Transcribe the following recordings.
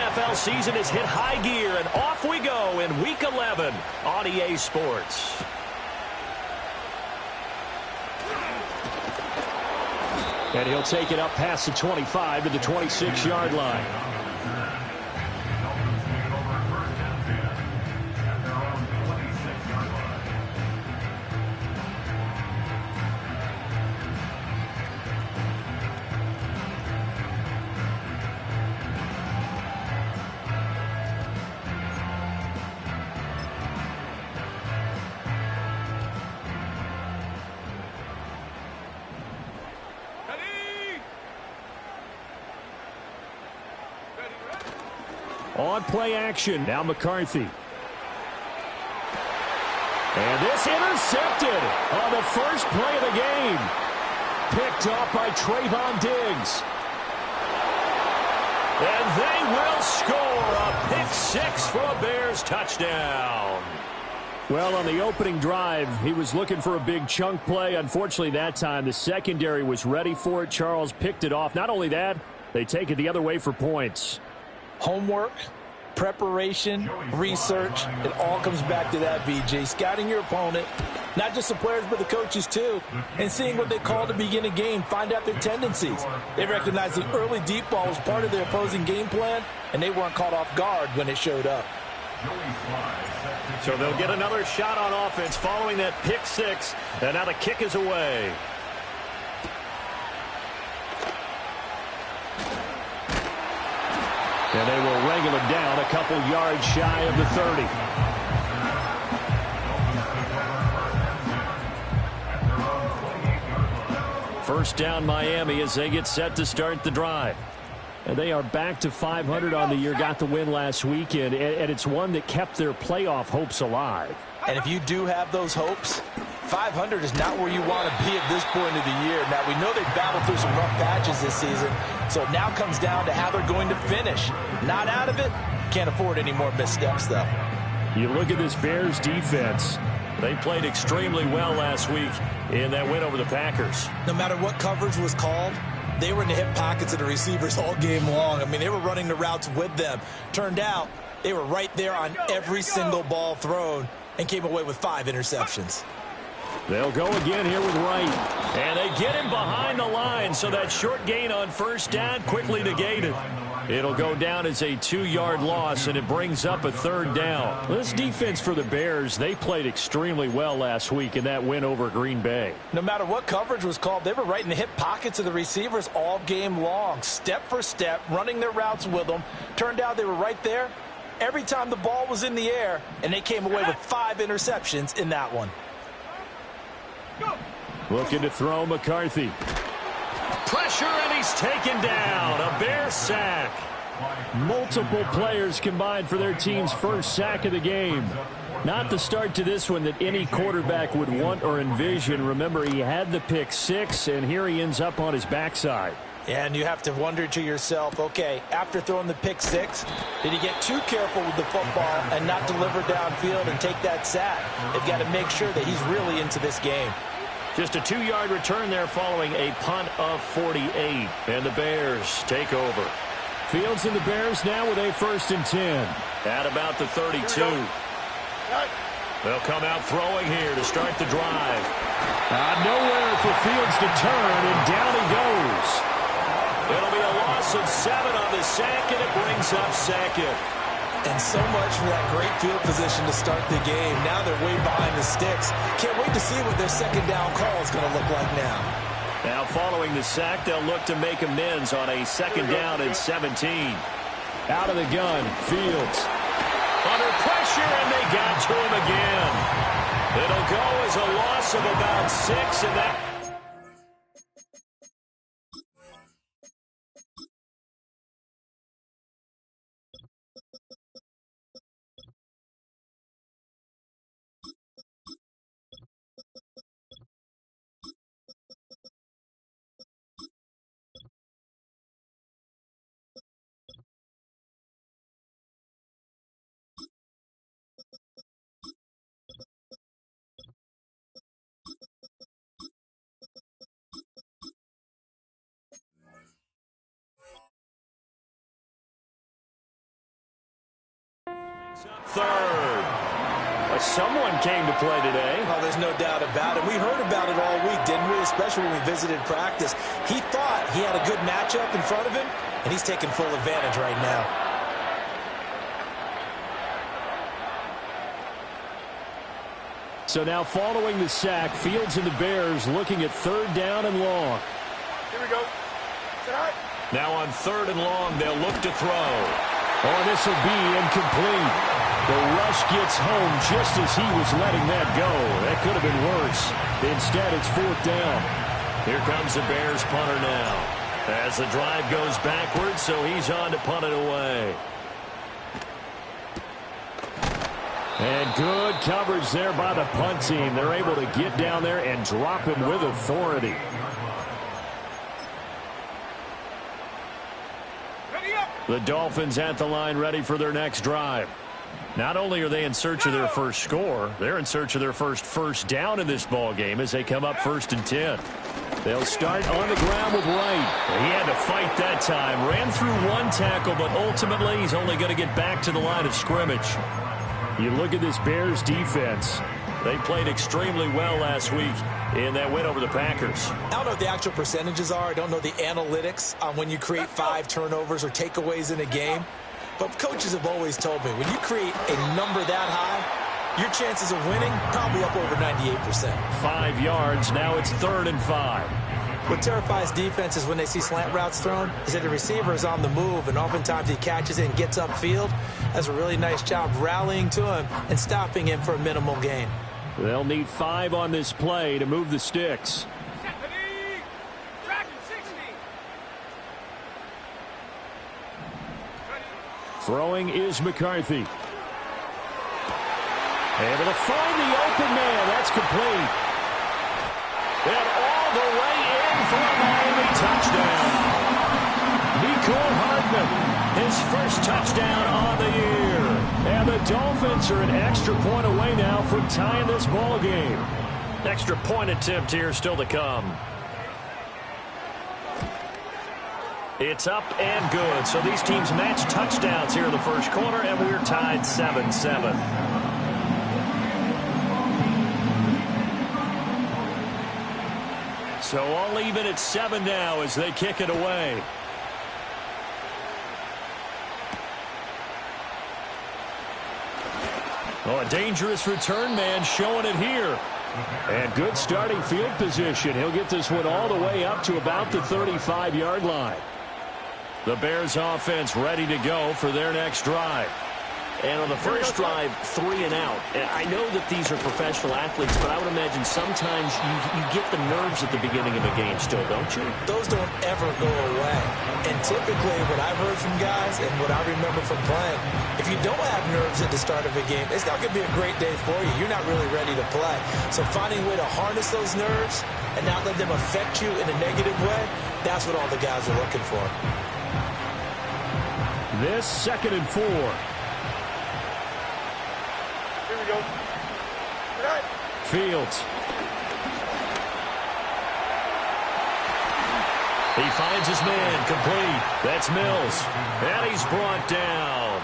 NFL season has hit high gear, and off we go in Week 11 on EA Sports. And he'll take it up past the 25 to the 26-yard line. On play action, now McCarthy. And this intercepted on the first play of the game. Picked up by Trayvon Diggs. And they will score a pick six for a Bears touchdown. Well, on the opening drive, he was looking for a big chunk play. Unfortunately, that time, the secondary was ready for it. Charles picked it off. Not only that, they take it the other way for points. Homework, preparation, research, it all comes back to that, BJ. Scouting your opponent, not just the players but the coaches too, and seeing what they call to begin a game, find out their tendencies. They recognize the early deep ball was part of their opposing game plan, and they weren't caught off guard when it showed up. So they'll get another shot on offense following that pick six, and now the kick is away. And they will wrangle him down a couple yards shy of the 30. First down Miami as they get set to start the drive. And they are back to 500 on the year, got the win last weekend, and it's one that kept their playoff hopes alive. And if you do have those hopes, 500 is not where you want to be at this point of the year. Now, we know they've battled through some rough patches this season, so it now comes down to how they're going to finish. Not out of it, can't afford any more missteps, though. You look at this Bears defense. They played extremely well last week in that win over the Packers. No matter what coverage was called, they were in the hip pockets of the receivers all game long. I mean, they were running the routes with them. Turned out, they were right there on every single ball thrown and came away with 5 interceptions. They'll go again here with Wright. And they get him behind the line, so that short gain on first down quickly negated. It'll go down as a 2-yard loss, and it brings up a third down. This defense for the Bears, they played extremely well last week in that win over Green Bay. No matter what coverage was called, they were right in the hip pockets of the receivers all game long, step for step, running their routes with them. Turned out they were right there every time the ball was in the air, and they came away with 5 interceptions in that one. Looking to throw McCarthy. Pressure, and he's taken down. A Bear sack. Multiple players combined for their team's first sack of the game. Not the start to this one that any quarterback would want or envision. Remember, he had the pick six, and here he ends up on his backside. And you have to wonder to yourself, okay, after throwing the pick six, did he get too careful with the football and not deliver downfield and take that sack? They've got to make sure that he's really into this game. Just a 2-yard return there following a punt of 48. And the Bears take over. Fields and the Bears now with a 1st and 10. At about the 32. They'll come out throwing here to start the drive. Nowhere for Fields to turn, and down he goes. It'll be a loss of 7 on the sack, and it brings up 2nd. And so much for that great field position to start the game. Now they're way behind the sticks. Can't wait to see what their 2nd down call is going to look like now. Now following the sack, they'll look to make amends on a 2nd down and 17. Out of the gun, Fields. Under pressure, and they got to him again. It'll go as a loss of about 6, and that Third. Someone came to play today. Oh, there's no doubt about it. We heard about it all week, didn't we? Especially when we visited practice. He thought he had a good matchup in front of him, and he's taking full advantage right now. So now following the sack, Fields and the Bears looking at third down and long. Here we go. Now on third and long, they'll look to throw. Oh, this will be incomplete. The rush gets home just as he was letting that go. That could have been worse. Instead, it's fourth down. Here comes the Bears punter now. As the drive goes backwards, so he's on to punt it away. And good coverage there by the punt team. They're able to get down there and drop him with authority. The Dolphins at the line ready for their next drive. Not only are they in search of their first score, they're in search of their first down in this ball game as they come up 1st and 10. They'll start on the ground with Wright. He had to fight that time. Ran through one tackle, but ultimately he's only going to get back to the line of scrimmage. You look at this Bears defense. They played extremely well last week in that win over the Packers. I don't know what the actual percentages are. I don't know the analytics on when you create 5 turnovers or takeaways in a game. But coaches have always told me, when you create a number that high, your chances of winning probably up over 98%. 5 yards. Now it's 3rd and 5. What terrifies defenses when they see slant routes thrown is that the receiver is on the move, and oftentimes he catches it and gets upfield. Does a really nice job rallying to him and stopping him for a minimal gain. They'll need 5 on this play to move the sticks. Throwing is McCarthy. Able to find the open man. That's complete. And all the way in for a Miami touchdown. Mecole Hardman, his first touchdown on the year. And the Dolphins are an extra point away now from tying this ball game. Extra point attempt here still to come. It's up and good. So these teams match touchdowns here in the first quarter, and we're tied 7-7. So all even at 7 now as they kick it away. Oh, a dangerous return man showing it here. And good starting field position. He'll get this one all the way up to about the 35-yard line. The Bears offense ready to go for their next drive. And on the first drive, 3 and out. And I know that these are professional athletes, but I would imagine sometimes you get the nerves at the beginning of a game still, don't you? Those don't ever go away. And typically what I've heard from guys and what I remember from playing, if you don't have nerves at the start of a game, it's not going to be a great day for you. You're not really ready to play. So finding a way to harness those nerves and not let them affect you in a negative way, that's what all the guys are looking for. This 2nd and 4. Fields. He finds his man complete. That's Mills. And he's brought down.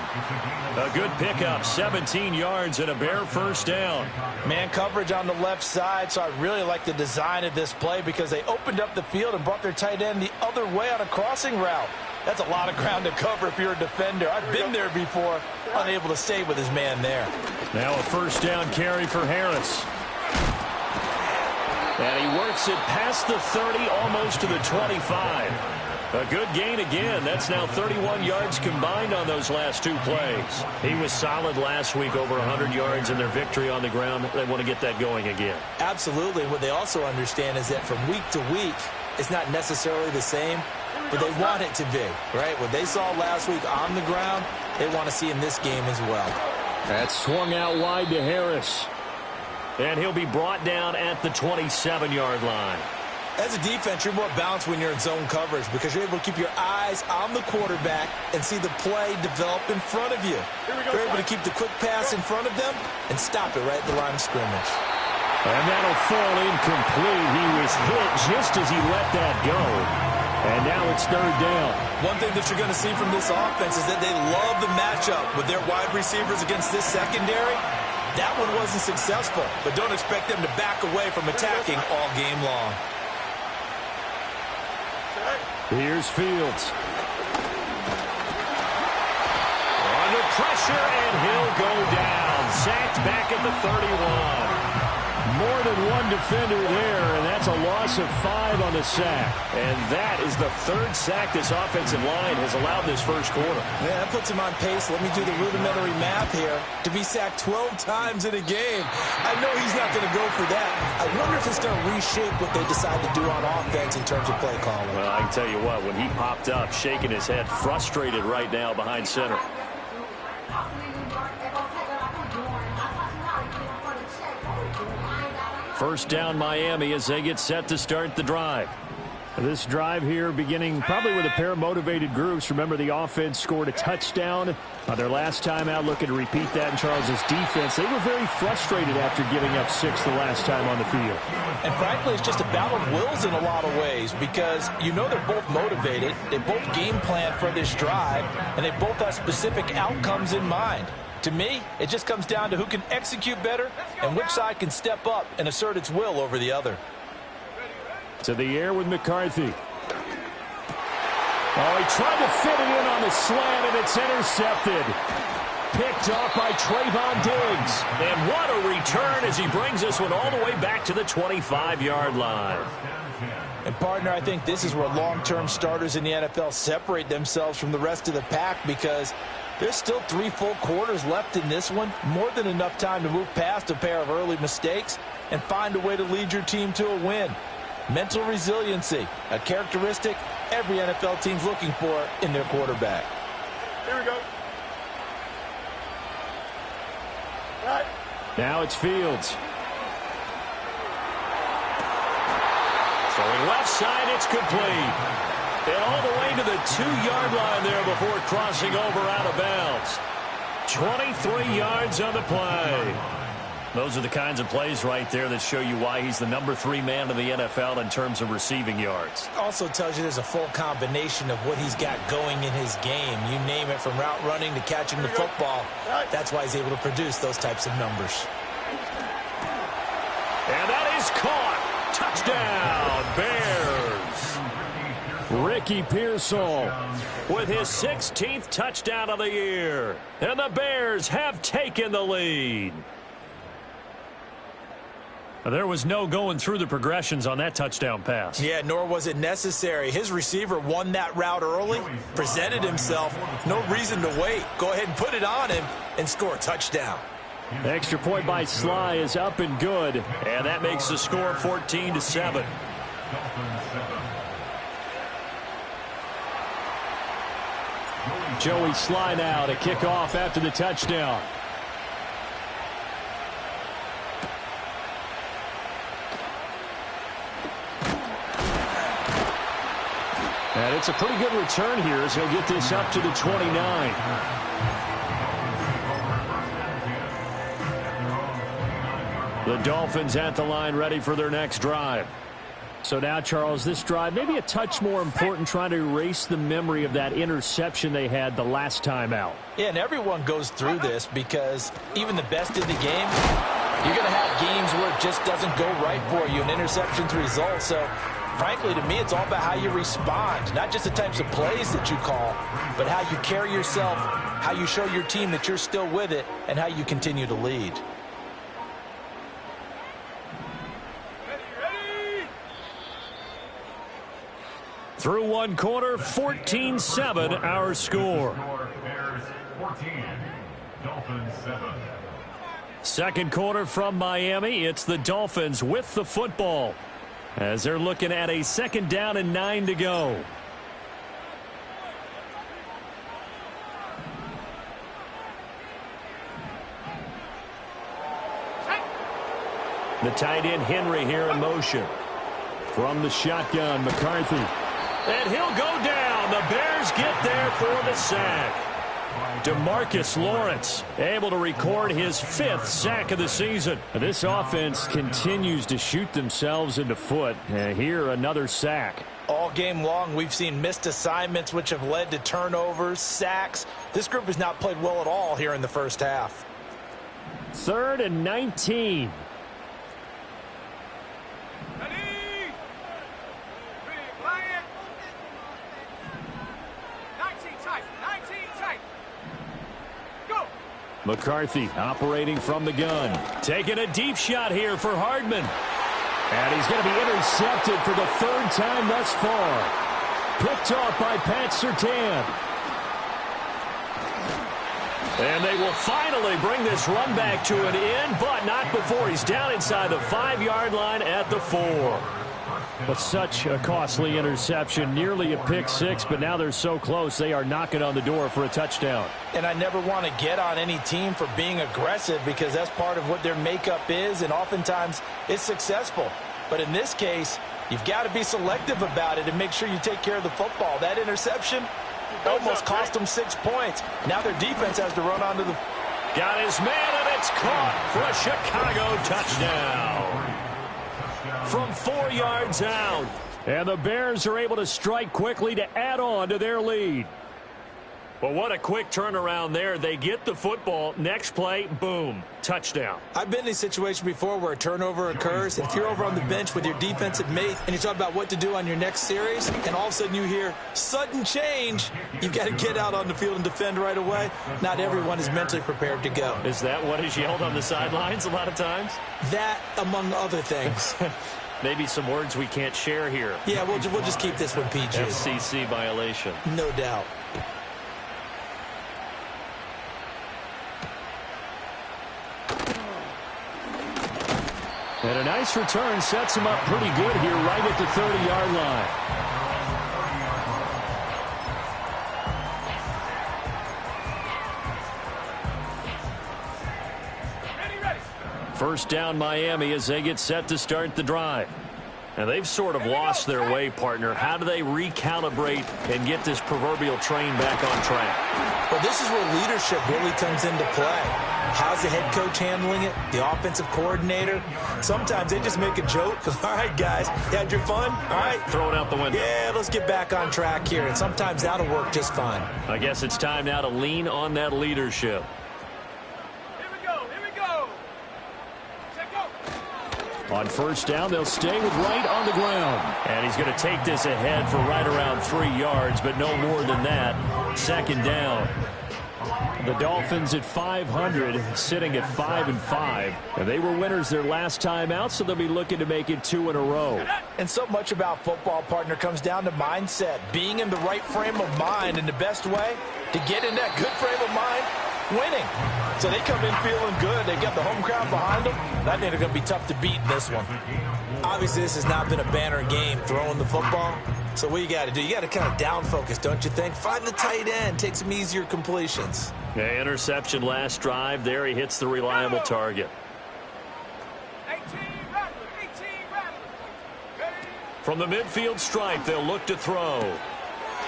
A good pickup, 17 yards and a Bear first down. Man coverage on the left side, so I really like the design of this play because they opened up the field and brought their tight end the other way on a crossing route. That's a lot of ground to cover if you're a defender. I've been there before, unable to stay with his man there. Now a first down carry for Harris. And he works it past the 30, almost to the 25. A good gain again. That's now 31 yards combined on those last 2 plays. He was solid last week, over 100 yards in their victory on the ground. They want to get that going again. Absolutely. What they also understand is that from week to week, it's not necessarily the same, but they want it to be, right? What they saw last week on the ground, they want to see in this game as well. That's swung out wide to Harris. And he'll be brought down at the 27-yard line. As a defense, you're more balanced when you're in zone coverage because you're able to keep your eyes on the quarterback and see the play develop in front of you. You're able to keep the quick pass in front of them and stop it right at the line of scrimmage. And that'll fall incomplete. He was hit just as he let that go. And now it's third down. One thing that you're going to see from this offense is that they love the matchup with their wide receivers against this secondary. That one wasn't successful, but don't expect them to back away from attacking all game long. Here's Fields. Under pressure, and he'll go down. Sacked back at the 31. More than one defender there, and that's a loss of 5 on the sack. And that is the third sack this offensive line has allowed this first quarter. Yeah, that puts him on pace. Let me do the rudimentary math here. To be sacked 12 times in a game, I know he's not going to go for that. I wonder if it's going to reshape what they decide to do on offense in terms of play calling. Well, I can tell you what, when he popped up, shaking his head, frustrated right now behind center. First down Miami as they get set to start the drive. This drive here beginning probably with a pair of motivated groups. Remember, the offense scored a touchdown on their last time out, looking to repeat that in Charles's defense. They were very frustrated after giving up 6 the last time on the field. And frankly, it's just a battle of wills in a lot of ways because you know they're both motivated. They both game plan for this drive, and they both have specific outcomes in mind. To me, it just comes down to who can execute better and which side can step up and assert its will over the other. To the air with McCarthy. Oh, he tried to fit it in on the slant, and it's intercepted. Picked off by Trayvon Diggs. And what a return as he brings this one all the way back to the 25-yard line. And, partner, I think this is where long-term starters in the NFL separate themselves from the rest of the pack because there's still 3 full quarters left in this one. More than enough time to move past a pair of early mistakes and find a way to lead your team to a win. Mental resiliency, a characteristic every NFL team's looking for in their quarterback. Here we go. Right. Now it's Fields. Throwing left side, it's complete. And all the way to the 2-yard line there before crossing over out of bounds. 23 yards on the play. Those are the kinds of plays right there that show you why he's the number 3 man in the NFL in terms of receiving yards. Also tells you there's a full combination of what he's got going in his game. You name it, from route running to catching the football. That's why he's able to produce those types of numbers. And that is caught. Touchdown, Bears. Ricky Pearsall with his 16th touchdown of the year. And the Bears have taken the lead. There was no going through the progressions on that touchdown pass. Yeah, nor was it necessary. His receiver won that route early, presented himself. No reason to wait. Go ahead and put it on him and score a touchdown. The extra point by Sly is up and good. And that makes the score 14-7. Joey Sly now to kick off after the touchdown. And it's a pretty good return here as he'll get this up to the 29. The Dolphins at the line ready for their next drive. So now, Charles, this drive maybe a touch more important, trying to erase the memory of that interception they had the last time out. Yeah, and everyone goes through this because even the best in the game, you're going to have games where it just doesn't go right for you, and interceptions result. So, frankly, to me, it's all about how you respond, not just the types of plays that you call, but how you carry yourself, how you show your team that you're still with it, and how you continue to lead. Through one quarter, 14-7 our score. Bears 14, Dolphins 7. Second quarter from Miami. It's the Dolphins with the football as they're looking at a 2nd down and 9 to go. The tight end Henry here in motion. From the shotgun, McCarthy. And he'll go down. The Bears get there for the sack. DeMarcus Lawrence able to record his 5th sack of the season. This offense continues to shoot themselves in the foot. Here, another sack. All game long, we've seen missed assignments, which have led to turnovers, sacks. This group has not played well at all here in the first half. 3rd and 19. McCarthy operating from the gun. Taking a deep shot here for Hardman. And he's going to be intercepted for the 3rd time thus far. Picked off by Pat Surtain. And they will finally bring this run back to an end, but not before he's down inside the 5-yard line at the 4. But such a costly interception, nearly a pick six, but now they're so close they are knocking on the door for a touchdown. And I never want to get on any team for being aggressive because that's part of what their makeup is, and oftentimes it's successful. But in this case, you've got to be selective about it and make sure you take care of the football. That interception almost cost them 6 points. Now their defense has to run onto the... Got his man, and it's caught for a Chicago touchdown. From 4 yards out. And the Bears are able to strike quickly to add on to their lead. Well, what a quick turnaround there. They get the football. Next play, boom, touchdown. I've been in a situation before where a turnover occurs. If you're over on the bench with your defensive mate and you talk about what to do on your next series, and all of a sudden you hear sudden change, you've got to get out on the field and defend right away. Not everyone is mentally prepared to go. Is that what is yelled on the sidelines a lot of times? That, among other things. Maybe some words we can't share here. Yeah, we'll just keep this one PG. FCC violation. No doubt. And a nice return sets him up pretty good here right at the 30-yard line. First down Miami as they get set to start the drive. And they've sort of lost their way, partner. How do they recalibrate and get this proverbial train back on track? Well, this is where leadership really comes into play. How's the head coach handling it? The offensive coordinator? Sometimes they just make a joke. All right, guys, you had your fun? All right. Throw it out the window. Yeah, let's get back on track here. And sometimes that'll work just fine. I guess it's time now to lean on that leadership. On first down, they'll stay with Wright on the ground. And he's going to take this ahead for right around 3 yards, but no more than that. 2nd down. The Dolphins at 500, sitting at 5-5. And they were winners their last time out, so they'll be looking to make it 2 in a row. And so much about football, partner, comes down to mindset. Being in the right frame of mind, and the best way to get in that good frame of mind, winning. So they come in feeling good. They've got the home crowd behind them. I think they're going to be tough to beat in this one. Obviously, this has not been a banner game throwing the football. So what you got to do, you got to kind of down focus, don't you think? Find the tight end, take some easier completions. Yeah, interception last drive. There he hits the reliable target. From the midfield stripe, they'll look to throw.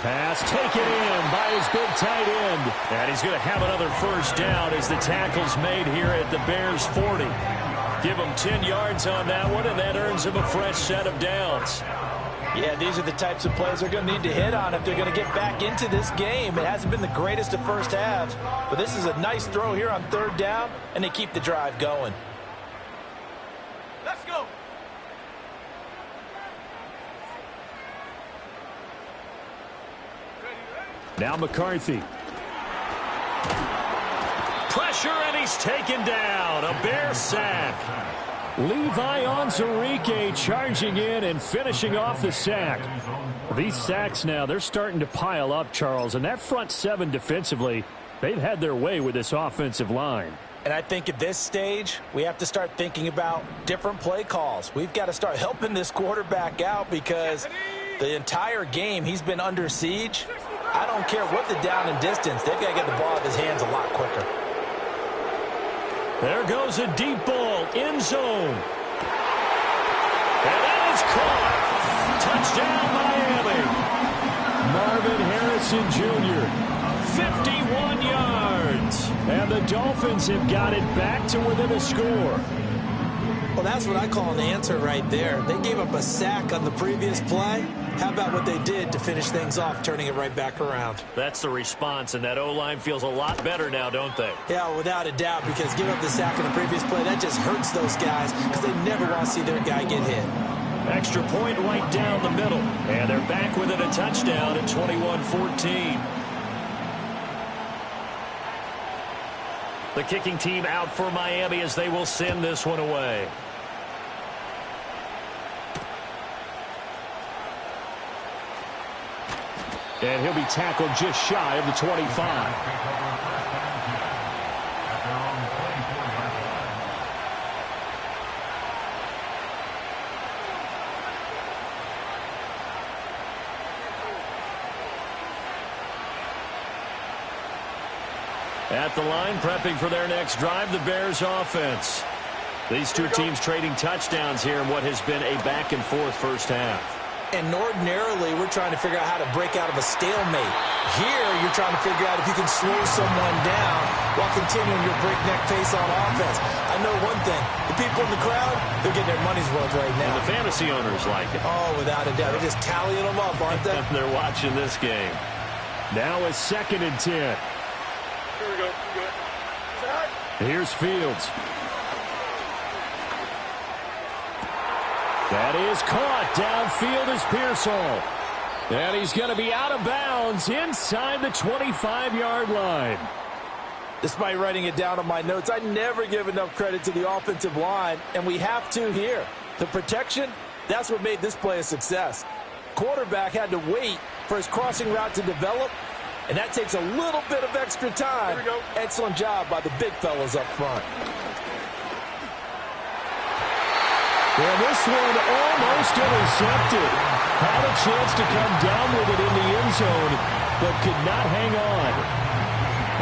Pass taken in by his big tight end. And he's going to have another first down as the tackle's made here at the Bears 40. Give him 10 yards on that one, and that earns him a fresh set of downs. Yeah, these are the types of plays they're going to need to hit on if they're going to get back into this game. It hasn't been the greatest of first halves, but this is a nice throw here on 3rd down, and they keep the drive going. Let's go. Now McCarthy. Pressure, and he's taken down. A Bear sack. Levi Onwuzurike charging in and finishing off the sack. These sacks now, they're starting to pile up, Charles. And that front 7 defensively, they've had their way with this offensive line. And I think at this stage, we have to start thinking about different play calls. We've got to start helping this quarterback out because the entire game he's been under siege. I don't care what the down and distance. They've got to get the ball out of his hands a lot quicker. There goes a deep ball, end zone. And that is caught. Touchdown, Miami. Marvin Harrison Jr., 51 yards. And the Dolphins have got it back to within a score. Well, that's what I call an answer right there. They gave up a sack on the previous play. How about what they did to finish things off, turning it right back around? That's the response, and that O-line feels a lot better now, don't they? Yeah, without a doubt, because giving up the sack in the previous play, that just hurts those guys because they never want to see their guy get hit. Extra point right down the middle, and they're back within a touchdown at 21-14. The kicking team out for Miami as they will send this one away. And he'll be tackled just shy of the 25. At the line, prepping for their next drive, the Bears offense. These two teams trading touchdowns here in what has been a back-and-forth first half. And ordinarily, we're trying to figure out how to break out of a stalemate. Here, you're trying to figure out if you can slow someone down while continuing your breakneck pace on offense. I know one thing. The people in the crowd, they're getting their money's worth right now. And the fantasy owners like it. Oh, without a doubt. They're just tallying them up, aren't they? They're watching this game. Now a 2nd and 10. Here we go. Good. Here's Fields. That is caught. Downfield is Pearsall. And he's going to be out of bounds inside the 25-yard line. Despite writing it down on my notes, I never give enough credit to the offensive line, and we have to here. The protection, that's what made this play a success. Quarterback had to wait for his crossing route to develop, and that takes a little bit of extra time. Here we go. Excellent job by the big fellas up front. And this one almost intercepted. Had a chance to come down with it in the end zone, but could not hang on.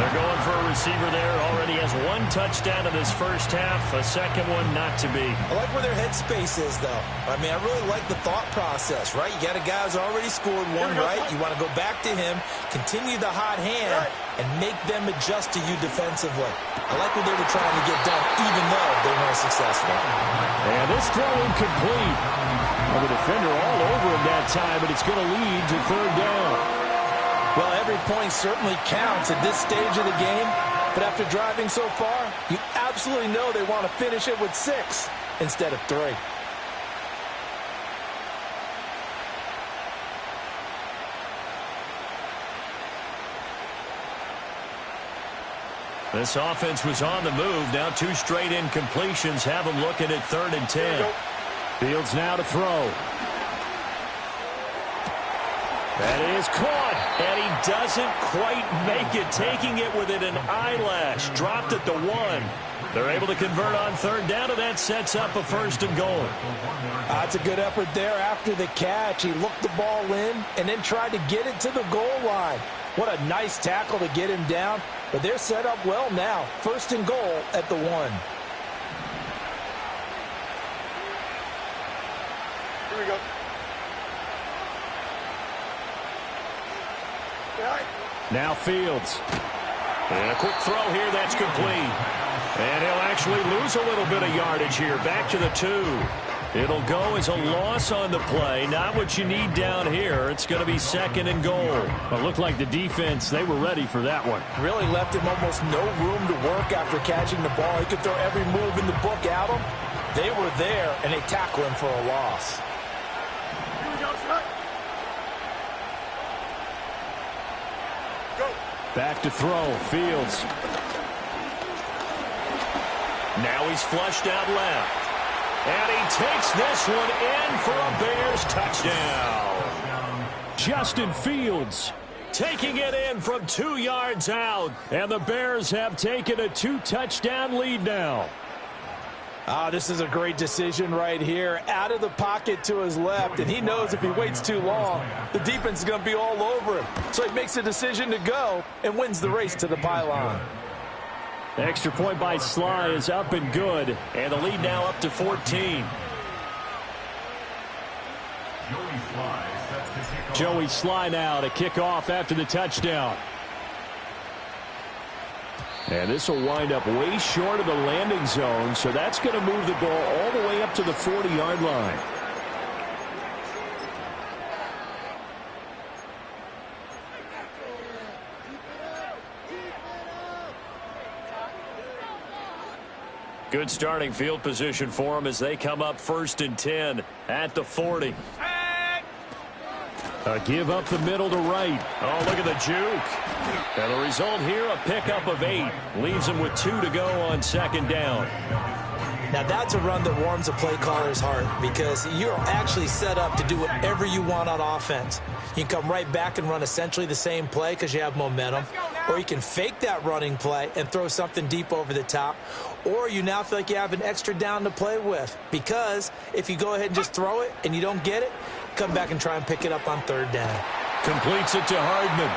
They're going for a receiver there. Already has one touchdown in this first half. A second one not to be. I like where their headspace is, though. I mean, I really like the thought process, right? You got a guy who's already scored one, right? You want to go back to him, continue the hot hand, and make them adjust to you defensively. I like what they were trying to get done, even though they weren't successful. And this throw incomplete. Well, the defender all over him that time, but it's going to lead to 3rd down. Well, every point certainly counts at this stage of the game, but after driving so far, you absolutely know they want to finish it with 6 instead of 3. This offense was on the move. Now 2 straight incompletions have them looking at 3rd and 10. Fields now to throw. That is caught, and he doesn't quite make it, taking it within an eyelash. Dropped at the 1. They're able to convert on 3rd down, and that sets up a 1st and goal. That's a good effort there after the catch. He looked the ball in and then tried to get it to the goal line. What a nice tackle to get him down, but they're set up well now. 1st and goal at the 1. Here we go. Now Fields. And a quick throw here, that's complete. And he'll actually lose a little bit of yardage here, back to the 2. It'll go as a loss on the play, not what you need down here. It's going to be 2nd and goal. Well, it looked like the defense, they were ready for that one. Really left him almost no room to work after catching the ball. He could throw every move in the book at him. They were there, and they tackle him for a loss. Here we go, Scott. Go. Back to throw, Fields. Now he's flushed out left. And he takes this one in for a Bears touchdown. Justin Fields Taking it in from 2 yards out. And the Bears have taken a 2-touchdown lead now. This is a great decision right here. Out of the pocket to his left, and he knows if he waits too long, the defense is going to be all over him. So he makes a decision to go and wins the race to the pylon. The extra point by Sly is up and good. And the lead now up to 14. Joey Sly now to kick off after the touchdown. And this will wind up way short of the landing zone, so that's going to move the ball all the way up to the 40-yard line. Good starting field position for them as they come up 1st and 10 at the 40. A give up the middle to right. Oh, look at the juke. And the result here, a pickup of 8. Leaves them with 2 to go on 2nd down. Now, that's a run that warms a play caller's heart because you're actually set up to do whatever you want on offense. You can come right back and run essentially the same play because you have momentum, or you can fake that running play and throw something deep over the top, or you now feel like you have an extra down to play with because if you go ahead and just throw it and you don't get it, come back and try and pick it up on 3rd down. Completes it to Hardman.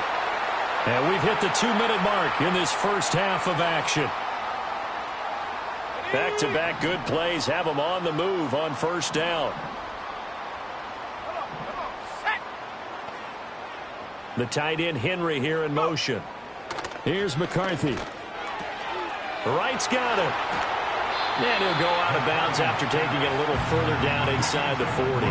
And we've hit the 2-minute mark in this first half of action. Back-to-back good plays have them on the move on 1st down. The tight end Henry here in motion. Here's McCarthy. Wright's got it. And he'll go out of bounds after taking it a little further down inside the 40.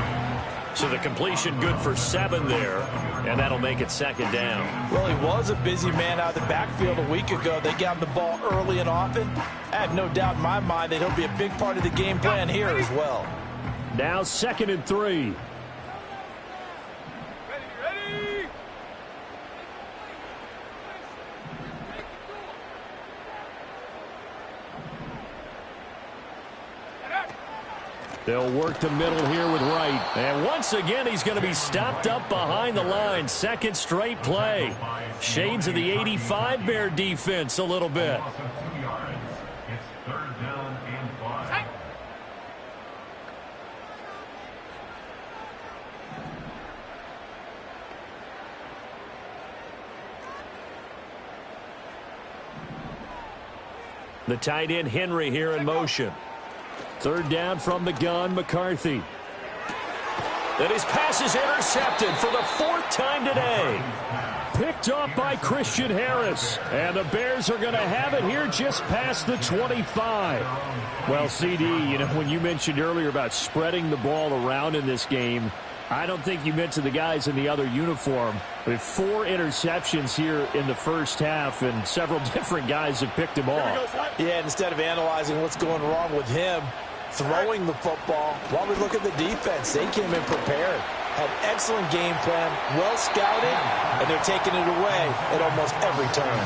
So the completion good for 7 there, and that'll make it 2nd down. Well, he was a busy man out of the backfield a week ago. They got him the ball early and often. I have no doubt in my mind that he'll be a big part of the game plan here as well. Now 2nd and 3. They'll work the middle here with Wright. And once again, he's going to be stopped up behind the line. 2nd straight play. Shades of the 85 Bear defense a little bit. The tight end Henry here in motion. 3rd down from the gun, McCarthy. And his pass is intercepted for the 4th time today. Picked off by Christian Harris. And the Bears are going to have it here just past the 25. Well, CD, you know, when you mentioned earlier about spreading the ball around in this game, I don't think you meant to the guys in the other uniform. With 4 interceptions here in the first half, and several different guys have picked him off. Yeah, instead of analyzing what's going wrong with him, throwing the football, while we look at the defense, they came in prepared. Had excellent game plan, well scouted, and they're taking it away at almost every turn.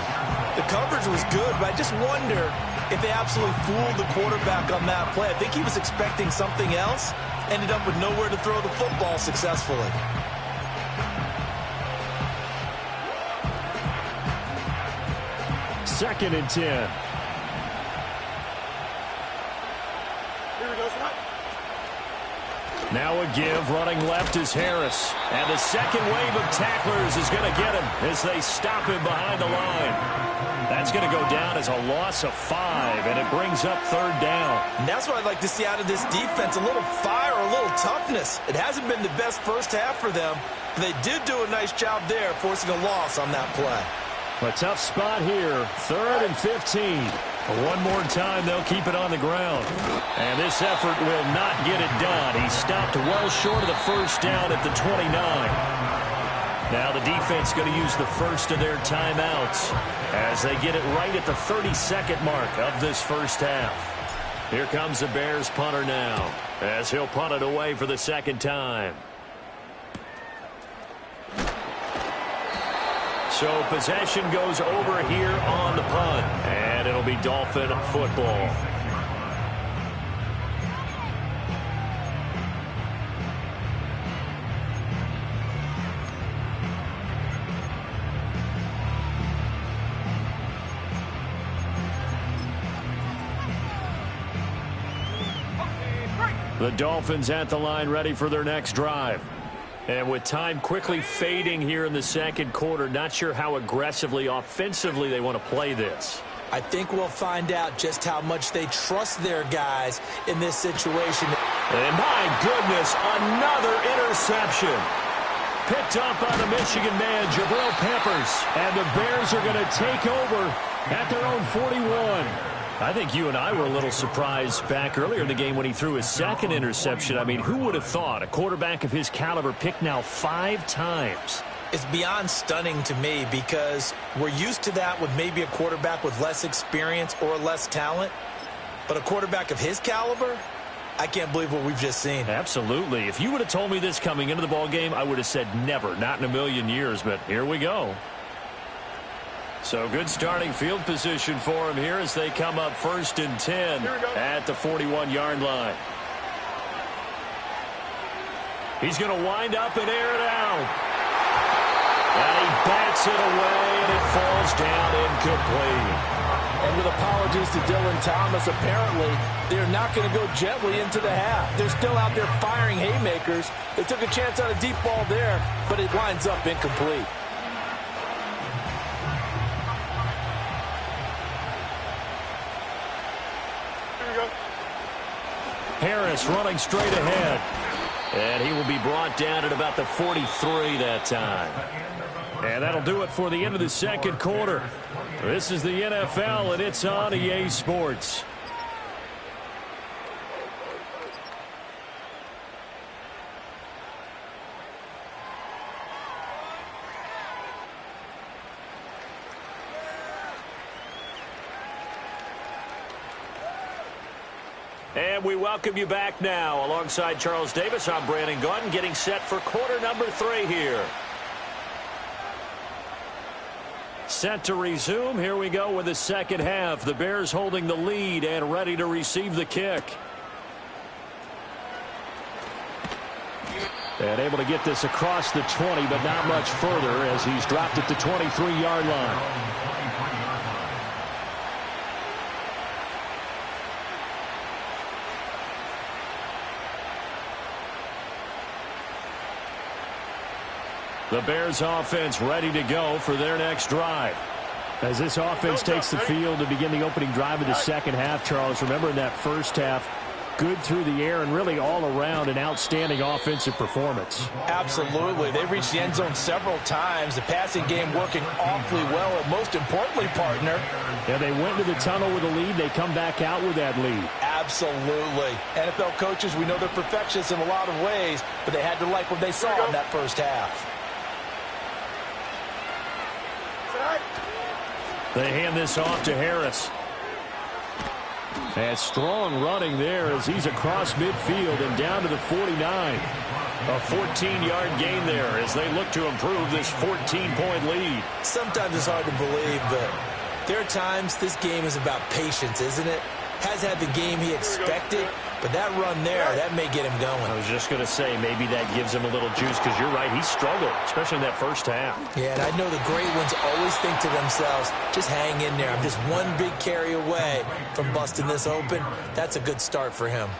The coverage was good, but I just wonder if they absolutely fooled the quarterback on that play. I think he was expecting something else, ended up with nowhere to throw the football successfully. Second and 10. Now a give, running left is Harris. And the second wave of tacklers is going to get him as they stop him behind the line. That's going to go down as a loss of 5, and it brings up 3rd down. And that's what I'd like to see out of this defense, a little fire, a little toughness. It hasn't been the best first half for them, but they did do a nice job there, forcing a loss on that play. A tough spot here, 3rd and 15. One more time, they'll keep it on the ground. And this effort will not get it done. He stopped well short of the 1st down at the 29. Now the defense going to use the first of their timeouts as they get it right at the 32nd mark of this first half. Here comes the Bears punter now as he'll punt it away for the 2nd time. So possession goes over here on the punt, and it'll be Dolphin football. The Dolphins at the line ready for their next drive. And with time quickly fading here in the 2nd quarter, not sure how aggressively, offensively they want to play this. I think we'll find out just how much they trust their guys in this situation. And my goodness, another interception. Picked up by the Michigan man, Jabril Peppers. And the Bears are going to take over at their own 41. I think you and I were a little surprised back earlier in the game when he threw his 2nd interception. I mean, who would have thought a quarterback of his caliber picked now 5 times? It's beyond stunning to me because we're used to that with maybe a quarterback with less experience or less talent. But a quarterback of his caliber, I can't believe what we've just seen. Absolutely. If you would have told me this coming into the ball game, I would have said never, not in a million years, but here we go. So good starting field position for him here as they come up 1st and 10 at the 41-yard line. He's going to wind up and air it out. And he bats it away, and it falls down incomplete. And with apologies to Dylan Thomas, apparently they're not going to go gently into the half. They're still out there firing haymakers. They took a chance on a deep ball there, but it winds up incomplete. Harris running straight ahead. And he will be brought down at about the 43 that time. And that'll do it for the end of the second quarter. This is the NFL, and it's on EA Sports. And we welcome you back now. Alongside Charles Davis, I'm Brandon Gaudin, getting set for quarter number 3 here. Set to resume. Here we go with the second half. The Bears holding the lead and ready to receive the kick. And able to get this across the 20, but not much further as he's dropped at the 23-yard line. The Bears offense ready to go for their next drive. As this offense takes the field to begin the opening drive of the second half, Charles, remember in that first half, good through the air and really all around an outstanding offensive performance. Absolutely. They reached the end zone several times. The passing game working awfully well, and most importantly, partner. Yeah, they went to the tunnel with a lead. They come back out with that lead. Absolutely. NFL coaches, we know they're perfectionists in a lot of ways, but they had to like what they saw in that first half. They hand this off to Harris. And strong running there as he's across midfield and down to the 49. A 14-yard gain there as they look to improve this 14-point lead. Sometimes it's hard to believe, but there are times this game is about patience, isn't it? Has had the game he expected, but that run there, that may get him going. I was just going to say, maybe that gives him a little juice because you're right, he struggled, especially in that first half. Yeah, and I know the great ones always think to themselves, just hang in there. I'm just one big carry away from busting this open. That's a good start for him.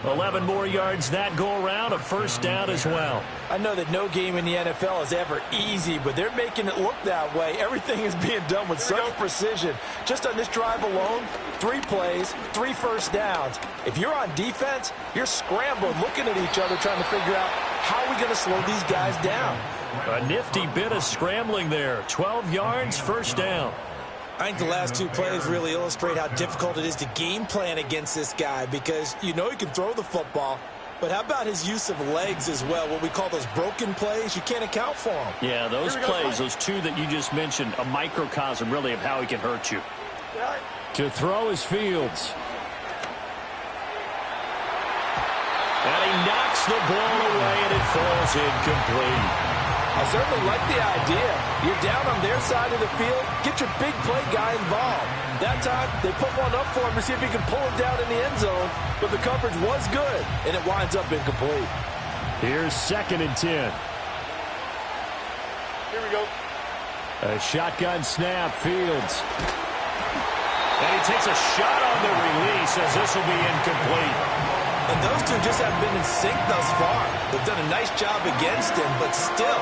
11 more yards that go around, a first down as well. I know that no game in the NFL is ever easy, but they're making it look that way. Everything is being done with such precision. Just on this drive alone, 3 plays, 3 first downs. If you're on defense, you're scrambling, looking at each other, trying to figure out how are we going to slow these guys down. A nifty bit of scrambling there. 12 yards, first down. I think the last 2 plays really illustrate how difficult it is to game plan against this guy because you know he can throw the football, but how about his use of legs as well, what we call those broken plays? You can't account for them. Yeah, those plays, those 2 that you just mentioned, a microcosm really of how he can hurt you. To throw is Fields. And he knocks the ball away, and it falls incomplete. I certainly like the idea. You're down on their side of the field. Get your big play guy involved. That time, they put one up for him to see if he can pull it down in the end zone. But the coverage was good, and it winds up incomplete. Here's 2nd and 10. Here we go. A shotgun snap, Fields. And he takes a shot on the release as this will be incomplete. And those 2 just haven't been in sync thus far. They've done a nice job against him, but still,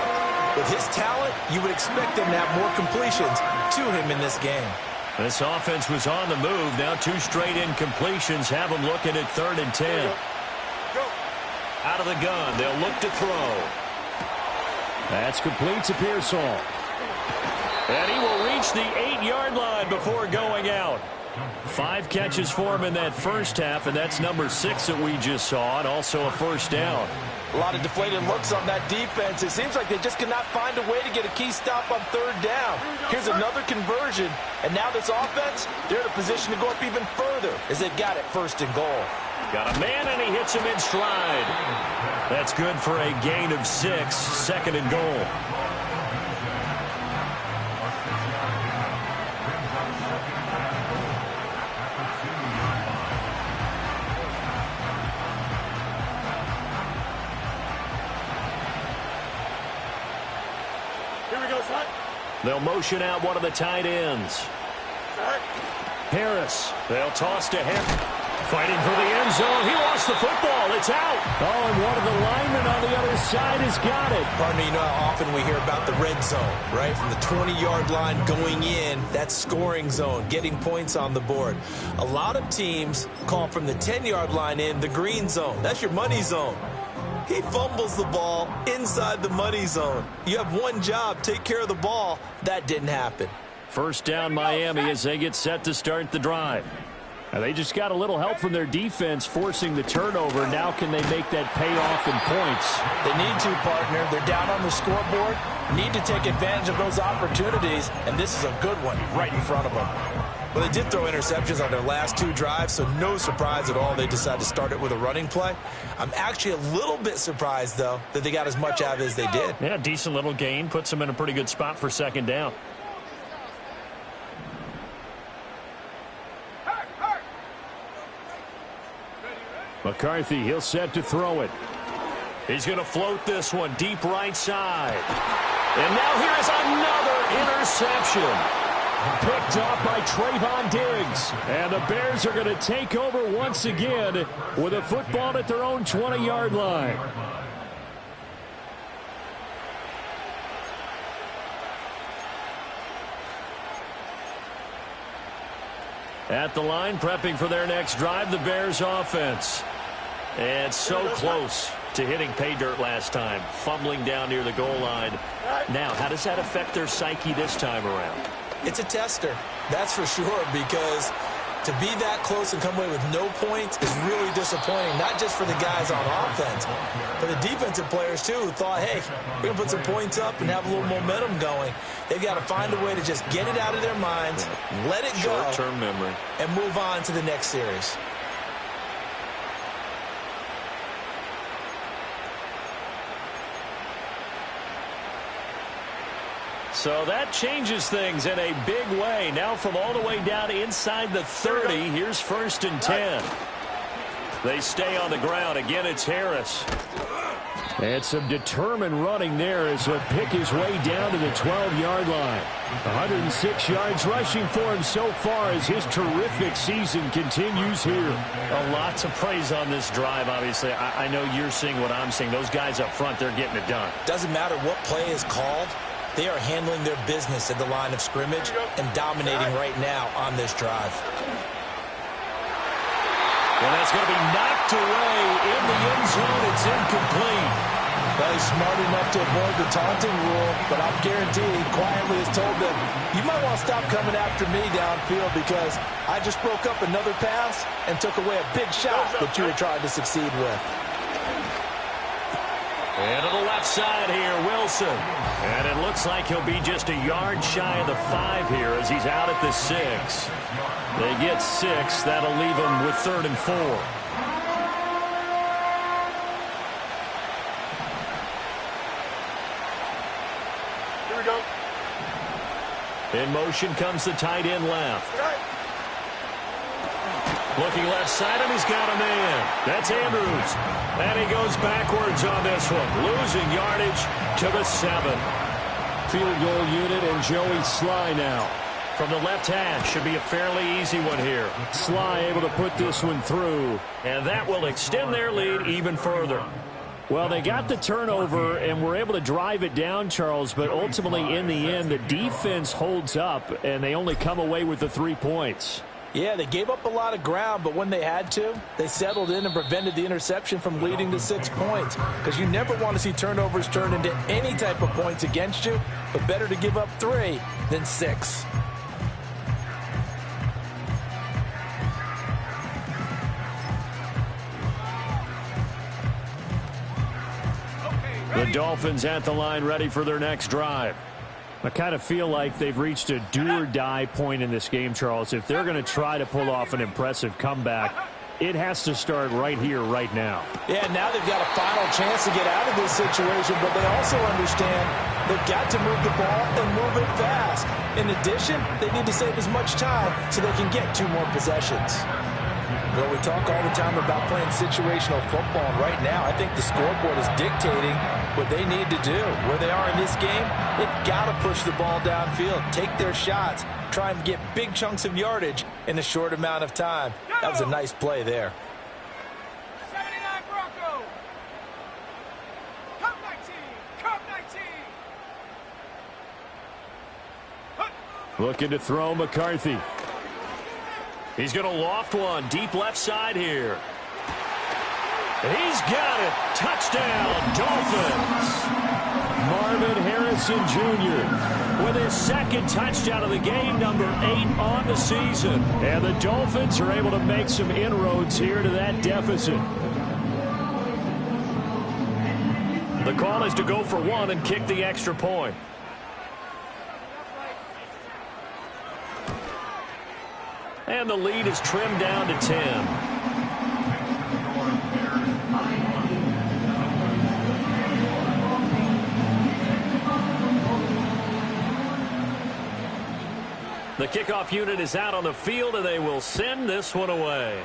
with his talent, you would expect them to have more completions to him in this game. This offense was on the move. Now 2 straight incompletions have them looking at 3rd and 10. Go. Out of the gun, they'll look to throw. That's complete to Pearsall. And he will reach the 8-yard line before going out. 5 catches for him in that first half, and that's number 6 that we just saw, and also a first down. A lot of deflated looks on that defense. It seems like they just cannot find a way to get a key stop on third down. Here's another conversion, and now this offense, they're in a position to go up even further as they've got it first and goal. Got a man, and he hits him in stride. That's good for a gain of 6, second and goal. They'll motion out one of the tight ends. Harris. They'll toss to Harris. Fighting for the end zone. He lost the football. It's out. Oh, and one of the linemen on the other side has got it. Partner, you know how often we hear about the red zone, right? From the 20-yard line going in, that scoring zone, getting points on the board. A lot of teams call from the 10-yard line in the green zone. That's your money zone. He fumbles the ball inside the money zone. You have one job, take care of the ball. That didn't happen. First down Miami as they get set to start the drive. Now they just got a little help from their defense forcing the turnover. Now can they make that pay off in points? They need to, partner. They're down on the scoreboard. Need to take advantage of those opportunities, and this is a good one right in front of them. Well, they did throw interceptions on their last 2 drives, so no surprise at all they decided to start it with a running play. I'm actually a little bit surprised, though, that they got as much out of it as they did. Yeah, decent little gain. Puts them in a pretty good spot for second down. McCarthy, he'll set to throw it. He's going to float this one deep right side. And now here's another interception. Picked off by Trayvon Diggs. And the Bears are going to take over once again with a football at their own 20-yard line. At the line, prepping for their next drive, the Bears offense. And so close to hitting pay dirt last time, fumbling down near the goal line. Now, how does that affect their psyche this time around? It's a tester, that's for sure, because to be that close and come away with no points is really disappointing, not just for the guys on offense, but the defensive players, too, who thought, hey, we're going to put some points up and have a little momentum going. They've got to find a way to just get it out of their minds, let it go, short-term memory, and move on to the next series. So that changes things in a big way. Now from all the way down inside the 30, here's 1st and 10. They stay on the ground. Again, it's Harris. And some determined running there as he'll pick his way down to the 12-yard line. 106 yards rushing for him so far as his terrific season continues here. A lot to praise on this drive, obviously. I know you're seeing what I'm seeing. Those guys up front, they're getting it done. Doesn't matter what play is called. They are handling their business at the line of scrimmage and dominating right now on this drive. And that's going to be knocked away in the end zone. It's incomplete. Well, he's smart enough to avoid the taunting rule, but I'm guaranteed he quietly has told them, you might want to stop coming after me downfield because I just broke up another pass and took away a big shot that you were trying to succeed with. And to the left side here, Wilson. And it looks like he'll be just a yard shy of the 5 here as he's out at the 6. They get 6. That'll leave them with 3rd and 4. Here we go. In motion comes the tight end left. Looking left side, and he's got a man. That's Andrews. And he goes backwards on this one. Losing yardage to the 7. Field goal unit and Joey Sly now. From the left hash, should be a fairly easy one here. Sly able to put this one through. And that will extend their lead even further. Well, they got the turnover and were able to drive it down, Charles, but ultimately in the end, the defense holds up, and they only come away with the 3 points. Yeah, they gave up a lot of ground, but when they had to, they settled in and prevented the interception from leading to 6 points. Because you never want to see turnovers turn into any type of points against you, but better to give up 3 than 6. The Dolphins at the line ready for their next drive. I kind of feel like they've reached a do-or-die point in this game, Charles. If they're going to try to pull off an impressive comeback, it has to start right here, right now. Yeah, now they've got a final chance to get out of this situation, but they also understand they've got to move the ball and move it fast. In addition, they need to save as much time so they can get 2 more possessions. Well, we talk all the time about playing situational football, and right now I think the scoreboard is dictating what they need to do. Where they are in this game, they've got to push the ball downfield, take their shots, try and get big chunks of yardage in a short amount of time. That was a nice play there. 79 Bronco. Come 19. Come 19. Looking to throw McCarthy. He's going to loft one deep left side here. He's got it. Touchdown, Dolphins. Marvin Harrison Jr. with his second touchdown of the game, number 8 on the season. And the Dolphins are able to make some inroads here to that deficit. The call is to go for 1 and kick the extra point. And the lead is trimmed down to 10. The kickoff unit is out on the field, and they will send this one away.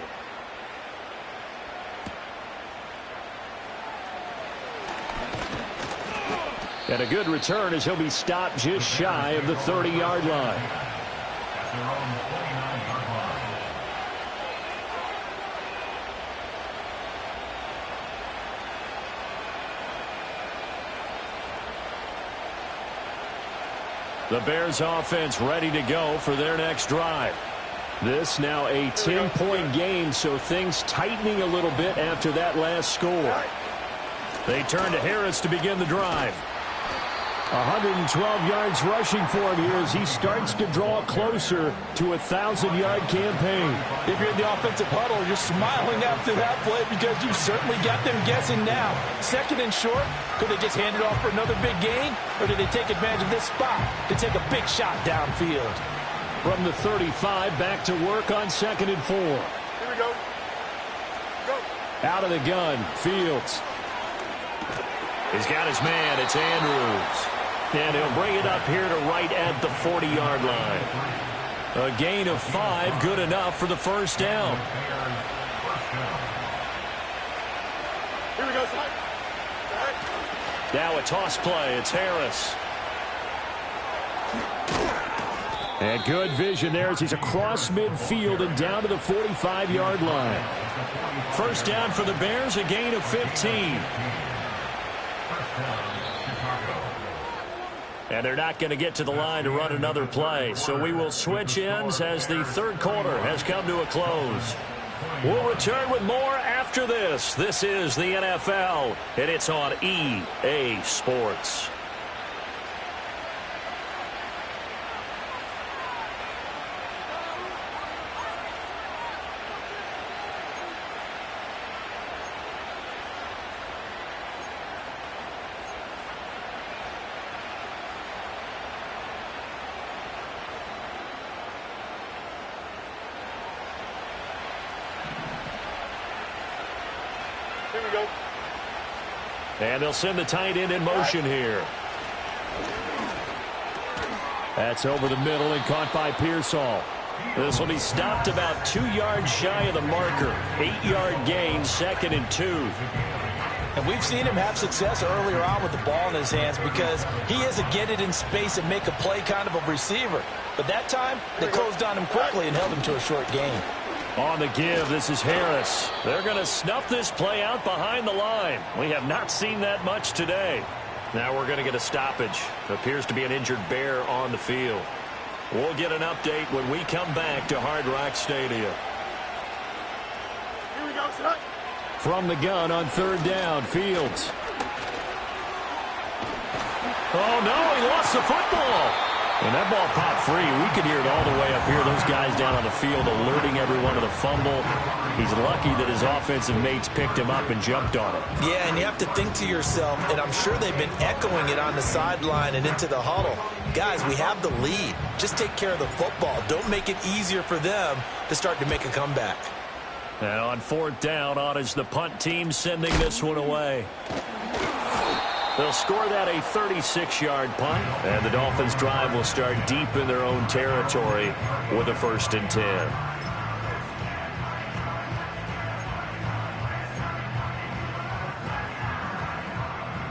And a good return as he'll be stopped just shy of the 30-yard line. The Bears offense ready to go for their next drive. This now a 10-point game, so things tightening a little bit after that last score. They turn to Harris to begin the drive. 112 yards rushing for him here as he starts to draw closer to a 1,000-yard campaign. If you're in the offensive huddle, you're smiling after that play because you've certainly got them guessing now. Second and short, could they just hand it off for another big gain? Or do they take advantage of this spot to take a big shot downfield? From the 35, back to work on 2nd and 4. Here we go. Go. Out of the gun, Fields. He's got his man. It's Andrews. And he'll bring it up here to right at the 40-yard line. A gain of 5, good enough for the first down. Here we go, son. Now a toss play. It's Harris. And good vision there as he's across midfield and down to the 45-yard line. First down for the Bears, a gain of 15. And they're not going to get to the line to run another play. So we will switch ends as the third quarter has come to a close. We'll return with more after this. This is the NFL, and it's on EA Sports. Here we go. And they'll send the tight end in motion here. That's over the middle and caught by Pearsall. This will be stopped about 2 yards shy of the marker. 8-yard gain, 2nd and 2. And we've seen him have success earlier on with the ball in his hands because he is a get it in space and make a play kind of a receiver. But that time, they closed on him quickly and held him to a short gain. On the give, this is Harris. They're going to snuff this play out behind the line. We have not seen that much today. Now we're going to get a stoppage. Appears to be an injured Bear on the field. We'll get an update when we come back to Hard Rock Stadium. Here we go, son. From the gun on 3rd down, Fields. Oh, no, he lost the football. And that ball popped free. We could hear it all the way up here. Those guys down on the field alerting everyone of the fumble. He's lucky that his offensive mates picked him up and jumped on it. Yeah, and you have to think to yourself, and I'm sure they've been echoing it on the sideline and into the huddle. Guys, we have the lead. Just take care of the football. Don't make it easier for them to start to make a comeback. And on fourth down, on is the punt team sending this one away. They'll score that a 36-yard punt, and the Dolphins' drive will start deep in their own territory with a 1st and 10.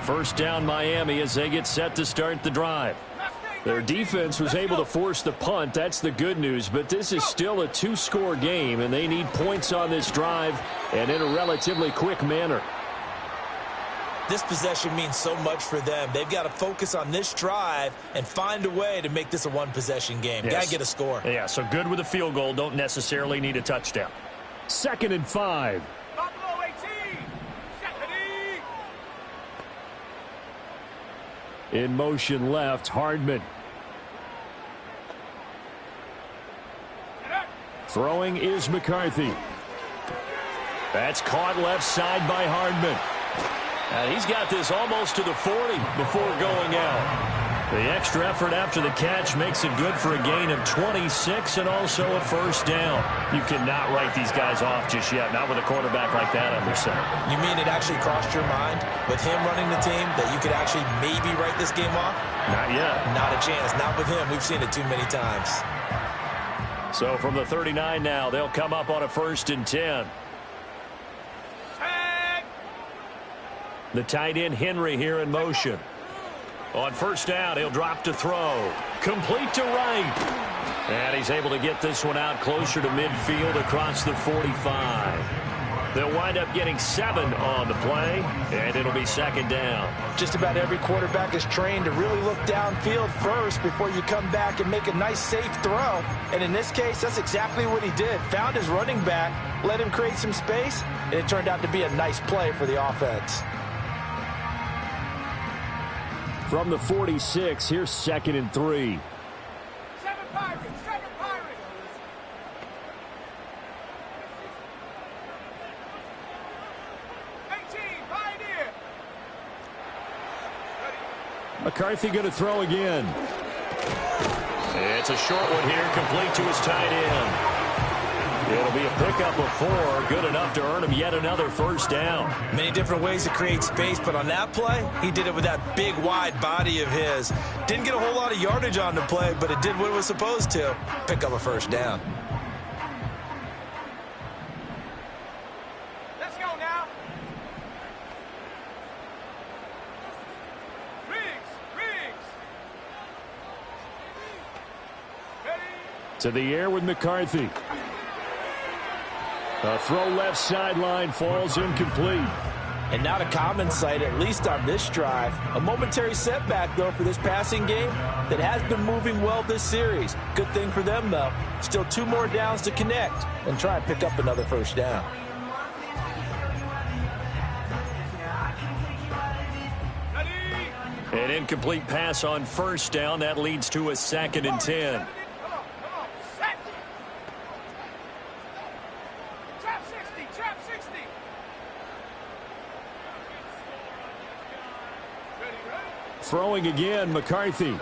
First down, Miami, as they get set to start the drive. Their defense was able to force the punt. That's the good news, but this is still a 2-score game, and they need points on this drive and in a relatively quick manner. This possession means so much for them. They've got to focus on this drive and find a way to make this a one-possession game. Yes. Got to get a score. Yeah, so good with a field goal. Don't necessarily need a touchdown. 2nd and 5. Buffalo 18. Second. In motion left, Hardman. Throwing is McCarthy. That's caught left side by Hardman. And he's got this almost to the 40 before going out. The extra effort after the catch makes it good for a gain of 26 and also a 1st down. You cannot write these guys off just yet, not with a quarterback like that under center. You mean it actually crossed your mind with him running the team that you could actually maybe write this game off? Not yet. Not a chance. Not with him. We've seen it too many times. So from the 39 now, they'll come up on a 1st and 10. The tight end Henry here in motion. On 1st down, he'll drop to throw. Complete to right. And he's able to get this one out closer to midfield across the 45. They'll wind up getting 7 on the play, and it'll be 2nd down. Just about every quarterback is trained to really look downfield first before you come back and make a nice, safe throw. And in this case, that's exactly what he did. Found his running back, let him create some space, and it turned out to be a nice play for the offense. From the 46, here's 2nd and 3. 7 Pirates. 7 Pirates. Pioneer. McCarthy going to throw again. It's a short one here, complete to his tight end. It'll be a pickup of 4, good enough to earn him yet another 1st down. Many different ways to create space, but on that play, he did it with that big, wide body of his. Didn't get a whole lot of yardage on the play, but it did what it was supposed to. Pick up a 1st down. Let's go now. Riggs. Ready. To the air with McCarthy. A throw left sideline falls incomplete. And not a common sight, at least on this drive. A momentary setback, though, for this passing game that has been moving well this series. Good thing for them, though. Still 2 more downs to connect and try and pick up another 1st down. Ready. An incomplete pass on 1st down. That leads to a 2nd and 10. Come on. Set. Trap 60. Trap 60. Ready. Throwing again, McCarthy.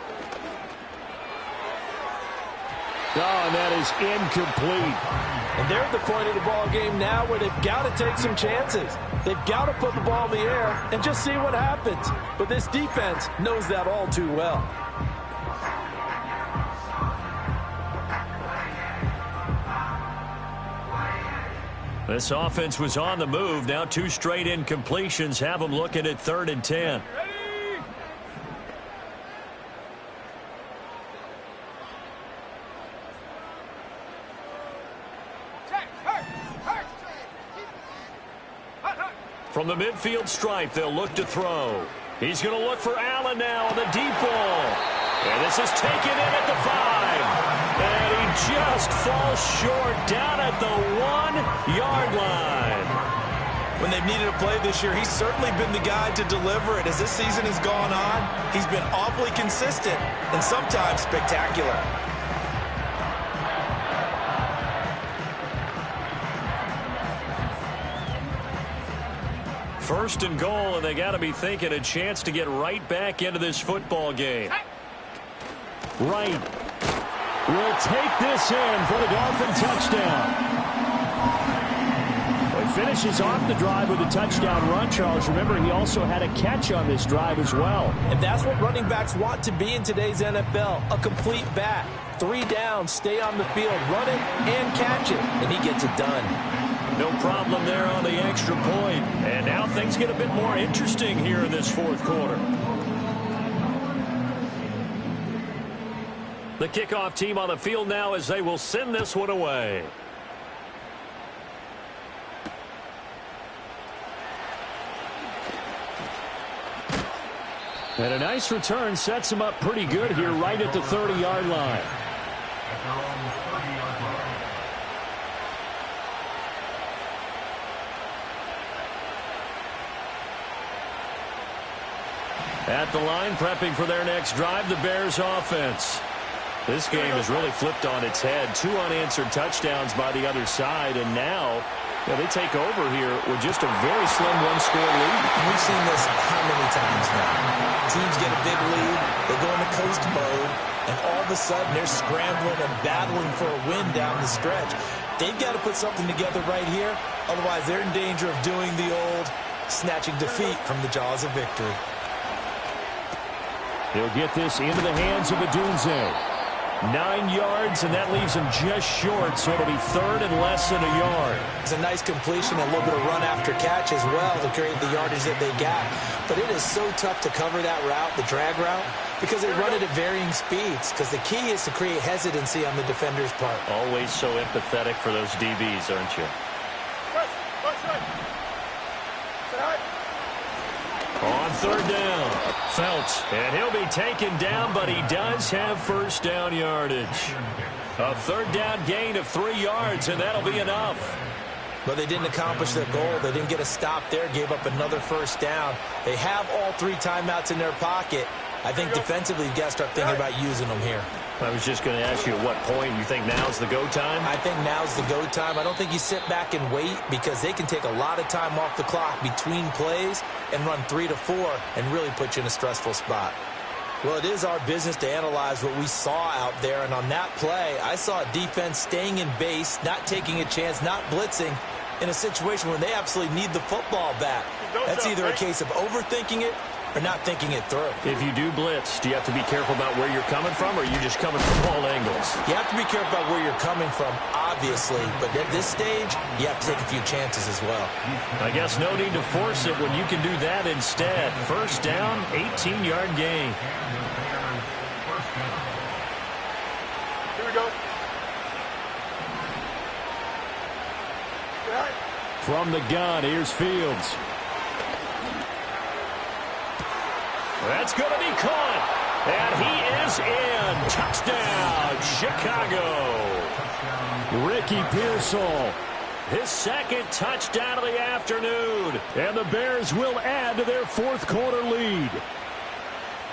Oh, and that is incomplete. And they're at the point of the ball game now where they've got to take some chances. They've got to put the ball in the air and just see what happens. But this defense knows that all too well. This offense was on the move. Now 2 straight incompletions have them looking at 3rd and 10. Ready. From the midfield stripe, they'll look to throw. He's going to look for Allen now on the deep ball. And this is taken in at the 5. And he just falls short down at the 1-yard line. When they've needed a play this year, he's certainly been the guy to deliver it. As this season has gone on, he's been awfully consistent and sometimes spectacular. First and goal, and they got to be thinking a chance to get right back into this football game. Right. Will take this in for the Dolphin touchdown. Well, he finishes off the drive with a touchdown run, Charles. Remember, he also had a catch on this drive as well. And that's what running backs want to be in today's NFL, a complete back. 3 downs, stay on the field, run it, and catch it, and he gets it done. No problem there on the extra point. And now things get a bit more interesting here in this fourth quarter. The kickoff team on the field now as they will send this one away. And a nice return sets him up pretty good here right at the 30-yard line. At the line, prepping for their next drive, the Bears offense. This game has really flipped on its head. 2 unanswered touchdowns by the other side, and now they take over here with just a very slim one-score lead. We've seen this how many times now? Teams get a big lead, they go into coast mode, and all of a sudden they're scrambling and battling for a win down the stretch. They've got to put something together right here, otherwise they're in danger of doing the old snatching defeat from the jaws of victory. He'll get this into the hands of Adunze. 9 yards, and that leaves him just short, so it'll be third and less than a yard. It's a nice completion, a little bit of run after catch as well to create the yardage that they got. But it is so tough to cover that route, the drag route, because they run it at varying speeds, because the key is to create hesitancy on the defender's part. Always so empathetic for those DBs, aren't you? On third down, Felts, and he'll be taken down, but he does have first down yardage. A third down gain of 3 yards, and that'll be enough. But they didn't accomplish their goal. They didn't get a stop there, gave up another first down. They have all 3 timeouts in their pocket. I think defensively you've got to start thinking about using them here. I was just going to ask you at what point you think now's the go time? I think now's the go time. I don't think you sit back and wait because they can take a lot of time off the clock between plays and run 3 to 4 and really put you in a stressful spot. Well, it is our business to analyze what we saw out there, and on that play, I saw a defense staying in base, not taking a chance, not blitzing in a situation where they absolutely need the football back. That's either a case of overthinking it or not thinking it through. If you do blitz, do you have to be careful about where you're coming from, or are you just coming from all angles? You have to be careful about where you're coming from, obviously, but at this stage, you have to take a few chances as well. I guess no need to force it when you can do that instead. First down, 18-yard gain. Here we go. From the gun, here's Fields. That's going to be caught. And he is in. Touchdown, Chicago. Ricky Pearsall. His second touchdown of the afternoon. And the Bears will add to their fourth quarter lead.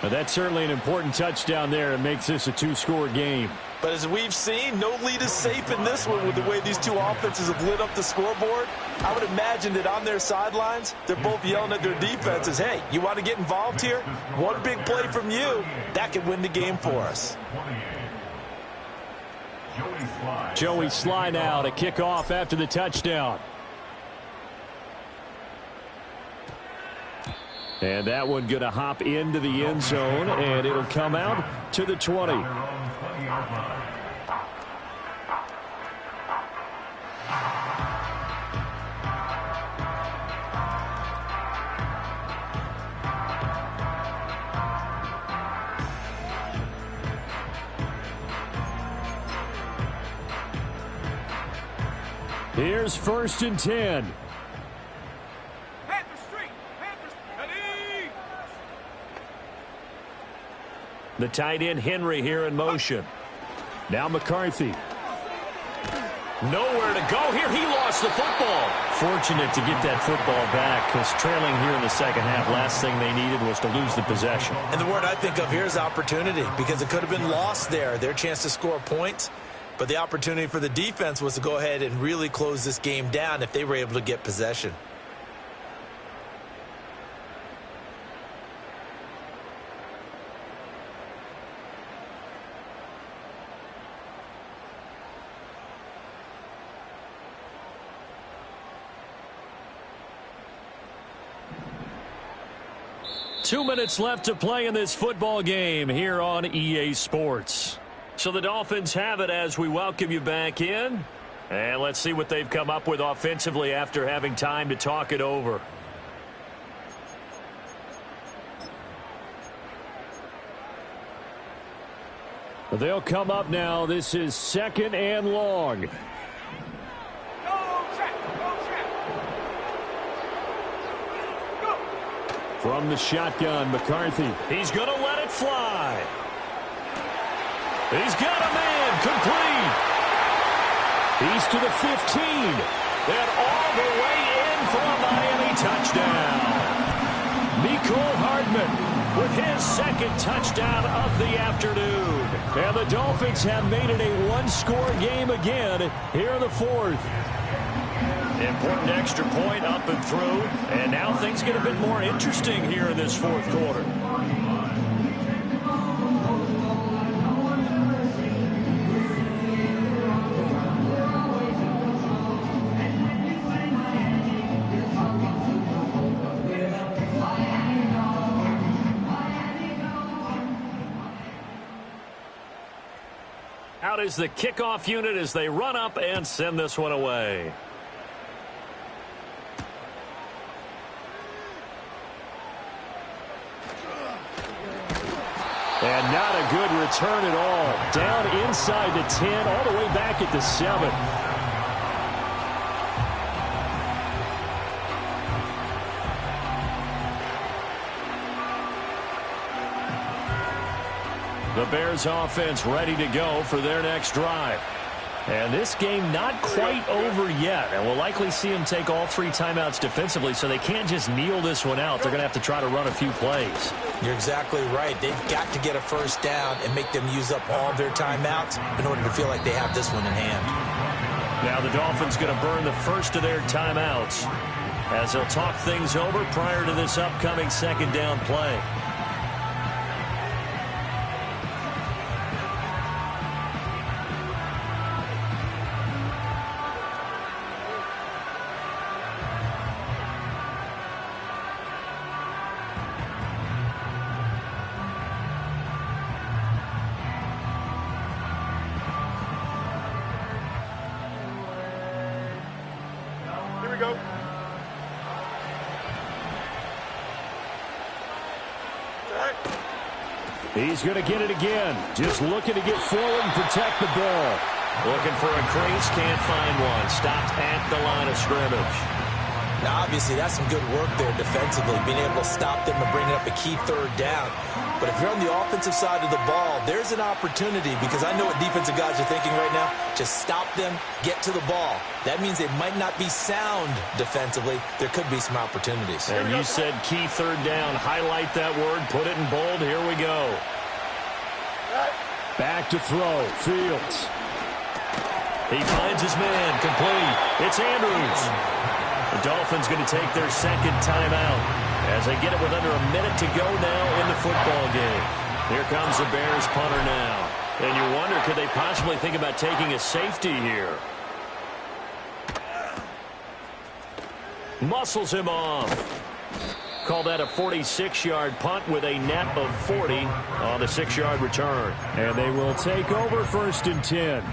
But that's certainly an important touchdown there. It makes this a 2-score game. But as we've seen, no lead is safe in this one with the way these two offenses have lit up the scoreboard. I would imagine that on their sidelines, they're both yelling at their defenses, hey, you want to get involved here? One big play from you, that could win the game for us. Joey Sly now to kick off after the touchdown. And that one going to hop into the end zone, and it'll come out to the 20. Here's first and 10. The tight end Henry here in motion. Now McCarthy. Nowhere to go here. He lost the football. Fortunate to get that football back, because trailing here in the second half, last thing they needed was to lose the possession. And the word I think of here is opportunity, because it could have been lost there. Their chance to score points, but the opportunity for the defense was to go ahead and really close this game down if they were able to get possession. Two minutes left to play in this football game here on EA Sports. So the Dolphins have it as we welcome you back in. And let's see what they've come up with offensively after having time to talk it over. They'll come up now. This is 2nd and long. From the shotgun, McCarthy. He's going to let it fly. He's got a man complete. He's to the 15. And all the way in for a Miami touchdown. Mecole Hardman with his second touchdown of the afternoon. And the Dolphins have made it a one-score game again here in the fourth. Important extra point up and through. And now things get a bit more interesting here in this fourth quarter. Out is the kickoff unit as they run up and send this one away. And not a good return at all. Down inside the 10, all the way back at the 7. The Bears offense ready to go for their next drive. And this game not quite over yet. And we'll likely see them take all 3 timeouts defensively, so they can't just kneel this one out. They're going to have to try to run a few plays. You're exactly right. They've got to get a first down and make them use up all their timeouts in order to feel like they have this one in hand. Now the Dolphins going to burn the first of their timeouts as they'll talk things over prior to this upcoming second down play. He's going to get it again. Just looking to get forward and protect the ball. Looking for a crease, can't find one. Stopped at the line of scrimmage. Now, obviously, that's some good work there defensively, being able to stop them and bring up a key third down. But if you're on the offensive side of the ball, there's an opportunity, because I know what defensive guys are thinking right now. Just stop them, get to the ball. That means they might not be sound defensively. There could be some opportunities. And you said key third down. Highlight that word. Put it in bold. Here we go. Back to throw. Fields. He finds his man. Complete. It's Andrews. The Dolphins going to take their second timeout as they get it with under a minute to go now in the football game. Here comes the Bears punter now. And you wonder, could they possibly think about taking a safety here? Muscles him off. Call that a 46-yard punt with a net of 40 on the 6-yard return. And they will take over 1st and 10.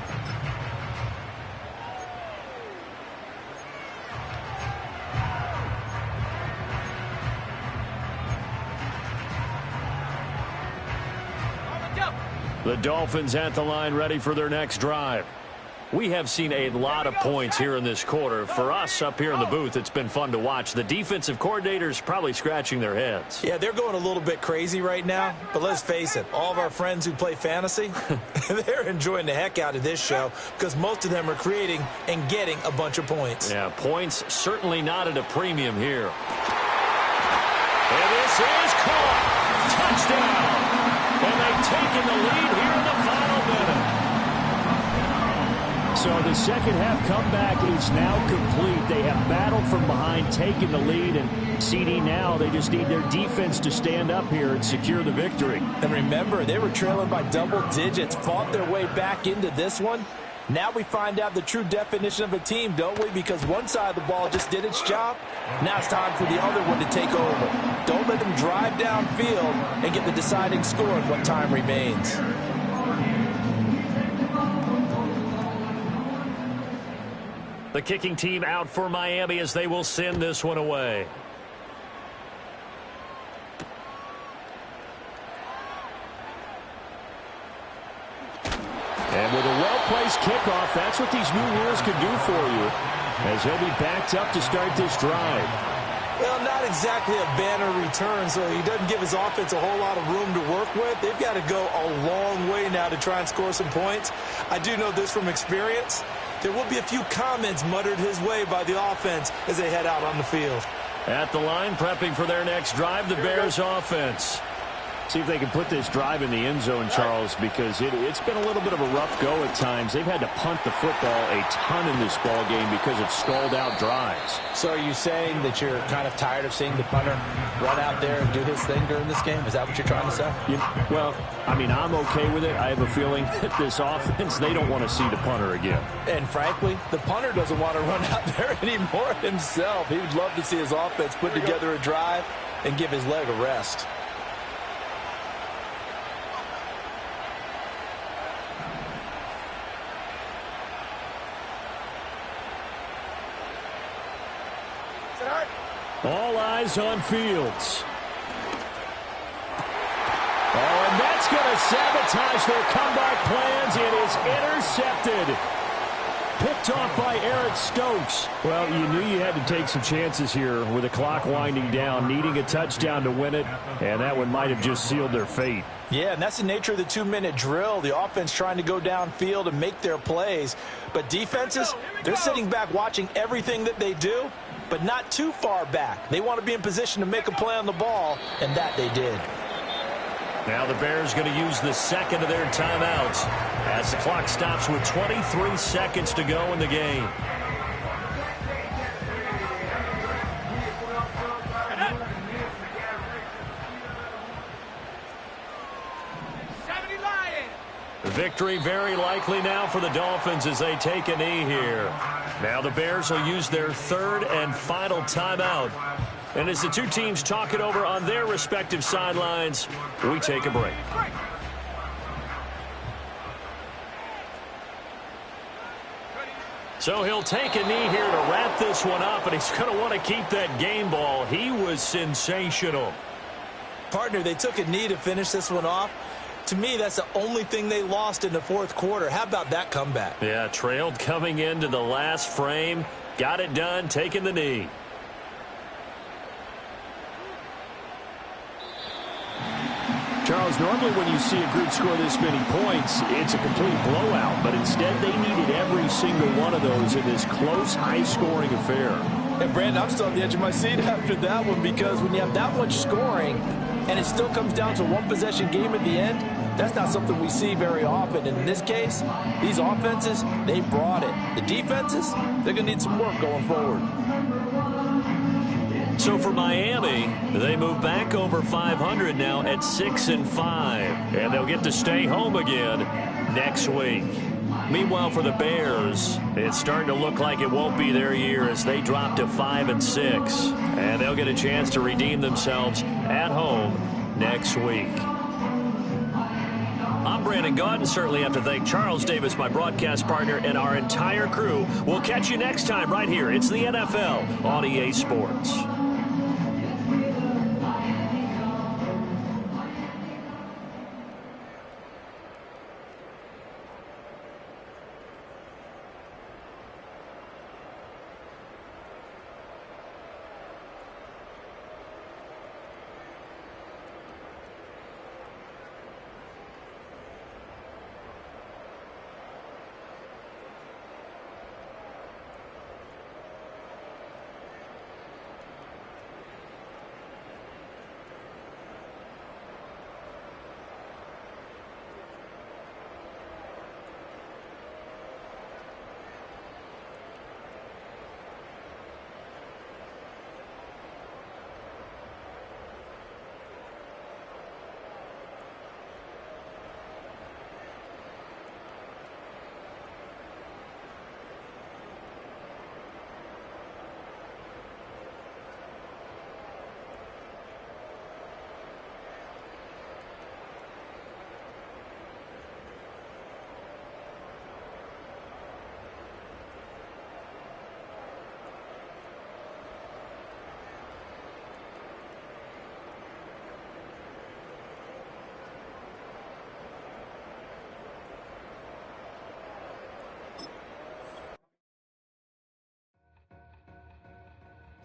The Dolphins at the line ready for their next drive. We have seen a lot of points here in this quarter. For us up here in the booth, it's been fun to watch. The defensive coordinators probably scratching their heads. Yeah, they're going a little bit crazy right now. But let's face it, all of our friends who play fantasy, they're enjoying the heck out of this show because most of them are creating and getting a bunch of points. Yeah, points certainly not at a premium here. And this is caught. Touchdown. And they've taken the lead here in the final minute. So the second half comeback is now complete. They have battled from behind, taken the lead, and CD now they just need their defense to stand up here and secure the victory. And remember, they were trailing by double digits, fought their way back into this one. Now we find out the true definition of a team, don't we? Because one side of the ball just did its job. Now it's time for the other one to take over. Don't let them drive downfield and get the deciding score in what time remains. The kicking team out for Miami as they will send this one away. And with a well-placed kickoff, that's what these new rules can do for you, as he'll be backed up to start this drive. Well, not exactly a banner return, so he doesn't give his offense a whole lot of room to work with. They've got to go a long way now to try and score some points. I do know this from experience. There will be a few comments muttered his way by the offense as they head out on the field. At the line, prepping for their next drive, the Bears offense. See if they can put this drive in the end zone, Charles, because it's been a little bit of a rough go at times. They've had to punt the football a ton in this ball game because of stalled out drives. So are you saying that you're kind of tired of seeing the punter run out there and do his thing during this game? Is that what you're trying to say? Well, I mean, I'm okay with it. I have a feeling that this offense, they don't want to see the punter again. And frankly, the punter doesn't want to run out there anymore himself. He would love to see his offense put together a drive and give his leg a rest. All eyes on Fields. Oh, and that's going to sabotage their comeback plans. It is intercepted. Picked off by Eric Stokes. Well, you knew you had to take some chances here with the clock winding down, needing a touchdown to win it, and that one might have just sealed their fate. Yeah, and that's the nature of the 2-minute drill. The offense trying to go downfield and make their plays. But defenses, they're sitting back watching everything that they do, but not too far back. They want to be in position to make a play on the ball, and that they did. Now the Bears going to use the second of their timeouts as the clock stops with 23 seconds to go in the game. Victory very likely now for the Dolphins as they take a knee here. Now the Bears will use their third and final timeout. And as the two teams talk it over on their respective sidelines, we take a break. So he'll take a knee here to wrap this one up, and he's going to want to keep that game ball. He was sensational. Partner, they took a knee to finish this one off. To me, that's the only thing they lost in the fourth quarter. How about that comeback? Yeah, trailed coming into the last frame. Got it done, taking the knee. Charles, normally when you see a group score this many points, it's a complete blowout. But instead, they needed every single one of those in this close, high-scoring affair. And, Brandon, I'm still on the edge of my seat after that one because when you have that much scoring and it still comes down to a one-possession game at the end, that's not something we see very often. And in this case, these offenses, they brought it. The defenses, they're going to need some work going forward. So for Miami, they move back over 500 now at 6-5. And they'll get to stay home again next week. Meanwhile, for the Bears, it's starting to look like it won't be their year as they drop to 5-6. And they'll get a chance to redeem themselves at home next week. I'm Brandon Gaudin. Certainly have to thank Charles Davis, my broadcast partner, and our entire crew. We'll catch you next time right here. It's the NFL on EA Sports.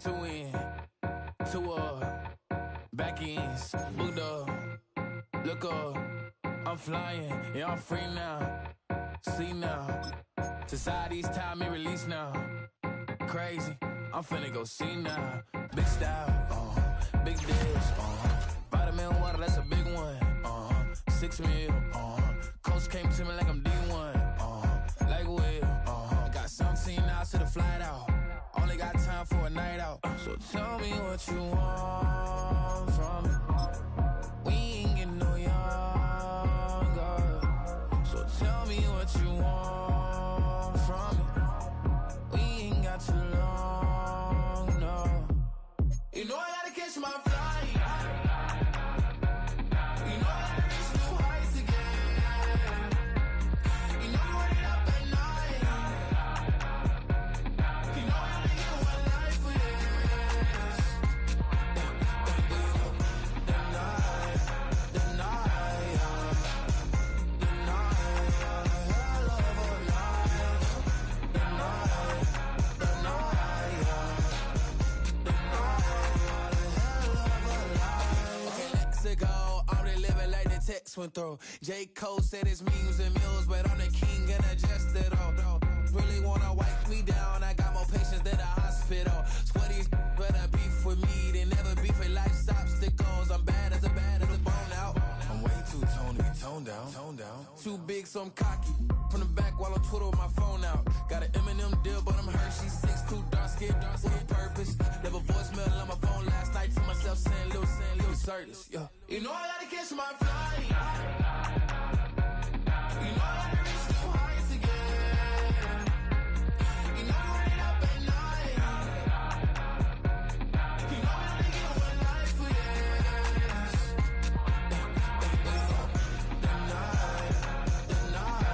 two in, two back ends, boot up, look up, I'm flying, yeah, I'm free now, see now, society's time me release now, crazy, I'm finna go see now, big style, big dish, vitamin water, that's a big one, 6 mil, coach came to me like I'm D1, like Will, got 17 hours to the flight out, only got time for a night out, so tell me what you want from me, we ain't getting no younger, so tell me what you want from me, we ain't got too long, no, you know I gotta catch my flight. Went through. J. Cole said his memes and mills, but I'm the king and adjust it all. Really wanna wipe me down, I got more patience than a hospital. Sweaty better beef with me, they never beef with life's obstacles. I'm bad as a bone out. I'm way too toned to be toned down. Too big, so I'm cocky. From the back while on Twitter with my phone out. Got an Eminem deal, but I'm Hershey 6'2", dark skin with purpose. Left a voicemail on my phone last night to myself saying little Curtis. Yeah. You know I gotta catch my flight. You know I gotta reach new heights again. You know I'm running up at night. You know we only get one life for this. The night, hell of a night. The night,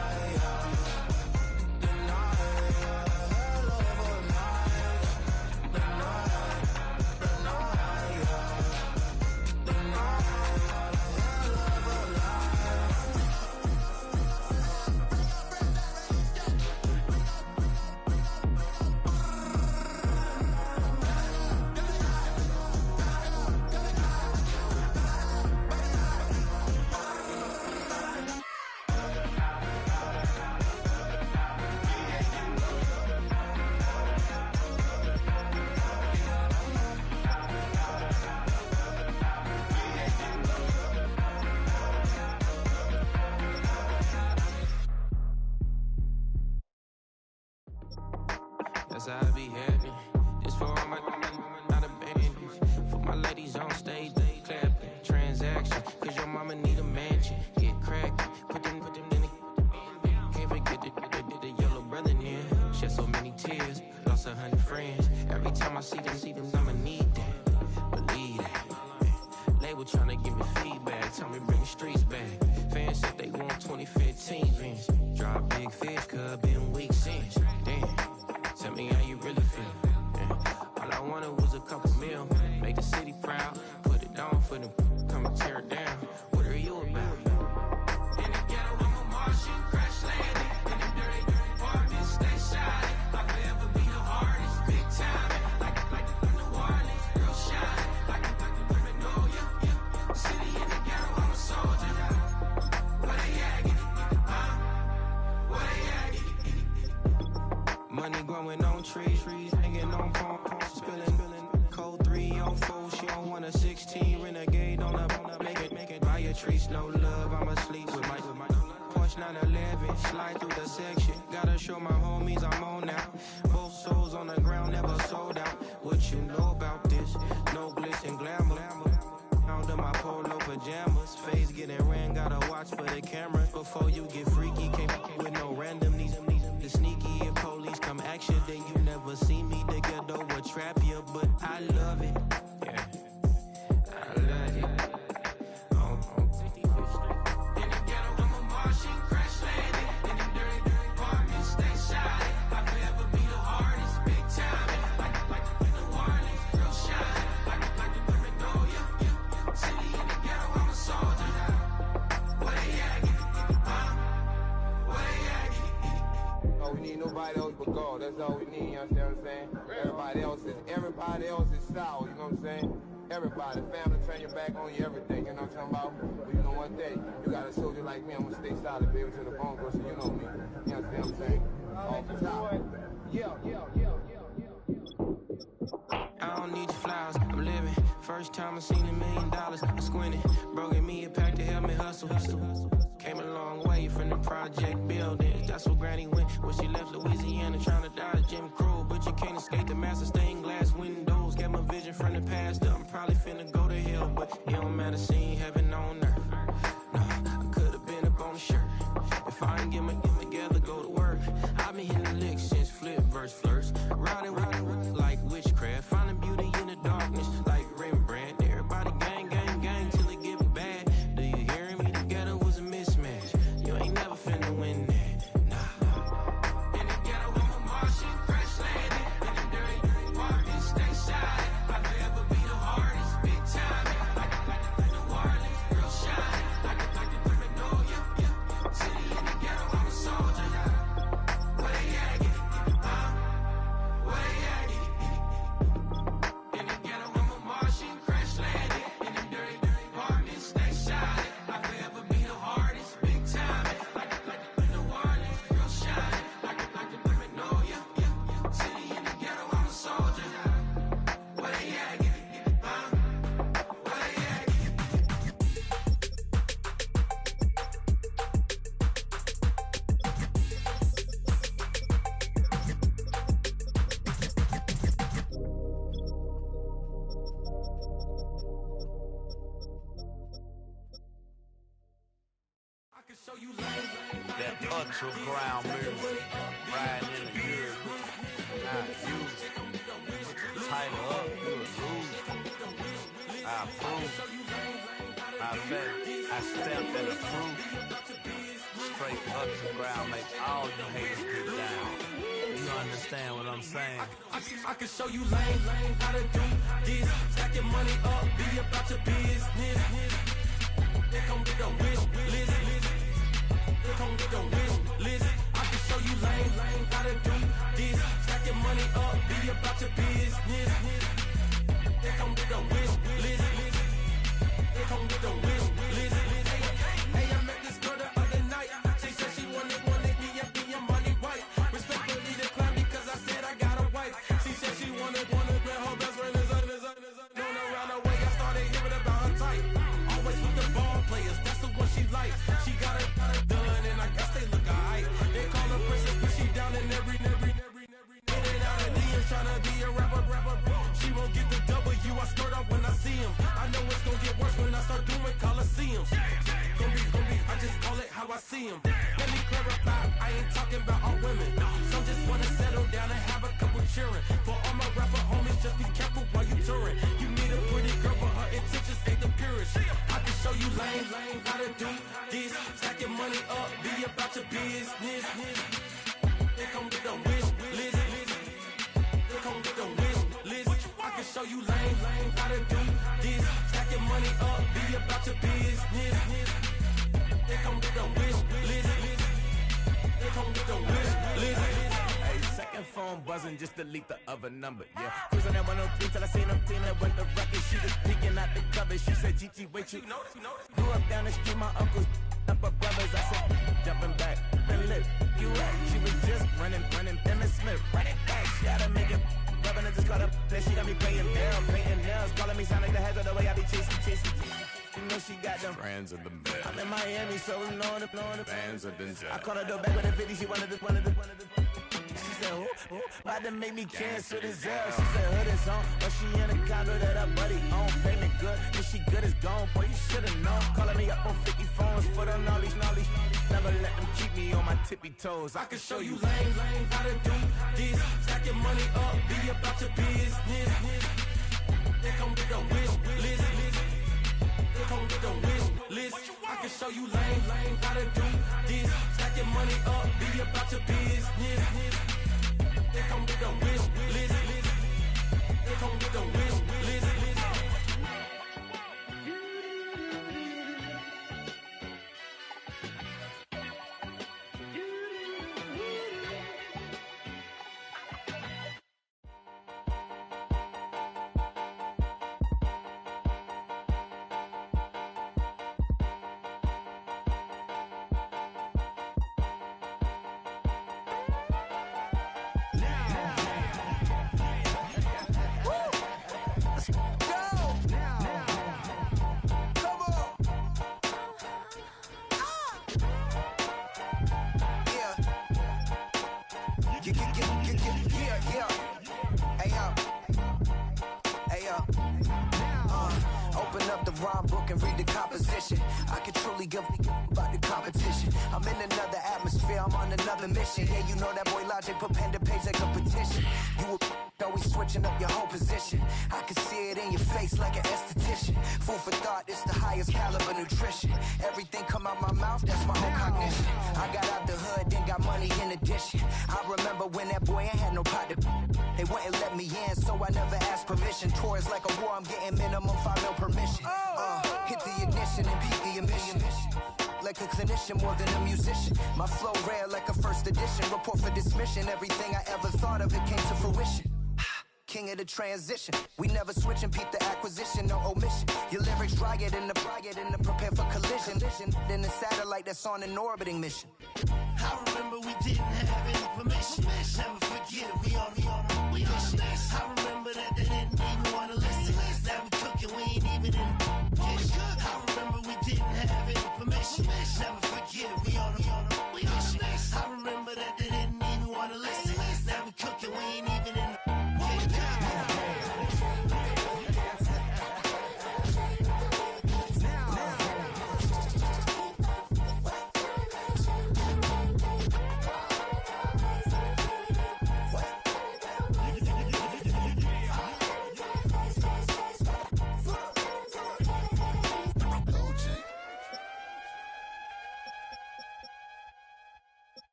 That's how I be happy. This for all my not abandoned. For my ladies on stage, they clapping. Transaction, cause your mama need a mansion. Get crackin', put them in the. Can't forget the yellow brother in. Shed so many tears, lost 100 friends. Every time I see them, I'ma need that. Believe that. Label tryna give me feedback, tell me bring the streets back. Fans said they want 2015 Vince. Drop big fish, cuz been weak since. Damn. Tell me how you really feel. Yeah. All I wanted was a couple mil. Make the city proud. Put it on for them. Come and tear it down. What are you about? In the ghetto, I'm a Martian. Crash landing. In the dirty apartment. Stay shining. I'll forever be the hardest. Big time. Like the New Orleans. Real shine. Like the women know you. City in the ghetto, I'm a soldier. Where they at? Huh? Where they at? Money growing on trees, hanging on palms, spilling, code 3 on 4, she don't want a 16, renegade on up, make it, buy a tree, no love, I'm asleep with my Porsche 911, slide through the section, gotta show my homies I'm on now, both souls on the ground, never sold out, what you know about this, no glitz and glamour, under my polo pajamas, face getting ran, gotta watch for the cameras, before you get freaky, can't with no random, these sneaky, if police come action, then you never see me, the ghetto will trap you, but I love it, yeah, I love it, in the ghetto, I'm a Martian, crash landing, in the dirty apartment, stay shining, I'll forever be the hardest, big time, like the New Orleans, real shine, like the women everybody else but God. That's all we need, you understand what I'm saying? Everybody else is sour, you know what I'm saying? Everybody, family, turn your back on you, everything, you know what I'm talking about? But you know one thing, you got a soldier like me, I'm gonna stay solid, baby, to the bone, so you know me. You understand what I'm saying? Off the top. Yeah. I don't need your flowers, I'm living. First time I seen $1 million, I squinted. Broke me a pack to help me hustle. Came a long way from the project buildings. That's where Granny went when she left Louisiana, trying to dodge Jim Crow. But you can't escape the master stained glass windows. Got my vision from the past. I'm probably finna go to hell, but it don't matter, seeing heaven on earth. No, I could've been up on the shirt. If I ain't get my together, go to work. I've been hitting the licks since flip verse first. Riding like witchcraft, finding beauty in the darkness like Rembrandt. Everybody gang till it get bad. Do you hear me? The ghetto was a mismatch. You ain't never finna win that. Nah. In the ghetto, I'm a Martian, crash landing. In the dirty apartment, stay shy. I'll ever be the hardest, big time. Like the wireless, real shine. Like the Magnolia, city in the ghetto, I'm a soldier. Where they at? Where they at? In the ghetto, I'm a Martian, crash landing. In the dirty apartment, stay shy. I'll ever be the hardest, big time. Like the wireless, real shine. Like the Magnolia, city in the ghetto, I'm a soldier. Where they at? Where they at? I can show you lane. That underground music, riding in the years, not used. Tighten up, you a lose. I approve. I bet I stepped and approved. Straight underground, make all you haters get down. You understand what I'm saying? I can show you lane, how to do this. Stack your money up, be about your business. They come with a wish list. They come with a wish list. I can show you lane, how to do this. Stack your money up, be about your business. They come with a wish list. They come with a wish list. Hey, I met this girl the other night. She said she wanted me and be a money white. Respectfully declined because I said I got a wife. She said she wanted her best friend is known around the way. I started hearing about her type. Always with the ball players, that's the one she likes. She got it done, and I guess they look alright. They call her princess, but she down in every. In and out of DMs, tryna be a rapper. She won't get the W, I skirt off when I see him. I know it's gonna get worse when I start doing Coliseums. Gonna be, I just call it how I see him. Let me clarify, I ain't talking about all women. Some just wanna settle down and have a couple cheering. For all my rapper homies, just be careful while you touring. You need a pretty girl, but her intentions ain't the purest. I can show you lane, how to do this. Stack your money up, be about your business. They come with a wish list. They come with a wish list. I can show you lane, how to do this. Stack your money up, be about your business. They come with a wish list. They come with a wish list. Hey, second phone buzzing, just delete the other number, yeah. Cruising at 103 till I seen them team that went the record. She was peeking out the cover. She said, Gigi, wait, you know. Grew up down the street, my uncles up her brothers. I said, jumping back, been lit. You at? She was just running, Emmett Smith, running back. She had to make it. Rubbing it, just caught up. Then she got me playing down, painting nails. Calling me sound like the heads of the way I be chasing. You know she got them friends of the bed. I'm in Miami, so we know the Fans of the I called her door back with a 50, she wanted the. She said, who? About to make me cancel this L. She said, hood is on, but she in a condo that her buddy own. Payment good, if she good is gone, boy, you should've known. Calling me up on 50 phones, foot on all these. Never let them keep me on my tippy toes. I can show you lane, how to do this. Stack your money up, be about your business. They come with a wish list. They come with a wish list. I can show you lane, how to do this. Stack your money up, be about your business. They come with a wish list. They come with a wish list. can read the composition. I can truly give about the competition. I'm in another atmosphere, I'm on another mission. Yeah, you know that boy Logic put pen to page like a petition. You always switching up your whole position. I can see it in your face like an esthetician. Food for thought, it's the highest caliber nutrition. Everything come out my mouth, that's my whole cognition. I got out the hood, then got money in addition. I remember when that boy ain't had no pot to. They wouldn't let me in, so I never asked permission. Tours like a war, I'm getting minimum 5 mil permission. Hit the ignition and peak the emission. Like a clinician more than a musician. My flow rare like a first edition. Report for dismission. Everything I ever thought of, it came to fruition. King of the transition. We never switch and peep the acquisition, no omission. Your lyrics dry it in the prepare for collision. Then the satellite that's on an orbiting mission. I remember we didn't have any permission. Never forget it, we on a mission. I remember that they didn't even want to listen. Now we cooking, we ain't even in the kitchen. I remember we didn't have any permission. Never forget it, we on a mission. I remember that they didn't even want to listen. Now we cooking, we ain't even in the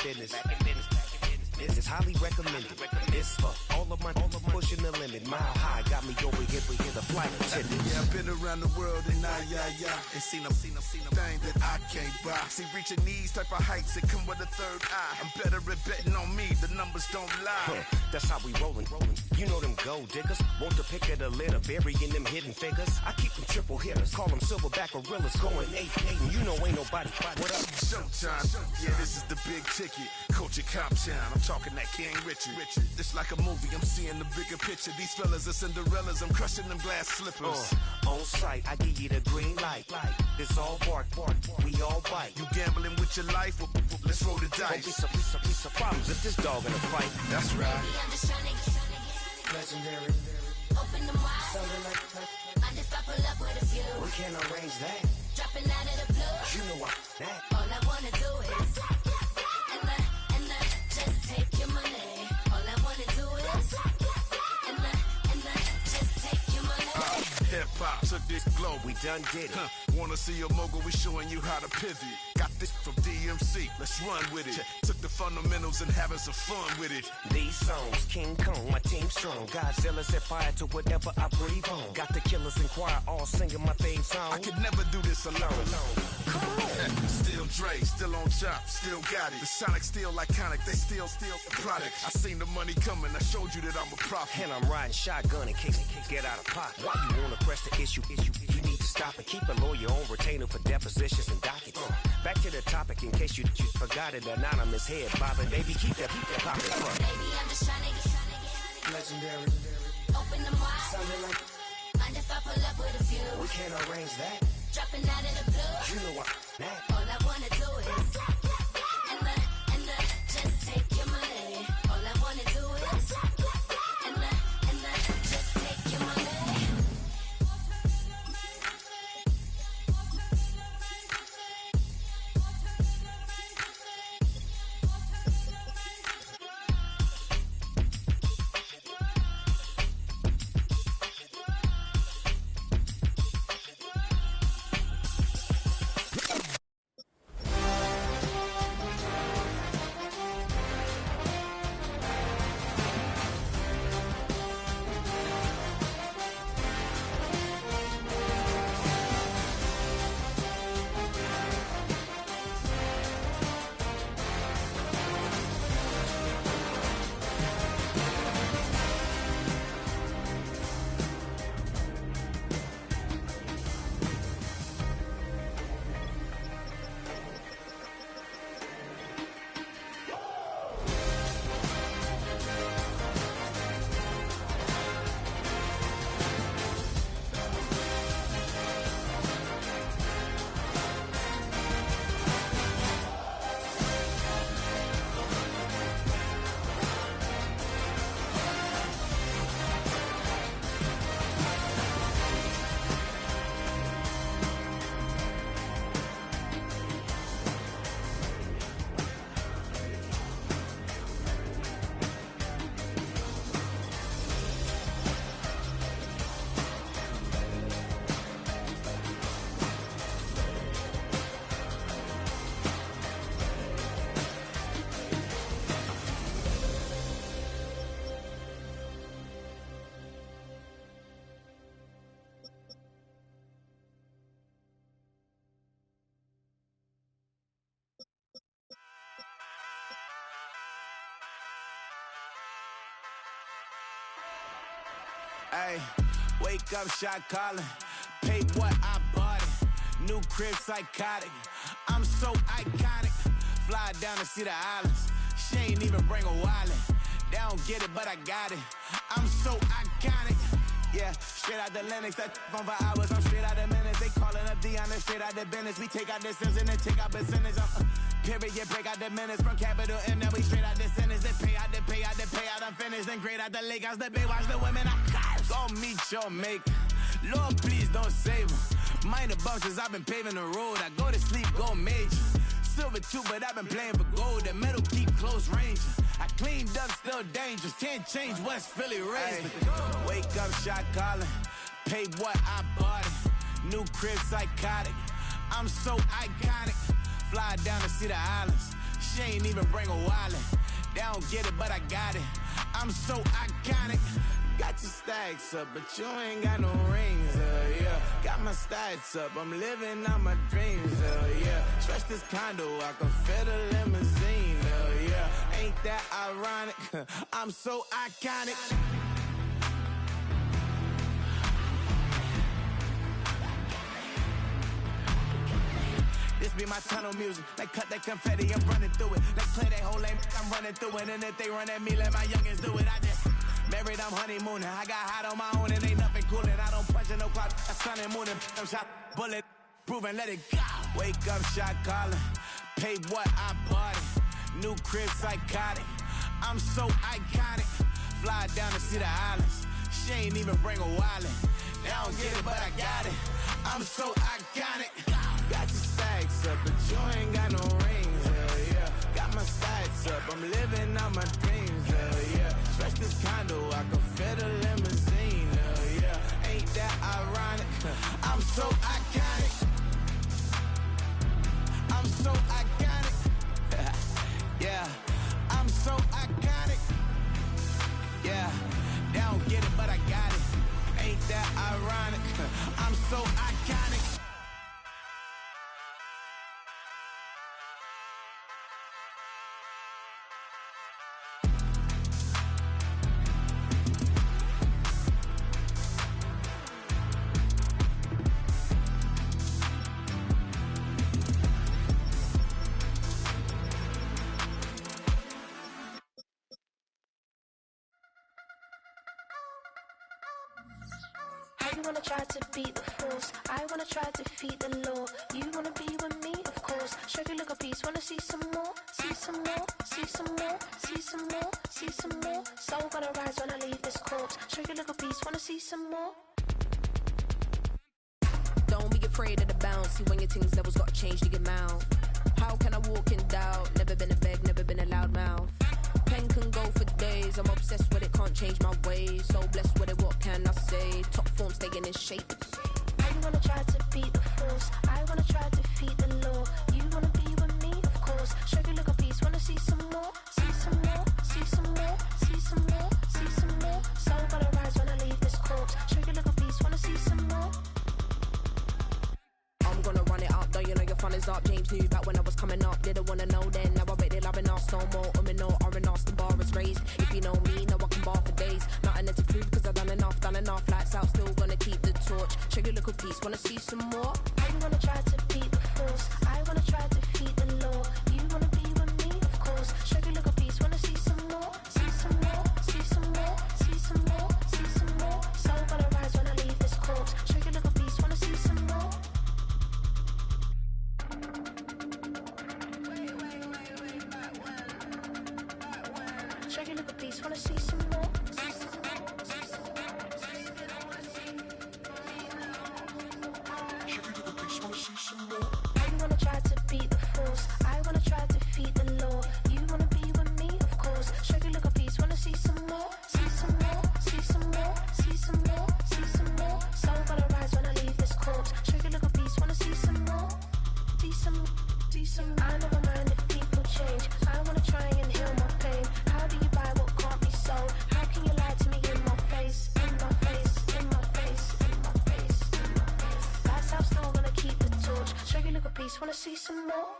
business. This is highly recommended. This for all of my pushing the limit. Mile high got me over here for the flight attendant. Yeah, I've been around the world and and seen a thing that I can't buy. See, reaching these type of heights, it come with a third eye. I'm better at betting on me, the numbers don't lie. That's how we rollin'. You know them gold diggers, want to pick at a litter, burying them hidden figures. I keep them triple hitters, call them silverback gorillas, going 8-8, and you know ain't nobody. What up? Showtime, yeah, this is the big ticket. Culture Cop Town, I'm talking that King Richard. This like a movie, I'm seeing the bigger picture. These fellas are Cinderellas, I'm crushing them glass slippers. On sight, I give you the green light. It's all bark, we all bite. You gambling with your life? Well, let's roll the dice. Don't be some problems if this dog in a fight. That's right. I'm just trying to get legendary. Open them wide. Something like I just pull up with a few. We can't arrange that. Dropping out of the blue. You know that. All I wanna do is and just take your money. All I wanna do is and just take your money. Hip hop took this globe, we done did it. Wanna see a mogul? We showing you how to pivot. Got this from DMC, let's run with it. Took the fundamentals and having some fun with it. These songs, King Kong, my team strong. Godzilla set fire to whatever I breathe on. Got the killers in choir all singing my theme song. I could never do this alone. Still Dre, still on top, still got it. The Sonic still iconic, they still the product. I seen the money coming, I showed you that I'm a prophet. And I'm riding shotgun in case get out of pocket. Why you wanna press the issue? You need to stop and keep a lawyer on retainer for depositions and dockets. Back to the topic in case you forgot it. Anonymous head bobbing, baby, keep that poppin'. Baby, I'm just trying to get legendary. Open them wide. Something like mind if I pull up with a few. We can't arrange that. Dropping out of the blue. You know that. All I wanna do is and just take your money. All I wanna do is and just take your money. Ay, wake up, shot calling. Pay what I bought it. New crib, psychotic. I'm so iconic. Fly down to see the islands. She ain't even bring a wallet. They don't get it, but I got it. I'm so iconic. Yeah, straight out the Lennox, that on for hours, I'm straight out the minutes. They calling up Dion, straight out the business. We take out the sins and then take out percentage. Period, break out the minutes from capital M, now we straight out the sentence. Then pay out, I'm finished. Then grade out the lake house, the bay, watch the women, I got it. Go meet your maker. Lord, please don't save them. Minor bumps as I've been paving the road. I go to sleep, go major. Silver too, but I've been playing for gold. The metal keep close range. I cleaned up, still dangerous. Can't change West Philly raised. Wake up, shot calling. Pay what I bought it. New crib, psychotic. I'm so iconic. Fly down to see the islands. She ain't even bring a wallet. They don't get it, but I got it. I'm so iconic. Got your stacks up, but you ain't got no rings, yeah. Got my stats up, I'm living out my dreams, yeah. Stretch this condo, I can fit a limousine, yeah. Ain't that ironic? I'm so iconic. This be my tunnel music. Like cut that confetti, I'm running through it. Like play that whole lane, I'm running through it. And if they run at me, let my youngins do it. I just married, I'm honeymooning. I got hot on my own and ain't nothing coolin'. I don't punch in no clock, I sun and moon. I'm shot, bullet, proven, let it go. Wake up, shot calling. Pay what I bought it. New crib, psychotic. I'm so iconic. Fly down to see the islands. She ain't even bring a wallet. They don't get it, but I got it. I'm so iconic. Got your stacks up, but you ain't got no rings, yeah. Got my stats up, I'm living out my dreams, yeah. Stretch this condo, I can fit a limousine, yeah. Ain't that ironic? I'm so iconic. I'm so iconic. Yeah, I'm so iconic. Yeah, they don't get it, but I got it. Ain't that ironic? I'm so iconic. You wanna try to beat the force, I wanna try to defeat the law. You wanna be with me, of course. Show you look a piece, wanna see some more, see some more, see some more, see some more, see some more. Soul gonna rise when I leave this corpse. Show you look a piece, wanna see some more. Don't be afraid of the bounce. See when your things levels got changed to your mouth. How can I walk in doubt? Never been a beg, never been a loud mouth. Pen can go for days. I'm obsessed with it, can't change my ways. So blessed with it, what can I say? Top form staying in shape. You wanna try to beat the force, I wanna try to defeat the law. You wanna be with me, of course. Show you look a piece, wanna see some more, see some more, see some more, see some more, see some more. Soul gonna rise when I leave this corpse. Show you look a piece, wanna see some more. I'm gonna run it up, though you know your fun is up. James knew back when I was coming up. Didn't wanna know then, now I bet they loving us no more. No, R&R's, the bar is raised. If you know me, now I can bar for days. Nothing to prove, cause I've done enough. Lights out, still gonna keep the torch. Check your little piece, wanna see some more? You wanna try to beat the force, I wanna try to defeat the law. You wanna be with me, of course. Show you look a piece, wanna see some more, see some more, see some more, see some more, see some more. Soul gonna rise when I leave this corpse. Show you look a piece, wanna see some more. Show you look a piece, wanna see some more. You wanna try to beat the force, I wanna try to defeat the law. You wanna be with me, of course. Show you look a piece, wanna see some more, see some more, see some more, see some more, see some more. Soul gonna rise when I leave this corpse. Show you look a piece, wanna see some more, see some, see some. I never mind if people change. I wanna try and heal my pain. How do you buy what can't be sold? How can you lie to me in my face, in my face, in my face, in my face, in my face? That's how I'm still gonna keep the torch. Show you look a piece, wanna see some more?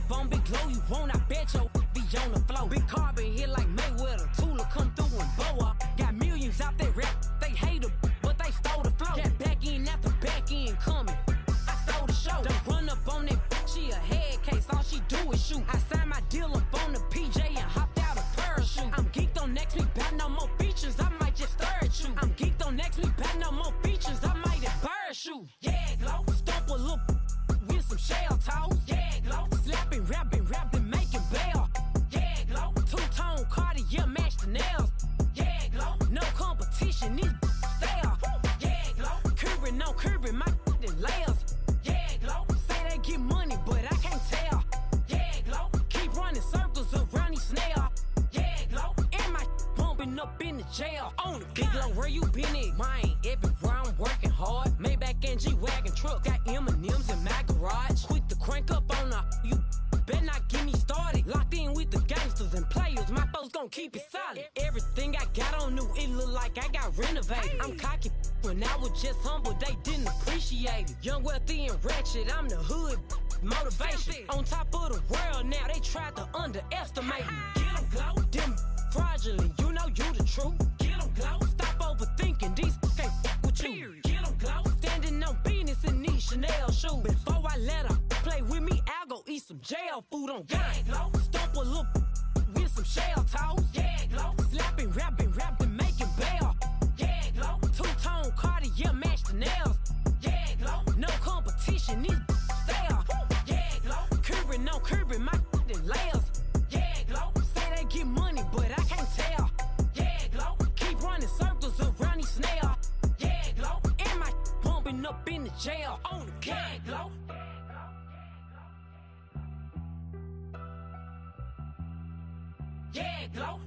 phone, big glow you want, I bet your be on the floor. Big carbon here like Mayweather, Tula come through and blow up. Got millions out there rap, they hate her, but they stole the flow. Got back in after back in coming, I stole the show. Don't run up on that, she a head case, all she do is shoot. I signed my deal up on the PJ and hopped out a parachute. I'm geeked on next week, back no more features, I might just stare at you. I'm geeked on next week, back no more features, I might embarrass you. Yeah, glow, stomp a little with some shell toes. Yeah, glow, slapping, rapping, making bail. Yeah, glow, two-tone Cartier match the nails. Yeah, glow, no competition, these stale. Yeah, glow, curving, no curving, my layers. Yeah, glow, say they get money, but I can't tell. Yeah, glow, keep running circles around these snails. Yeah, glow, and my bumping up in the jail. On the big glow, where you been at? Mine, everywhere I'm working hard. Maybach and G-Wagon truck, got M&M's in my garage. Quick to crank up on her, you better not get me started. Locked in with the gangsters and players, my folks gon' keep it solid. Everything I got on new, it look like I got renovated. I'm cocky when I was just humble, they didn't appreciate it. Young, wealthy, and ratchet, I'm the hood motivation. On top of the world now, they tried to underestimate me. Get 'em, glow, them fraudulent, you know you the truth. Get 'em, glow, stop overthinking, these can't fuck with you. Get 'em, glow, standing on business in these Chanel shoes. Before I let her play with me, I'll go eat some jail food on God. Yeah, glow, stomp a little with some shell toes. Yeah, glow, slapping, rapping, making bail. Yeah, glow, two-tone Cartier match the nails. Yeah, glow, no competition, these stale. Yeah, glow, curving, no curving, my layers. Yeah, glow, say they get money, but I can't tell. Yeah, glow, keep running circles around these snails. Yeah, glow, and my bumping up in the jail. On the yeah, glow. Yeah, glow.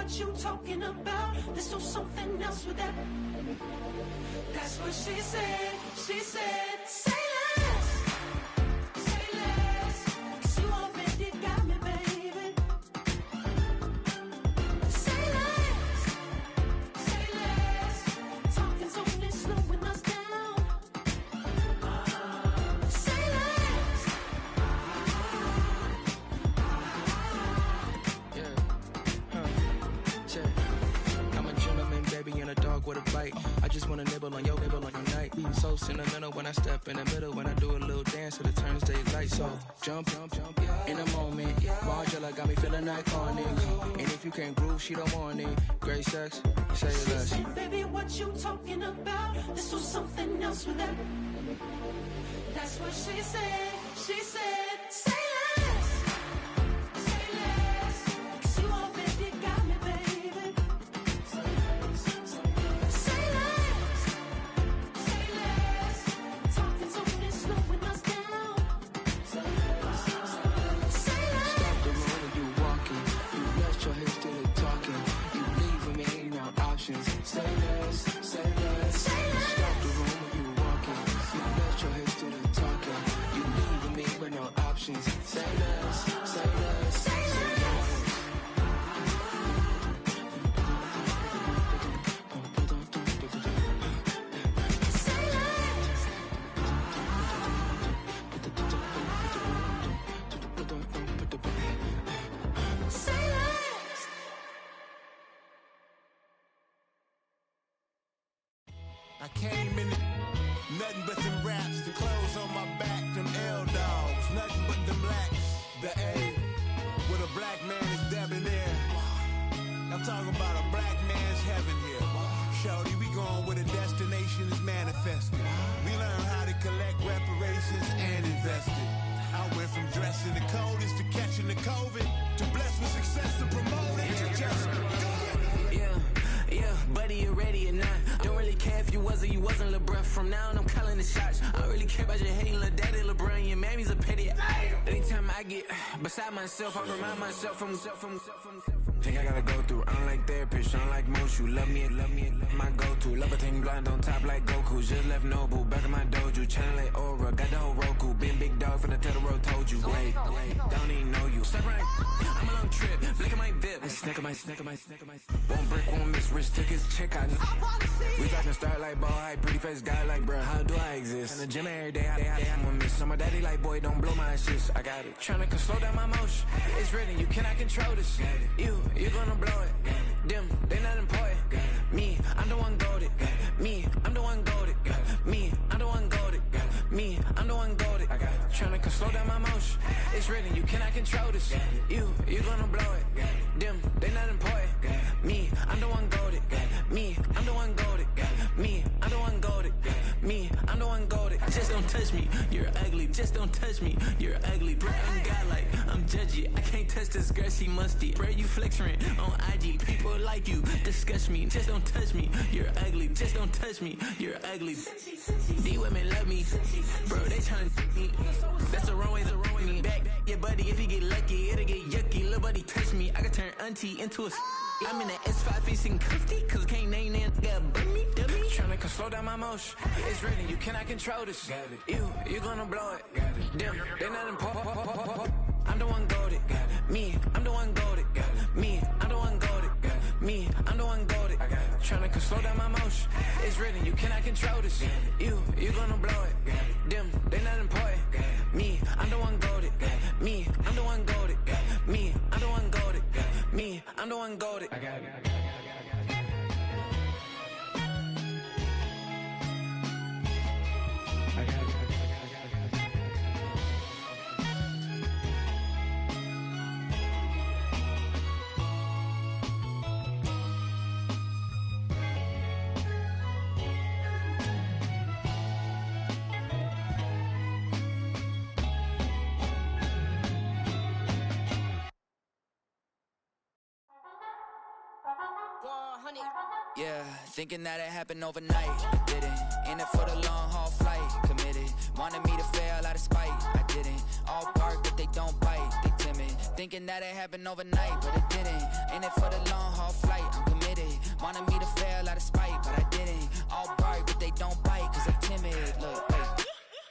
You talking about? Let's do something else with that. That's what she said. She said, say less. Say less. 'Cause you already got me, baby. Say less. Say less. Talking's only slowing us down. Say less. I'm a gentleman, baby, and a dog with a bite. I just wanna nibble on your night. So sentimental when I step in the middle. When I do a little dance, till it turns daylight. So jump, in a moment. Margella got me feeling iconic. And if you can't groove, she don't want it. Great sex, say less. She said, baby, what you talking about? Let's do something else with that. That's what she said. She said, say less. Say less. 'Cause you already got me, baby. Say less. Say less. Talking's only slowing us down. Say less. Say less. Stop the road when you walking. You left your hips to the talking. You leaving me no options. Say less, say less. Say less. Stop the road when you walking. You left your hips to the talking. You leaving me with no options. Say less, say less, say less. Say less. I came in nothing but them raps, the clothes on my back, them L-dogs, nothing but them blacks, the A, with a black man is debonair. I'm talking about a black man's heaven here. Shorty, we going where the destination is manifested. We learn how to collect reparations and invest it. get beside myself, I remind myself from. Think I gotta go through. I don't like therapists, I don't like most. You love me, my go-to. Love a thing blind on top like Goku. Just left Noble, back in my dojo. Channel like Aura, got the whole Roku. Been big dog from the tell the road told you. Wait, don't even know you. Step right, I'm a long trip. Blick at my VIP. Snack of my. One brick, one miss. Rich took his chick out. We talking start like ball high, pretty face guy like, bruh, how do I exist? In the gym every day, I'm gonna miss. So my daddy like, boy, don't blow my shit. I got it. Tryna slow down my motion. It's written, you cannot control this. You gonna blow it. Them, they not important. Me, I'm the one goated. Me, I'm the one goated. Me, I'm the one goated. Me, I'm the one goated. Tryna slow down my motion. It's written, you cannot control this. You gonna blow it. Them, they not important. Me, I'm the one goated. Me, I'm the one goated. Me, I'm the one goated. Me, I'm the one goated. Just don't touch me, you're ugly. Just don't touch me, you're ugly. Bro, I'm godlike, I'm judgy. I can't touch this girl, she musty. Bro, you flexing on IG. People like you, disgust me. Just don't touch me, you're ugly. Just don't touch me, you're ugly. These women love me, bro, they tryna me. That's the wrong way, me. Back your buddy, if he get lucky, it'll get yucky. Little buddy touch me, I can turn auntie into a. I'm in the S5 facing cuffy, cause I can't name that got bummy, dummy. Tryna slow down my motion. It's written, you cannot control this. You gonna blow it. Them, they not important. I'm the one goated. Me, I'm the one goated. Me, I'm the one goated. Me, I'm the one goated. Tryna slow down my motion. It's written, you cannot control this. You gonna blow it. Them, they not important. Me, I'm the one goated. Me, I'm the one goated. Me, I'm the one goated. Me, I'm the one goated. Yeah, thinking that it happened overnight. It didn't. In it for the long haul flight. Committed. Wanted me to fail out of spite. I didn't. All bark, but they don't bite. They timid. Thinking that it happened overnight, but it didn't. In it for the long haul flight. I'm committed. Wanted me to fail out of spite, but I didn't. All bark, but they don't bite, cause I'm timid. Look, hey.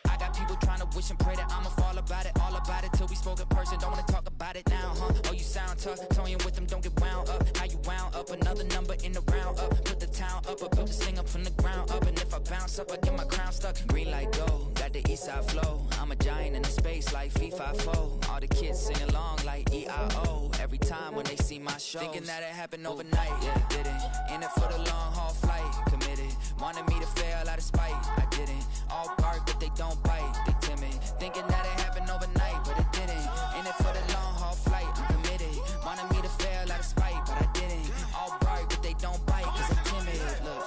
I got people trying to wish and pray that I'ma fall about it, all about it till we spoke in person. Don't wanna talk about it now, huh? Oh, you sound tough, toying with them, don't get wound up. How you wound up? Another number in the round up. Put the town up, I built this thing up from the ground up. And if I bounce up, I get my crown stuck. Green light go, got the east side flow. I'm a giant in the space like FIFA4. All the kids sing along like EIO. Every time when they see my show, thinking that it happened overnight, yeah, it didn't. In it for the long haul flight, committed. Wanted me to fail out of spite, I didn't. All bark, but they don't bite, they timid. Thinking that it happened overnight, but it didn't. In it for the long haul flight, I'm committed. Wanted me to fail out of spite, but I didn't. All bark, but they don't bite, cause I'm timid. Look,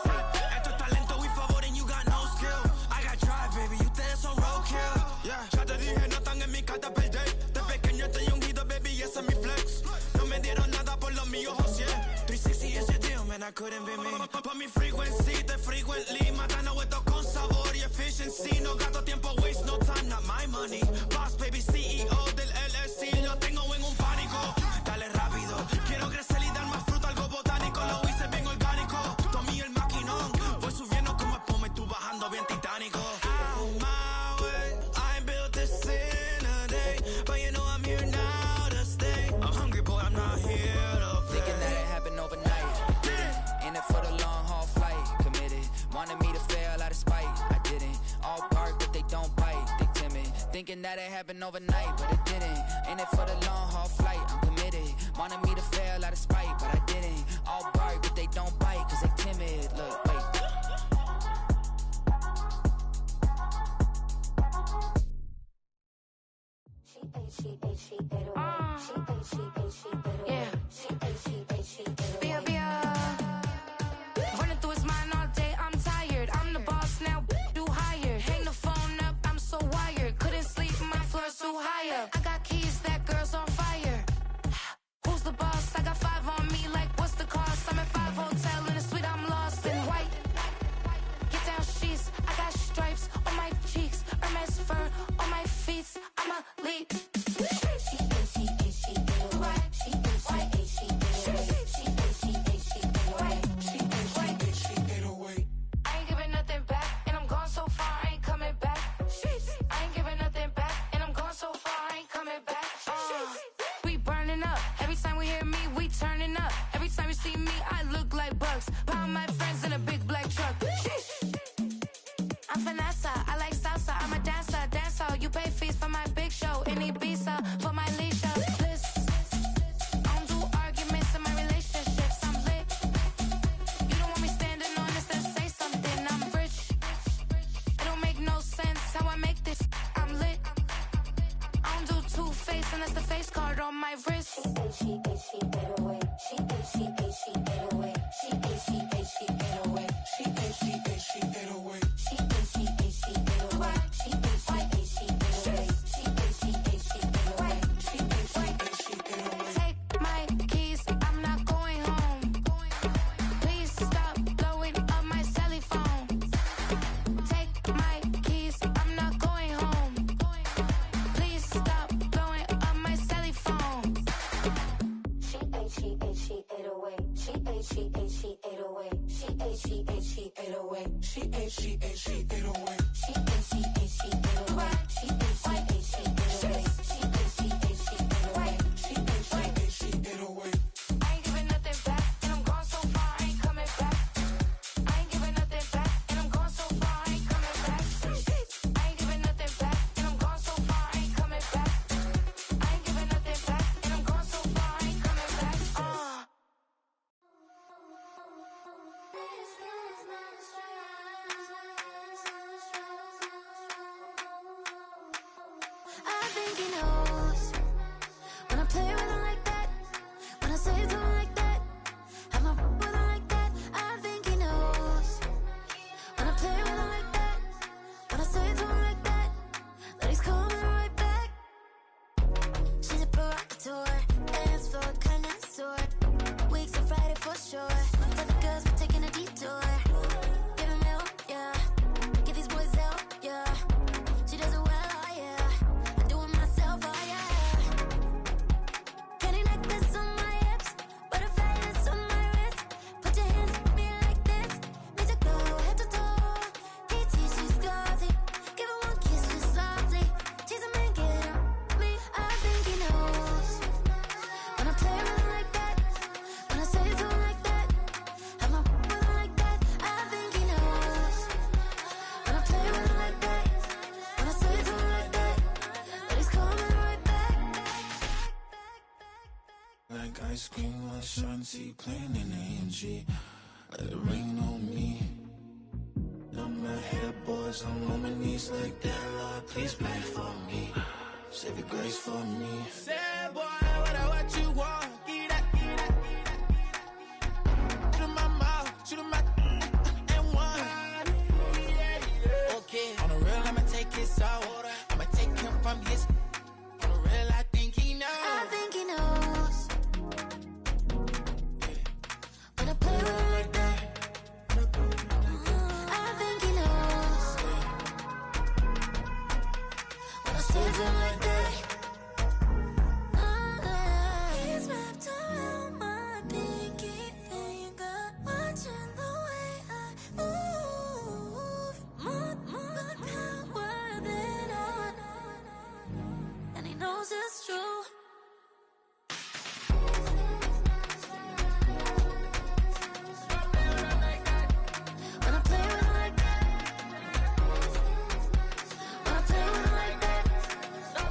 Esto es talento, we favor, and you got no skill. I got drive, baby, ustedes son roadkill. Yeah, ya te dije, no están en mi carta perder. De pequeño estoy ungido, baby, y ese es mi flex. No me dieron nada por los míos, José. 360 is your deal, man, I couldn't be me. Pa' mi frequency, te frequently. Matando esto con sabor y efficiency. No gasto tiempo, waste no time, not my money. Boss, baby, CEO del LLC. Lo tengo en un pánico. Dale rápido, quiero crecer y dar más fruto, algo botánico. Lo hice bien orgánico. Tomé el maquinón. Voy subiendo como espuma y tú bajando bien titánico. Out my way, I ain't built this in a day. But you know I'm here now to stay. I'm hungry, boy, I'm not here to play. Thinking that it happened overnight, it didn't. In it for the long haul flight, committed. Wanted me to fail out of spite, I didn't. All bark, but they don't bite, they timid. Thinking that it happened overnight, but it didn't. In it for the long haul flight, I'm committed. Wanted me to fail out of spite, but I didn't. All bark, but they don't bite, cause they timid. Look, wait. Running through his mind all day, I'm tired. I'm the boss now, do higher. Hang the phone up, I'm so wired. Couldn't sleep, my floor's too high up. I got keys, that girl's on fire. Who's the boss? I got 5 on me, like what's the cost? I'm at 5 hotel in a suite, I'm lost in white. Get down sheets, I got stripes on my cheeks. Hermes fur on my feet, I'm a lead. face for my big show. Any visa for my leisure. Bliss. I don't do arguments in my relationships. I'm lit. You don't want me standing on this, then say something. I'm rich. It don't make no sense how I make this. I'm lit. I don't do two-face unless the face card on my wrist. She ate away. She ate away. She ate away. She ate away. She ate away. Take my keys, I'm not going home. Please stop blowing up my celly phone. Take my keys, I'm not going home. Please stop blowing up my celly phone. She ate away. She ate away. She ate away. She ate away. I ain't giving nothing back, and I'm gone so far, I ain't coming back. I ain't giving nothing back, and I'm gone so far, I ain't coming back. I ain't giving nothing back, and I'm gone so far, I ain't coming back. I ain't giving nothing back, and I'm gone so far, I ain't coming back. I think he knows when I play with him like that, when I say it to him like that, have my with him like that. I think he knows when I play with him like that, when I say it to him like that, that he's coming right back. She's a provocateur, dance floor connoisseur. Weeks on Friday for sure. Tell the girls we're taking a detour. Give him hell, yeah. Give these boys hell, yeah. She does it well, oh yeah. I do it myself, oh yeah. Candy necklace on my hips, butterflies on my wrist. Put your hands on me like this, makes it go head to toe. PT, she's glossy. Give her one kiss just softly. Tease him and get him me. I think he knows when I play with him like that, when I say it to him like that, have my with him like that. I think he knows when I play with him like that, when I say it to him like that, that he's coming right back. Like ice cream on Shanty, playing in AMG. Let it rain on me. Numb my hair, boys, I'm on my knees like that. Lord, please pray for me. Save your grace for me. Say, boy, what you want? Get that. Shoot in my mouth, shoot in my and one. Okay, on the real, I'ma take his out. I'ma take him from his. On the real, I think he knows. I think he knows when I play with him like that. I think he knows when I say it to him like that. He's wrapped around my pinky finger, watching the way I move. More power than on, and he knows it's true. When I play with him like that, when I play with him like that,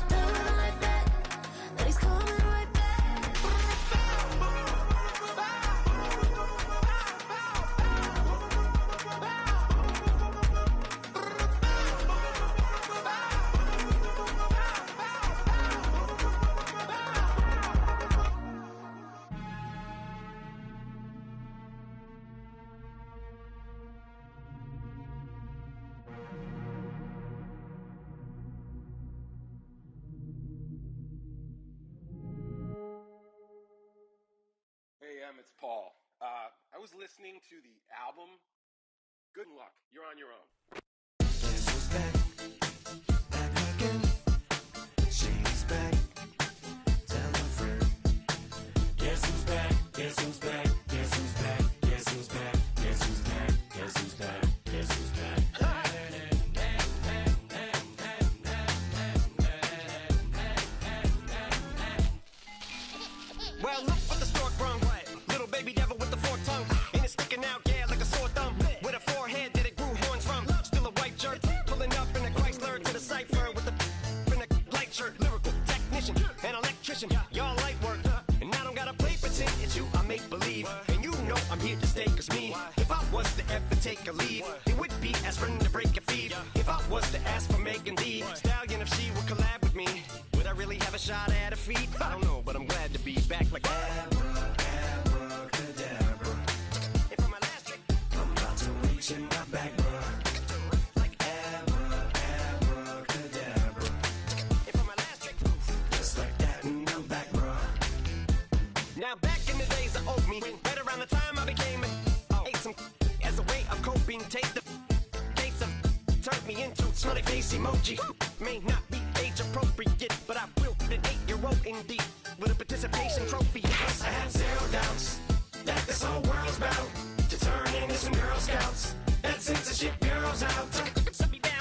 play with him like that, that he's coming right back. Hey, it's Paul. I was listening to the album. Good luck. You're on your own. Guess who's back? Back again. She's back. Tell a friend. Guess who's back? Guess who's back? Guess who's back? Guess who's back? Guess who's back? Guess who's back? Guess who's back? Well, look what the stork brung. Little baby devil with the forked tongue. And it's sticking out, yeah, like a sore thumb. With a forehead that it grew horns from. Still a white jerk. Pulling up in a Chrysler to the cipher with the in a vision, y'all light work. And I don't gotta play pretend, it's you I make believe. And you know I'm here to stay, cause me, if I was to ever take a leave, it would be as friend to break a feed. If I was to ask for Megan D Stallion, if she would collab with me, would I really have a shot at a feat? I don't know, but I'm glad to be back like abracadabra. And for my last trick, I'm about to reach in my back, bruh. Like abracadabra. And for my last trick, just like that, and I'm back, bruh. Now back in the days of old me, right around the time I became ate some as a way of coping. Take the case of turned me into smiley face emoji. May not be age appropriate, but I will an 8-year-old indeed with a participation trophy. Plus I have zero doubts that this whole world's bound to turn into some Girl Scouts. That censorship bureau's out.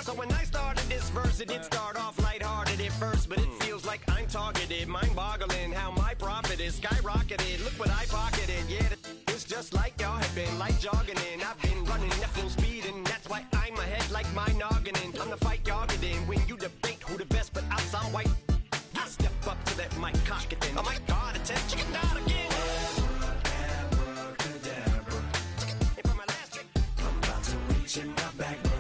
So when I started this verse, it did start off lighthearted at first, but it feels like I'm targeted, mind-boggling how my profit is skyrocketed. Look what I pocketed, yeah, it's just like y'all have been like jogging in. I've been running at full speed, and that's why I'm ahead like my noggin. I'm the fight y'all get in when you debate who the best, but I'm some white. I step up to that mic, cock it then. Oh my God, attention, chicken out again. Abracadabra. And for my last trick, I'm about to reach in my back, bruh.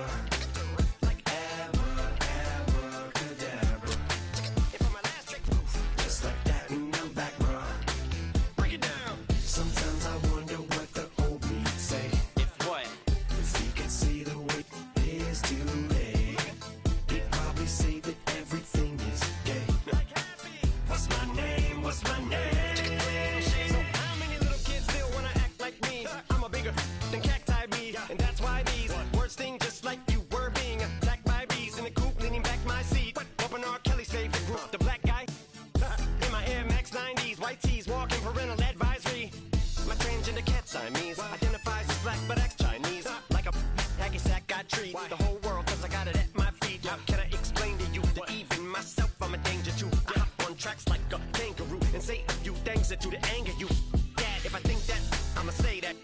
To the anger you dad, if I think that I'ma say that,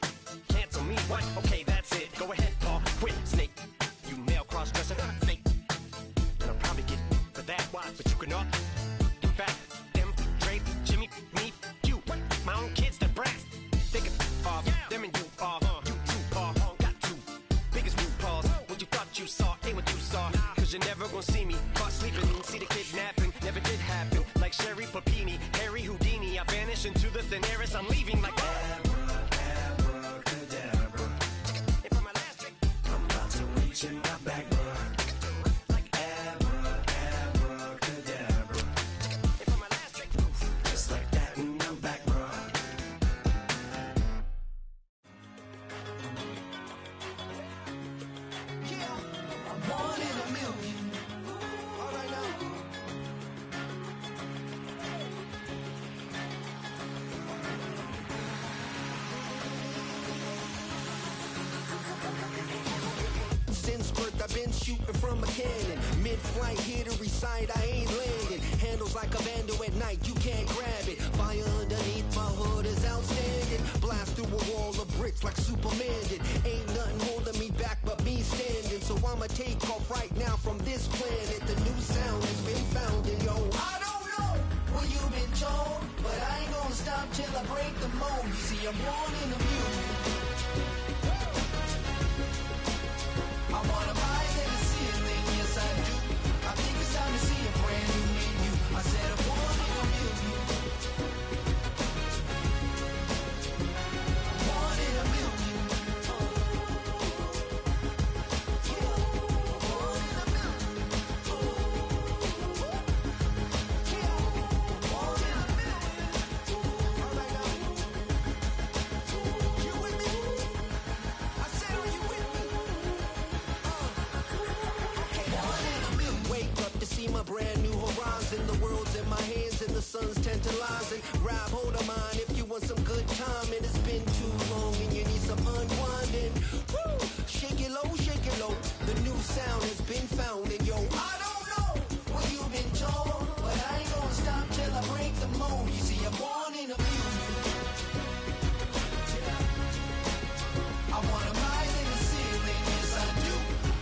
cancel me, what? Okay, that's it, go ahead, Paul, quit, snake, you male cross-dresser, fake, and I'll probably get for that, why? But you can all, in fact, them, Dre, Jimmy, me, you, my own kids, that brass, they can off, them and you are, you two are, got two, biggest root paws, what you thought you saw, ain't what you saw, cause you're never gonna see me, caught sleeping, see the kidnapping, never did happen, like Sherry Papini, Harry Houdini, I vanish into the thin air as I'm leaving like abracadabra. And for my last trick, I'm about to reach in my back, bruh. Like abracadabra. And for my last trick, just like that, and I'm back, bruh. Yeah, I'm one in a million. All right now. Since birth I've been shooting from a cannon. Mid-flight here to recite, I ain't landing. Handles like a vandal at night, you can't grab it. Fire underneath my hood is outstanding. Blast through a wall of bricks like Superman did. Ain't nothing holding me back but me standing. So I'ma take off right now from this planet. The new sound has been found in yo. I don't know what you've been told, but I ain't gonna stop till I break the mold. You see, I'm born in the music. I wanna rise in the ceiling, yes I do. I think it's time to see a brand new menu. I said I'm born in a million. Born in a million. Born in a million. Born in a million. All right now. You with me? I said, are you with me? Wake up to see my brand new horizon. The world's in my hands and the sun's tantalizing. Grab hold of mine if you want some good time. And it's been too long and you need some unwinding. Woo! Shake it low, shake it low. The new sound has been found and yo, I don't know what you've been told, but I ain't gonna stop till I break the mold. You see, I'm born in a million. I wanna rise in the ceiling, yes I do.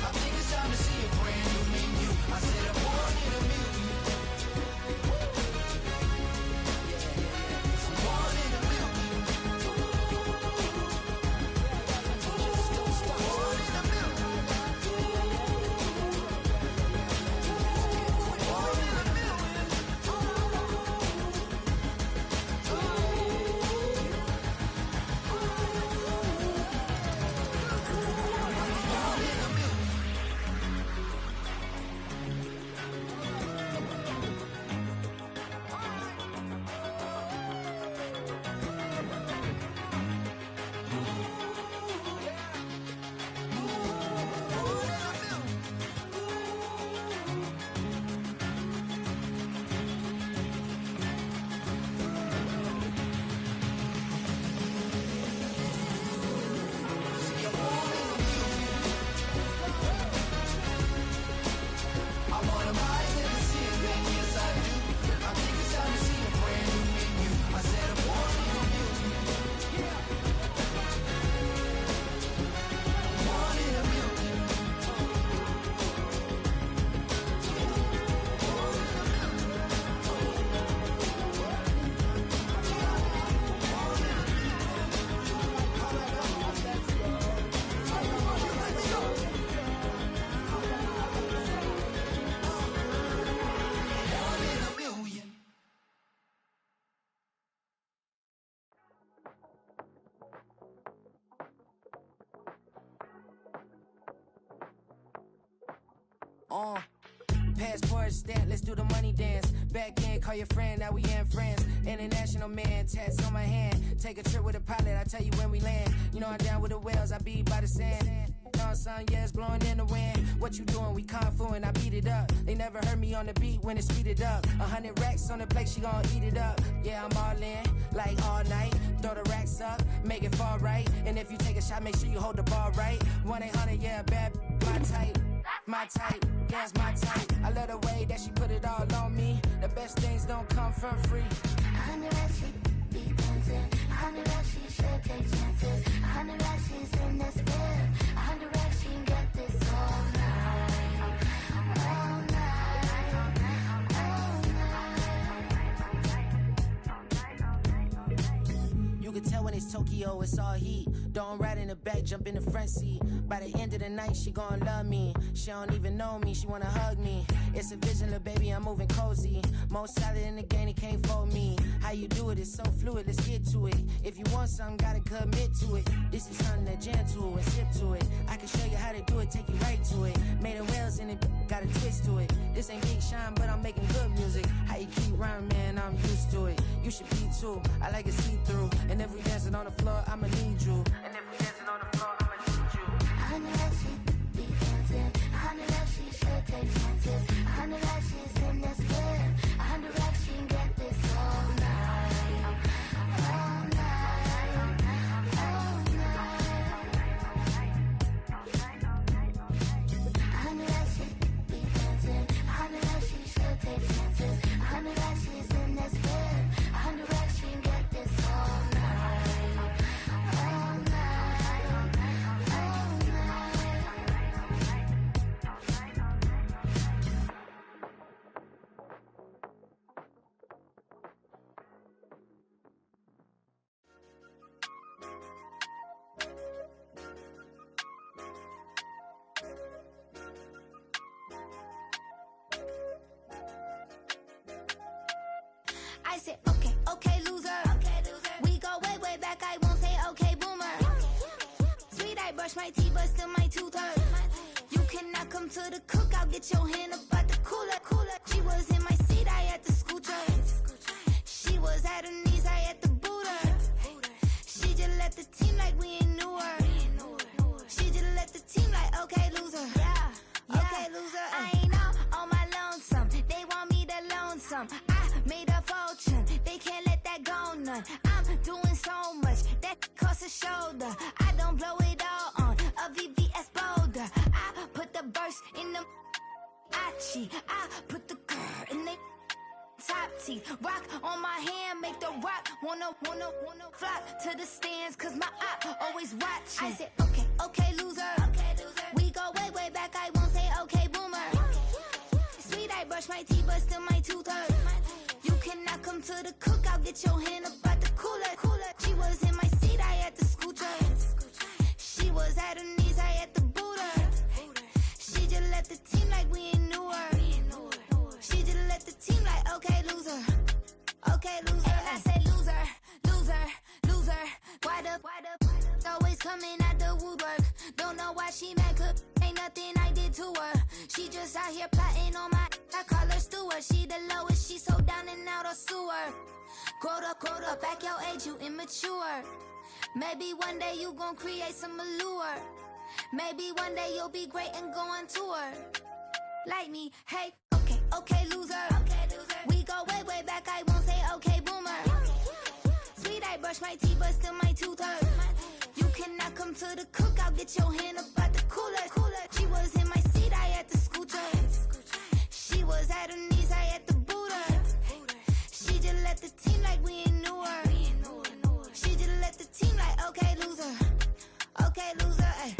I think it's time to see a brand new menu. I said I'm born in a million. Passport stamp, let's do the money dance. Back in, call your friend, now we in France. International man, tats on my hand. Take a trip with a pilot, I tell you when we land. You know I'm down with the whales, I be by the sand. Sun, yeah, it's blowing in the wind. What you doing? We kung fu and I beat it up. They never heard me on the beat when it speeded up. 100 racks on the plate, she gon' eat it up. Yeah, I'm all in, like all night. Throw the racks up, make it fall right. And if you take a shot, make sure you hold the ball right. 1-800, yeah, bad, my type. My type, yeah, it's my type. I love the way that she put it all on me. The best things don't come from free. 100 racks, she be dancing. 100 racks, she should take chances. 100 racks, she's in this bed. 100 racks, she can get this all night. All night. All night. You can tell when it's Tokyo, it's all heat. Don't ride in the back, jump in the front seat. By the end of the night, she gon' love me. She don't even know me, she wanna hug me. It's a vision, little baby, I'm moving cozy. Most solid in the game, he can't fold me. How you do it, it's so fluid, let's get to it. If you want something, gotta commit to it. This is something that jam to and sip to it. I can show you how to do it, take you right to it. Made of whales in it, got a twist to it. This ain't Big Shine, but I'm making good music. How you keep rhyming, man, I'm used to it. You should be too, I like it see-through. And if we dancing on the floor, I'ma need you. And if we dancing on the floor, I'ma need you. 100 racks, she be dancing. 100 racks, she should take chances. 100 racks, she's in this bed. 100 racks, she can get this all night. All night. All night. 100 racks, she be dancing. 100 racks, she should take chances. 100 racks, she's in this bed. 100 racks, she can get this all night. All night. I said, okay, okay, loser. We go way, way back. I won't say, okay, boomer. Sweet, I brush my teeth, but still my tooth hurt. You cannot come to the cookout. Get your hand up at the cooler. She was in my seat, I had to scoot her. She was at her knees, I had to boot her. She just left the team like we ain't knew her. She just left the team like, okay, loser. Okay, loser. I ain't on my lonesome. They want me to loan some. I made a fortune. They can't let that go none. I'm doing so much that costs a shoulder. I don't blow it all on a VVS boulder. I put the burst in the cheat. I put the girl in the top teeth. Rock on my hand, make the rock wanna flock to the stands, cause my eye always watching. I said, okay, okay, loser. We go way, way back, I won't say okay, boomer. Sweet, I brush my teeth, but still my tooth hurt. You cannot come to the cookout, get your hand up at the cooler. She was in my seat, I had to scoot her. She was at her knees, I had to boot her. She just left the team like we ain't knew her. She just left the team like, okay, loser. Okay, loser. And I said, loser, loser, loser. Why the always coming at the woodwork? Don't know why she mad, cause ain't nothing I did to her. She just out here plotting on my, I call her steward. She the lowest, she so down and out of sewer. Growed up, back your age, you immature. Maybe one day you gon' create some allure. Maybe one day you'll be great and go on tour. Like me, hey, okay, okay, loser. We go way, way back, I won't say okay, boomer. Sweet, I brush my teeth, but still my tooth hurt. You cannot come to the cookout, get your hand up at the cooler. She was in my seat, I had to scoot her. She was at her knees, I had to boot her. She just left the team like we ain't knew her. She just left the team like, okay, loser. Okay, loser, ay.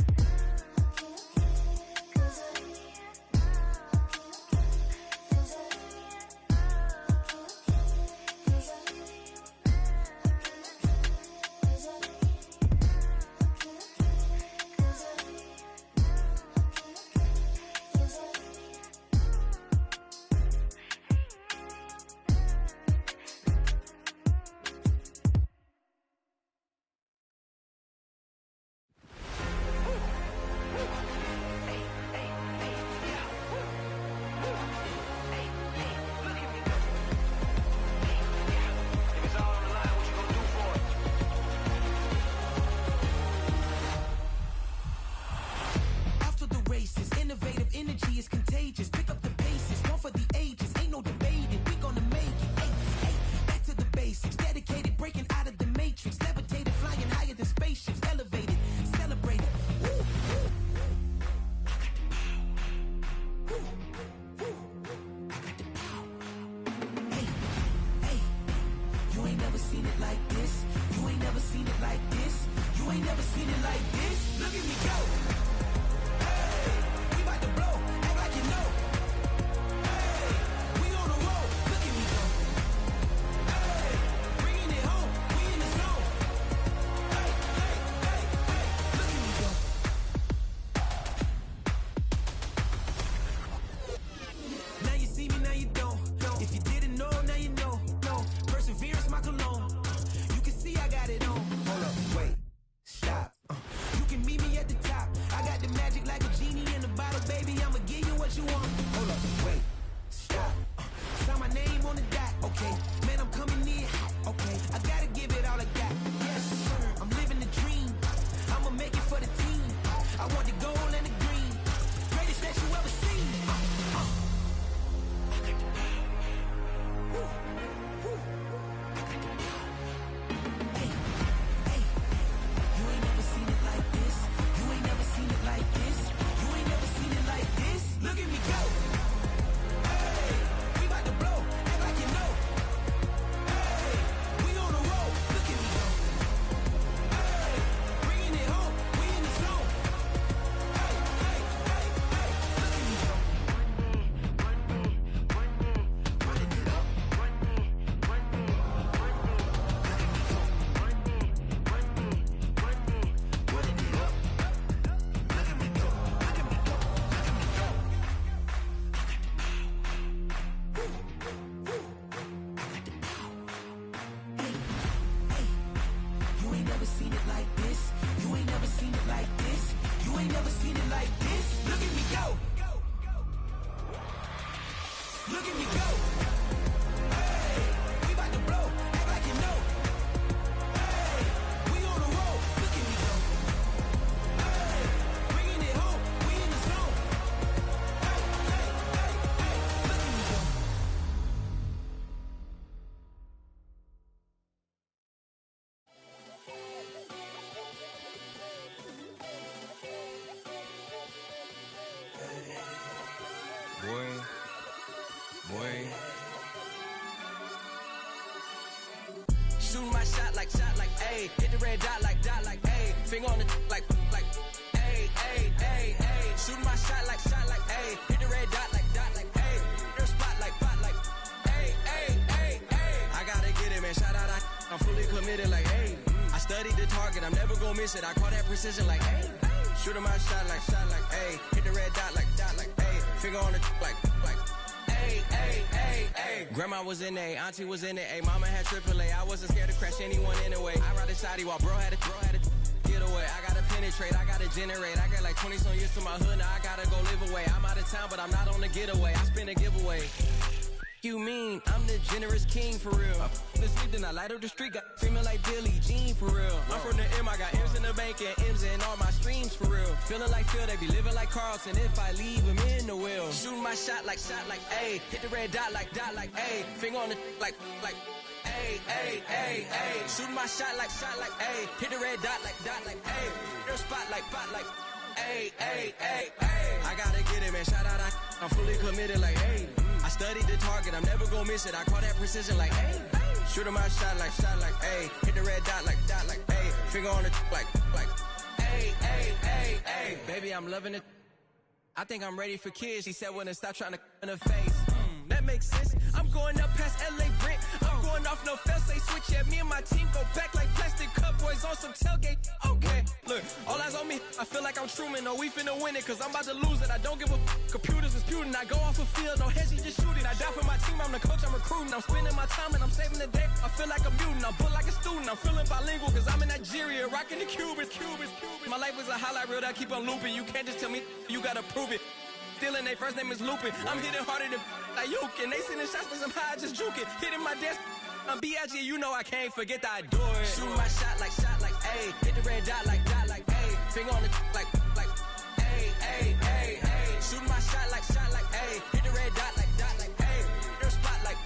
like this. You ain't never seen it like this. Look at me go. Hey, we about to blow. Act like you know. Hey, we on the road. Look at me go. Hey, bringing it home. We in the zone. Hey, hey, hey, hey. Look at me go. Now you see me, now you don't. If you didn't know, now you know. No, perseverance, my cologne. You can see I got it on. Hold up, wait, stop. You can meet me at the top. I got the magic like a genie in a bottle, baby. I'ma give you what you want. Hold up, wait, stop. Sign my name on the dot, okay. Man, I'm coming in hot, okay. I gotta give it all I got. Yes, sir, I'm living the dream. I'ma make it for the team. I want the gold and the green. Greatest that you ever seen. Look at me go. Hey, we about to blow. Act like you know. Hey, we on the road. Look at me go. Hey, bringing it home. We in the zone. Hey, hey, hey, hey. Look at me go. Running it up. Look at me go. Hey, we about to blow. Act like you know. Hey, we on the road. Look at me go. Hey, bringing it home. We in the zone. Hey, hey, hey, hey. Look at me go. Shooting my shot like, ayy. Hit the red dot like, ayy. Finger on the like, ayy, ayy, ayy, ayy. Shooting my shot like, ayy. Hit the red dot like, ayy. Their spot like, ayy, ayy, ayy, ayy. I gotta get it, man. Shout out, I'm fully committed like, ayy. I studied the target, I'm never gonna miss it. I call that precision like, ayy. Shooting my shot like, ayy. Hit the red dot like, ayy. Finger on the like, ayy, ayy, ayy, ayy. Grandma was in A, auntie was in it, ayy. Mama had AAA, I wasn't scared to crash anyone anyway. I ride a shotty while bro had a get away. I gotta penetrate, I gotta generate. I got like 20 some years to my hood, now I gotta go live away. I'm out of town, but I'm not on the getaway. I spend a giveaway. You mean I'm the generous king for real? The sleep, then I light up the street, got screaming like Billie Jean for real. I'm from the M, I got M's in the bank and M's in all my streams for real. Feeling like Phil, they be living like Carlson if I leave him in the wheel. Shooting my shot like, ayy. Hit the red dot like, ayy. Finger on the like, ayy, ayy, ayy, ayy. Shooting my shot like, ayy. Hit the red dot like, ayy. Their spot like, ayy, ayy, ayy, ayy. I gotta get it, man. Shout out, I'm fully committed like, ayy. I studied the target, I'm never gonna miss it. I call that precision like, ayy. Shooting my shot like, ayy. Hit the red dot like, ayy. Finger on the like, ayy, ayy, ayy, ayy. Baby, I'm loving it. I think I'm ready for kids. She said when to stop trying to in her face. That makes sense. I'm going up past LA Brent. I'm going off no fail, say switch. Yeah, me and my team go back like plastic cup boys on some tailgate. Okay, look, all eyes on me. I feel like I'm Truman. No, we finna win it, cause I'm about to lose it. I don't give a computers disputing. I go off a field, no hedging, just shooting. I die for my team, I'm the coach, I'm recruiting. I'm spending my time and I'm saving the day. I feel like a mutant, I'm built like a student. I'm feeling bilingual, cause I'm in Nigeria, rocking the Cubans. My life is a highlight reel that I keep on looping. You can't just tell me, you gotta prove it. Stealing, they first name is Lupin. I'm hitting harder than like Yukin. They sending shots for some high, just juke it. Hitting my desk, I'm B.I.G. You know I can't forget that I do it. Shooting my shot like, ayy. Hit the red dot like, ayy. Finger on the like, ayy, ayy, ayy, ayy. Shooting my shot like, ayy. Hit the red dot like, ayy. Their spot like,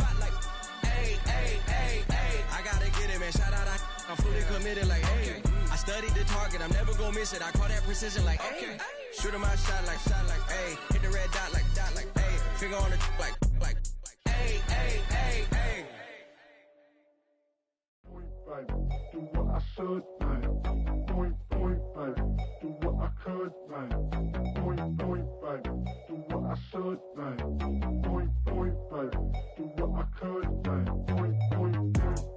ayy, ayy, ayy, ayy. I gotta get it, man. Shout out, I'm fully committed like, ayy. I studied the target, I'm never gonna miss it. I call that precision like, ayy. Shooting my shot like, ayy. Hit the red dot like, ayy. Finger on the like, ayy, ayy, ayy, ayy. Do what I should, man. Point, baby. Do what I could, man. Point, baby. Do what I should, man. Point, baby. Do what I could, man. Point,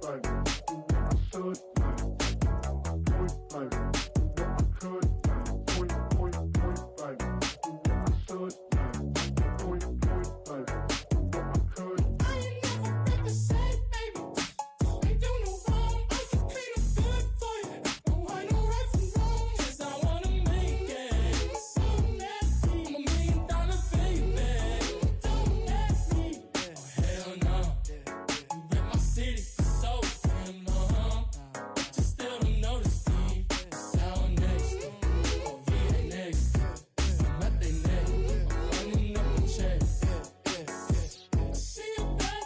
baby. Do what I should, man. Point, baby. Do what I could, man. Point, baby. Do what I should, man. Point, baby. Do what I could. I ain't never read the same, baby. Ain't do no wrong. I can clean up good for you. No, I know right from wrong. 'Cause I wanna make it. So nasty. I'm $1 million baby. Don't let me. Oh, hell no. You rip my city so damn long. But you still don't notice me. Sound next. Oh, VA next. I'm at they neck. Running up the check. See you back,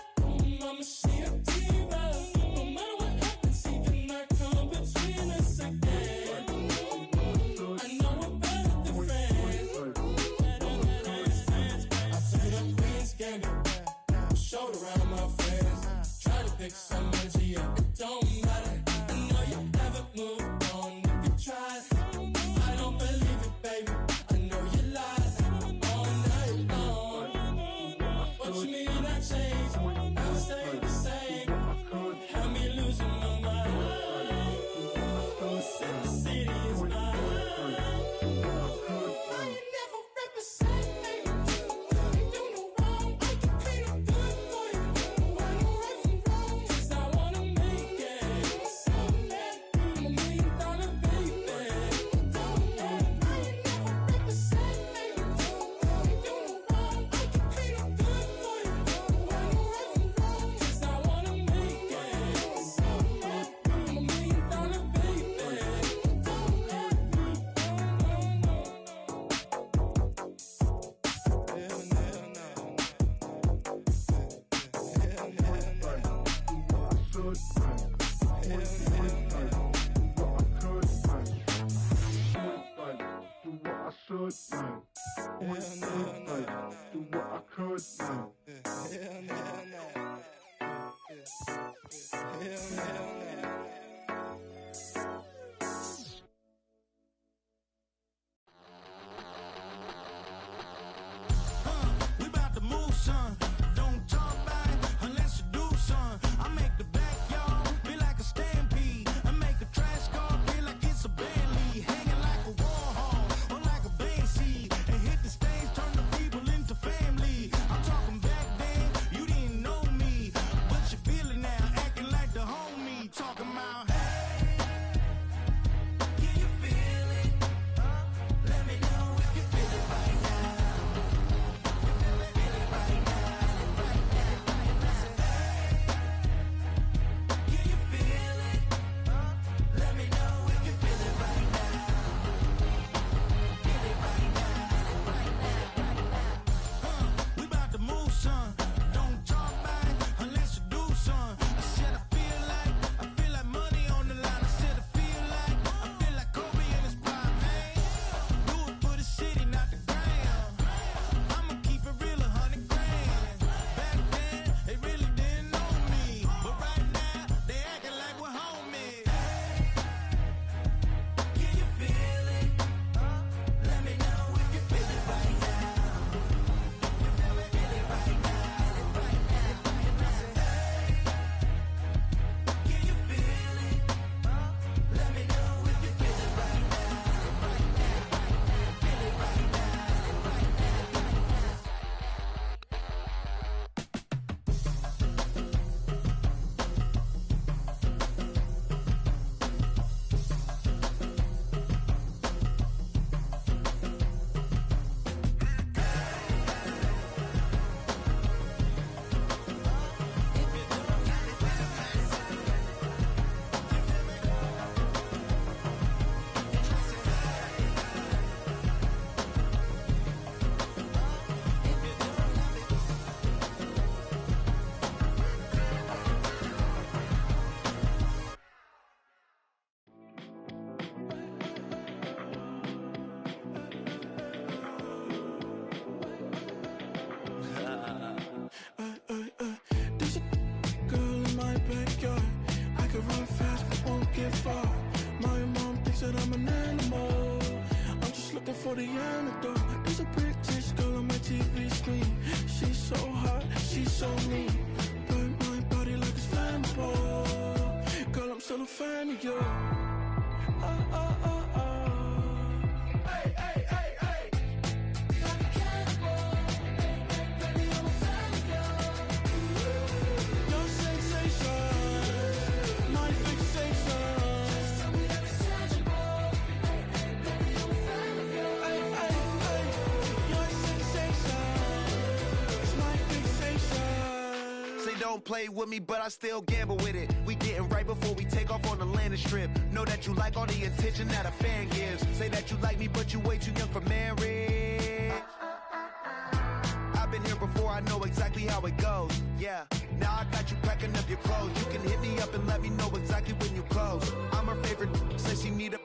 mama, she a diva. No matter what happens, she cannot come between us again. I know we're better than friends. I played up Queen's Gambit, showed around my friends. Try to pick some energy up, it don't matter. I know you haven't moved on if you tried. I don't believe it, baby. I know you lied all night long. What you mean I changed? I stay the same. Had me losing my mind. Said the city is mine. I ain't never represent, baby. Ain't do no wrong. I can clean up good for you. I know right from wrong. 'Cause I wanna make it. So let me. I'm $1 million baby. Don't let me. I ain't never represent, baby. Ain't do no wrong. I can clean up good for you. I know right from wrong. 'Cause I wanna make it. So let me. I'm $1 million baby. Don't let me. We about to move, son. Don't talk about it unless you do, son. I make the backyard feel like a stampede. I make a trash car feel like it's a band lead. Hanging like a war hall or like a band seed. And hit the stage, turn the people into family. I'm talking back then, you didn't know me. But you feel it now, acting like the homie. Talking about, hey, can you feel it? Let me know if you feel it right now. We about to move, son. Don't talk about it unless you do, son. I said I feel like money on the line. I said I feel like Kobe in his prime, man. Do it for the city, not the ground. I'ma keep it real, 100 grand. Back then, they really didn't know me, but right now they acting like we're homies. Can you feel it? Let me know if you feel it right now. There's a girl in my backyard. I could run fast. looking for the antidote. There's a British girl on my TV screen. She's so hot, she's so mean. Burn my body like it's flammable. Girl, I'm still a fan of you. Hey, hey, hey, hey. Like a cannibal. Hey, hey, baby, I'm a fan of you. Your sensation, my fixation. Just tell me that it's tangible. Hey, hey, baby, I'm a fan of you. Hey, hey, hey. Your sensation is my fixation. Say don't play with me, but I still gamble with it. We getting right before we take off on the landing strip. Know that you like all the attention that a fan gives. Say that you like me, but you way too young for marriage. I've been here before, I know exactly how it goes. Yeah, now I got you packing up your clothes. You can hit me up and let me know exactly when you close. I'm her favorite, says she need a...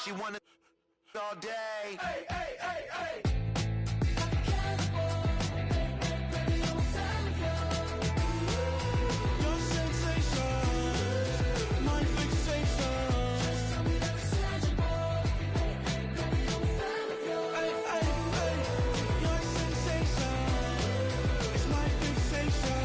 She wanna all day. Hey, hey, hey, hey. Like a cannibal. Hey, hey, baby, I'm a fan of you. Your sensation, my fixation. Just tell me that it's tangible. Hey, hey, baby, I'm a fan of you. Hey, hey, hey. Your sensation is my fixation.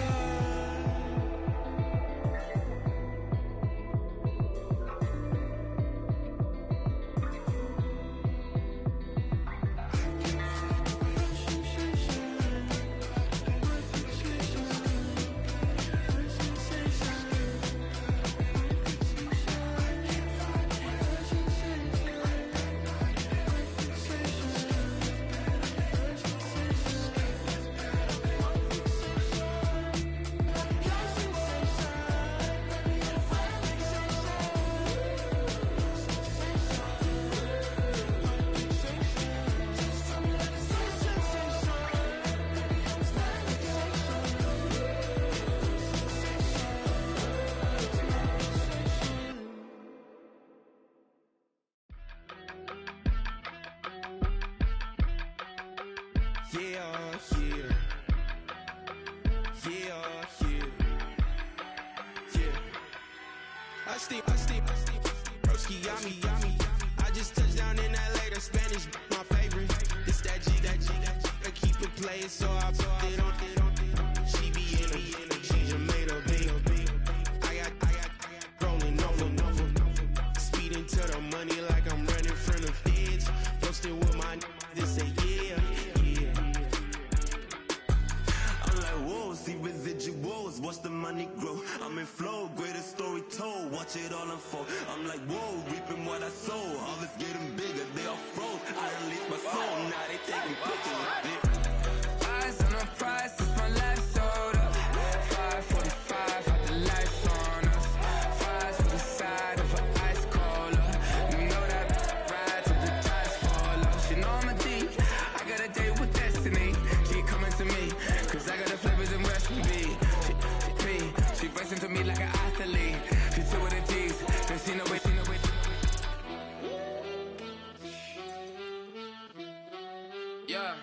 Broski, yummy. I just touched down in LA, the Spanish, my favorite. It's that G. I keep it playing, so I put it on. She be in it, she just made a beat. I got rolling over. Speeding to the money like I'm running from the feds. Posted with my they say yeah. I'm like, whoa, see residuals, watch the money grow. I'm in flow, greatest story told, watch it all unfold. I'm like, whoa, reaping what I sow. Harvest getting bigger, they all froze. I unleashed my soul, now they taking pictures of it. Eyes on the prize, it's my life sold up. 5:45, had the lights on us. Fries to the side of an ice cola. You know that ride till the tires fall off. She know I'm a D, I got a date with destiny. She coming to me, cause I got the flavors and recipe. She racing to me like an athlete. She two with the G's, then she know it. Yeah.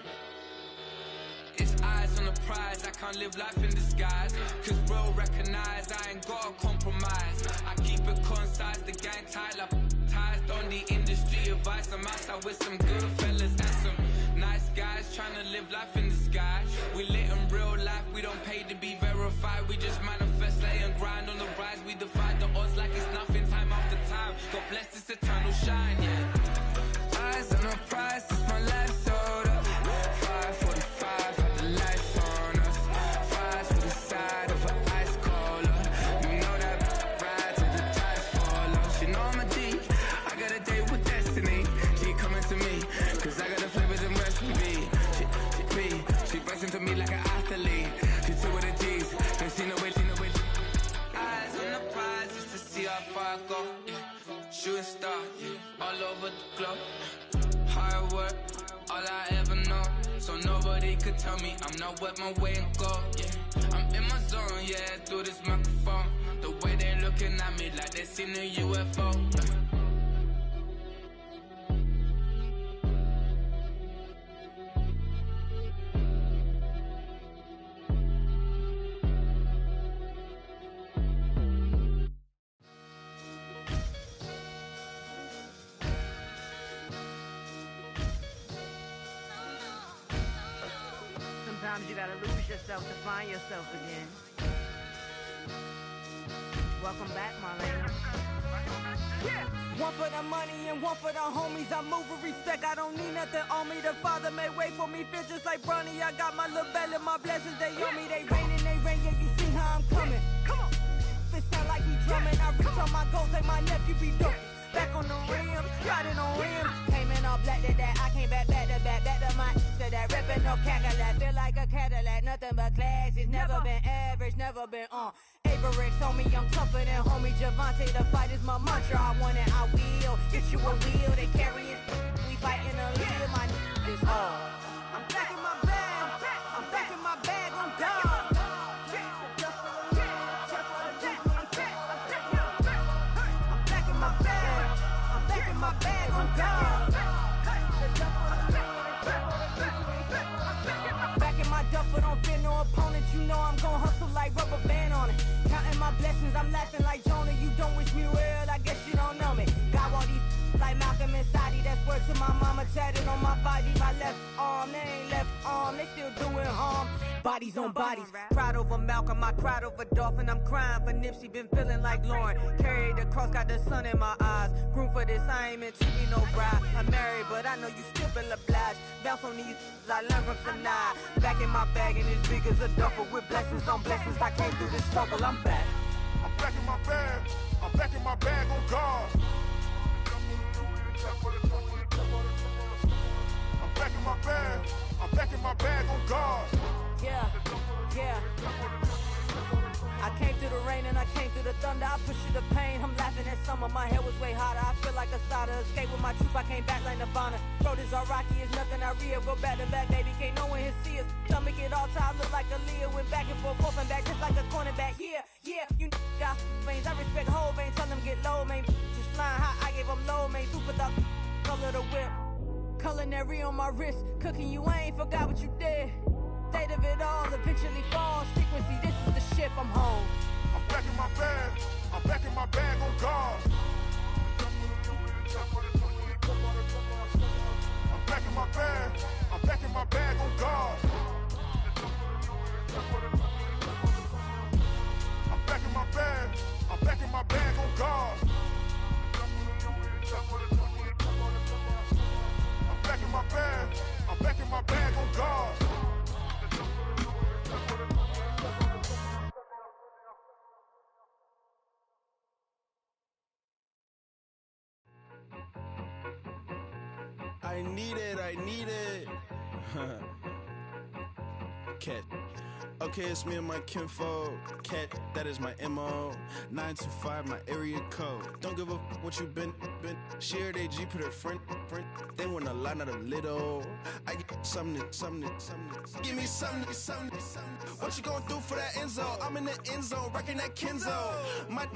It's eyes on the prize, I can't live life in disguise. Cause real recognize I ain't gotta compromise. I keep it concise, the gang tight like ties on the industry advice. I'm outside with some good fellas and some nice guys trying to live life in the sky. We lit in real life, we don't pay to be verified. We just manifest, lay and grind on the rise. We defy the odds like it's nothing, time after time. God bless this eternal shine, yeah. Eyes on the prize, it's my life sold up. 5:45, had the lights on us. Fries to the side of an ice cola. You know that ride till the tires fall off. She know I'm a D, I got a date with destiny. She coming to me, cause I got the flavors and recipe. She racing to me like an athlete. She two with the G's, then she know it. Eyes on the prize just to see how far I go. Yeah. Shooting star, yeah. All over the globe. Hard work, all I ever know. So nobody could tell me I'm not wet my way and go. Yeah, I'm in my zone, yeah, through this microphone. The way they looking at me like they seen a UFO. Sometimes you gotta lose yourself to find yourself again. Welcome back, Marlena. Yeah. One for the money and one for the homies. I move with respect, I don't need nothing on me. The Father may wait for me, feel just like Bronny. I got my little belly, my blessings, they on me. They rain, yeah, you see how I'm coming. Come on. It sound like he drumming. I reach on my goals like my nephew be dope. Back on the rims, riding on rims. Came in all black to that, I came back to my to that ripping no Cadillac. Feel like a Cadillac, nothing but class. It's never been average, never been on. Averix on me, I'm tougher than homie Javante. The fight is my mantra, I want it, I will. Get you a wheel, they carry it. We fighting a lead, my is hard. I'm back in my bag, I'm back in my bag on God. My bag on God. Back in my duffel, don't fear no opponent. You know I'm gon' hustle like rubber band on it. Counting my blessings, I'm laughing like Jonah. You don't wish me well, I guess you don't know me. Got all these like Malcolm and Sadie. That's words to my mama tatted on my body. My left arm, they ain't left arm, they still doing harm. Bodies on bodies, cried over Malcolm, I cried over Dolphin. I'm crying for Nipsey, been feeling like Lauren. Carried the cross, got the sun in my eyes. Groom for this, I ain't meant to be no bride. I'm married, but I know you still feel obliged. Bounce on these, I learned from Sanaa. Back in my bag, and it's big as a duffel. With blessings on blessings, I came through this struggle, I'm back. I'm back in my bag, I'm back in my bag on God. I'm back in my bag, I'm back in my bag on God. Yeah, yeah. I came through the rain and I came through the thunder. I pushed through the pain, I'm laughing at summer. My head was way hotter, I feel like a soda. Escape with my truth, I came back like Nirvana. Throat is all rocky, it's nothing I real. Go back to back, baby, can't no one here see us. Stomach it all tied, look like a Leah. Went back and forth and back, just like a cornerback. Yeah, yeah, you got veins, I respect whole veins. Tell them get low, man. Just flying high, I gave them low, man. Super the color the whip. Culinary on my wrist, cooking you, I ain't forgot what you did. State of it all, eventually falls. Frequency, this is the ship, I'm home. I'm back in my bag, I'm back in my bag on God. I'm back in my bag, I'm back in my bag on God. I'm back in my bag, I'm back in my bag on God. I'm back in my bag, I'm back in my bag on God. I need it. Cat. Okay, it's me and my kinfolk. Cat, that is my MO. 925, my area code. Don't give a what you been. Shared AG, put her friend. They want a lot, not a little. I get something. Give me something. What you gonna do for that Enzo? I'm in the end zone, rocking that Kenzo. My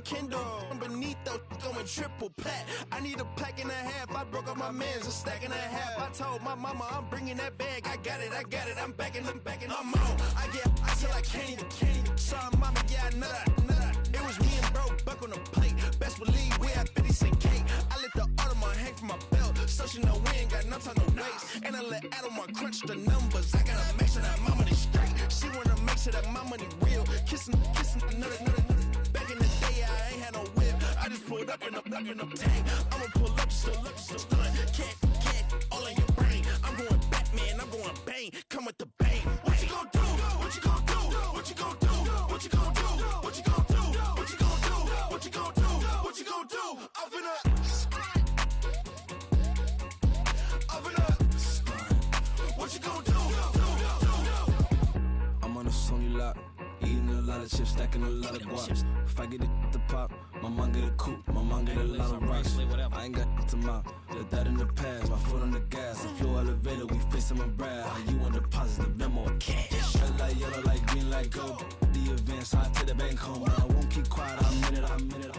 Kindle. I'm beneath though, going triple plat. I need a pack and a half. I broke up my mans, a stack and a half. I told my mama I'm bringing that bag. I got it. I'm backing, I'm on. I till I can't. Sorry, mama, yeah, I know that. It was me and bro, buck on the plate. Best believe we had 50 cent cake. I let the Audemars hang from my belt, so she know we ain't got no time to waste. And I let Audemars crunch the numbers. I gotta make sure that my money straight. She wanna make sure that my money real. Kissing another. Back in the day, I ain't had no whip. I just pulled up in the tank. I'ma pull up just to stun. Cat, all in your brain. I'm going Batman, I'm going bang. Come with the bang. What you gon' do? What you gon' do? What you gon' do? What you gon' do? What you gon' do? What you gon' do? What you gon' do? What you gon' do? Up in up. What you gon' do? I'm on a Sony lot, eating a lot of chips, stacking a lot of guaps. If I get it to pop, my mom get a coupe, my mom get a lot of rocks. I ain't got to mouth, let that in the past. My foot on the gas, I flew elevator, we facing my brad. How you want deposit the memo or cash? Red like yellow, like green, like gold. The event, so I take the bank home. But I won't keep quiet, I'm in it.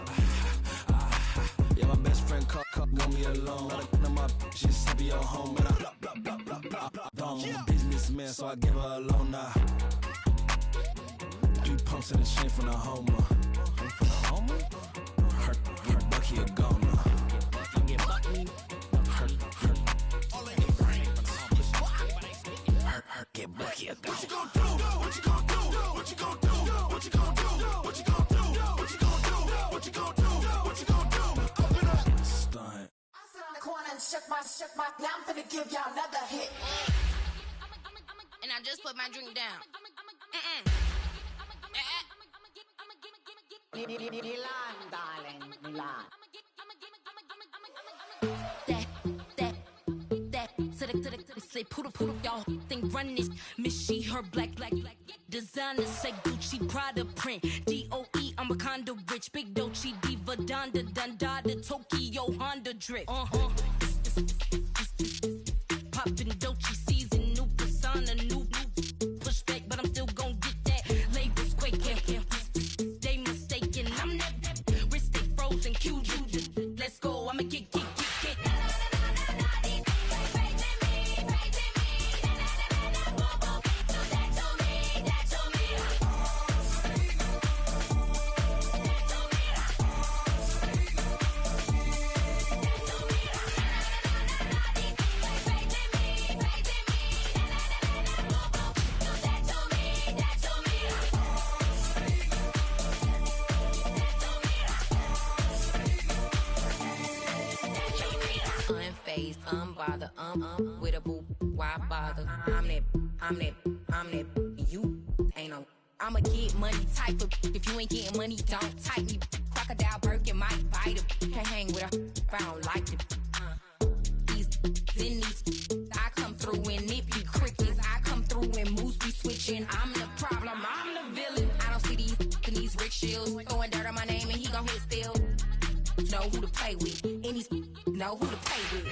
Yeah, my best friend called, want me alone. None of my bitches to be your home. And I blah. I'm a businessman, so I give her a loan now. 3 pumps in the chain from the Homer. Her Bucky a goner. Her get Bucky a shook my, now I'm finna give y'all another hit. And I just put my drink down. Milan, darling, Milan. Say poodle, y'all think run this. Miss she, her black. Designer say Gucci, Prada print. DOE, I'm a condo rich. Big Dolce, Diva, Donda, Dundada, Tokyo, Honda drip. Poppin' Dolce season, new persona, new pushback, but I'm still gon' get that. Labels quaking, they mistaken. I'm that wrist stay frozen, Q. Let's go, I'ma get. Unbothered, with a boo, why bother? I'm that, you ain't no. I'm a get money type of, if you ain't getting money, don't type me. Crocodile Birkin might bite her. Can't hang with her if I don't like it. These, I come through in nippy crickets. I come through in moose be switching. I'm the problem, I'm the villain. I don't see these rickshaws throwing dirt on my name and he gon' hit still. Know who to play with, and these know who to play with.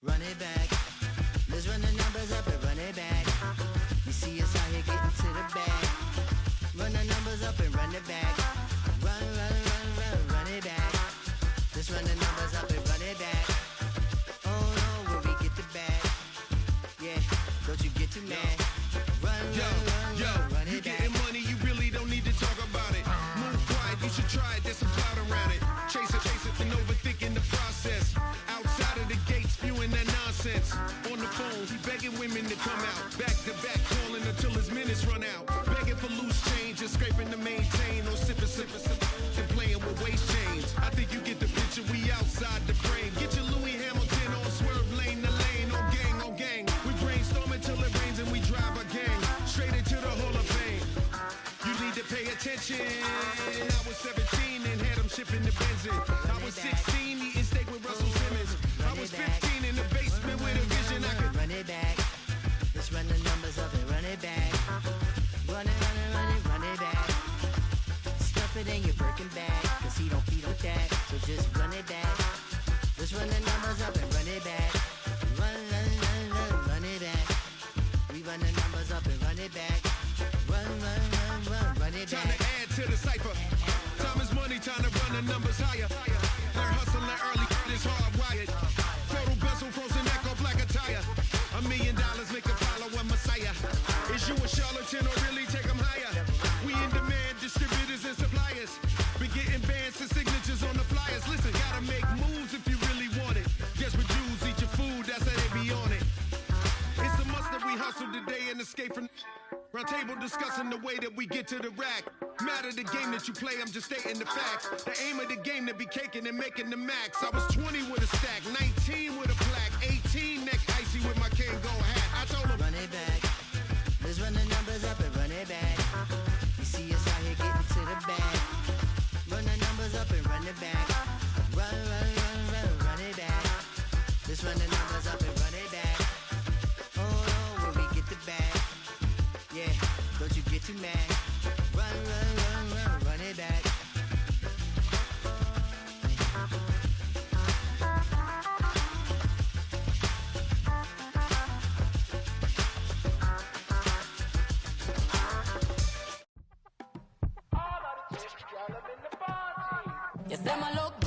Run it back. Let's run the numbers up and run it back. You see us out here getting to the bag. Run the numbers up and run it back. Run it back. Let's run the numbers up and run it back. Oh no, where we get the bag. Yeah, don't you get too mad. Run it back. You getting money, you really don't need to talk about it. Move quiet, you should try it, there's some cloud around it. Chase it, and overthinking the process. Outside of the gate, spewing that nonsense. On the phone, he begging women to come out. Back to back, calling until his minutes run out. Begging for loose change, just scraping to maintain. No sipping, and playing with waist chains. I think you get the picture, we outside the frame. Get your Louis Hamilton on swerve lane to lane. On gang, we brainstorm until it rains and we drive a gang. Straight into the Hall of Fame. You need to pay attention. I was 17 and had them shipping the benzin. I was 16 eating steak with Russell Simmons. I was 15 in the basement with a vision I could run it back. Let's run the numbers up and run it back. Run it back. Stuff it in your Birkin bag, cause he don't feed on that. So just run it back. Let's run the numbers up and run it back. Run it back. We run the numbers up and run it back. Run it back. Time to add to the cipher. Time is money, time to run the numbers higher. Learn hustling early, it's hardwired. Is you a charlatan or really take them higher? We in demand, distributors and suppliers. Been getting bands and signatures on the flyers. Listen, gotta make moves if you really want it. Guess what Jews eat your food, that's how they be on it. It's a must that we hustle today and escape from round table discussing the way that we get to the rack. Matter the game that you play, I'm just stating the facts. The aim of the game to be caking and making the max. I was 20 with a stack, 19 with a plaque, 18 neck icy with my Kango hat. I told him, run it back. Let's run the numbers up and run it back. You see us out here getting to the bag. Run the numbers up and run it back. Run, run, run, run, run it back. Let's run the numbers up and run it back. Oh no, when we get the bag. Yeah, don't you get too mad. Run, run, run, run, run it back. Yes, them a look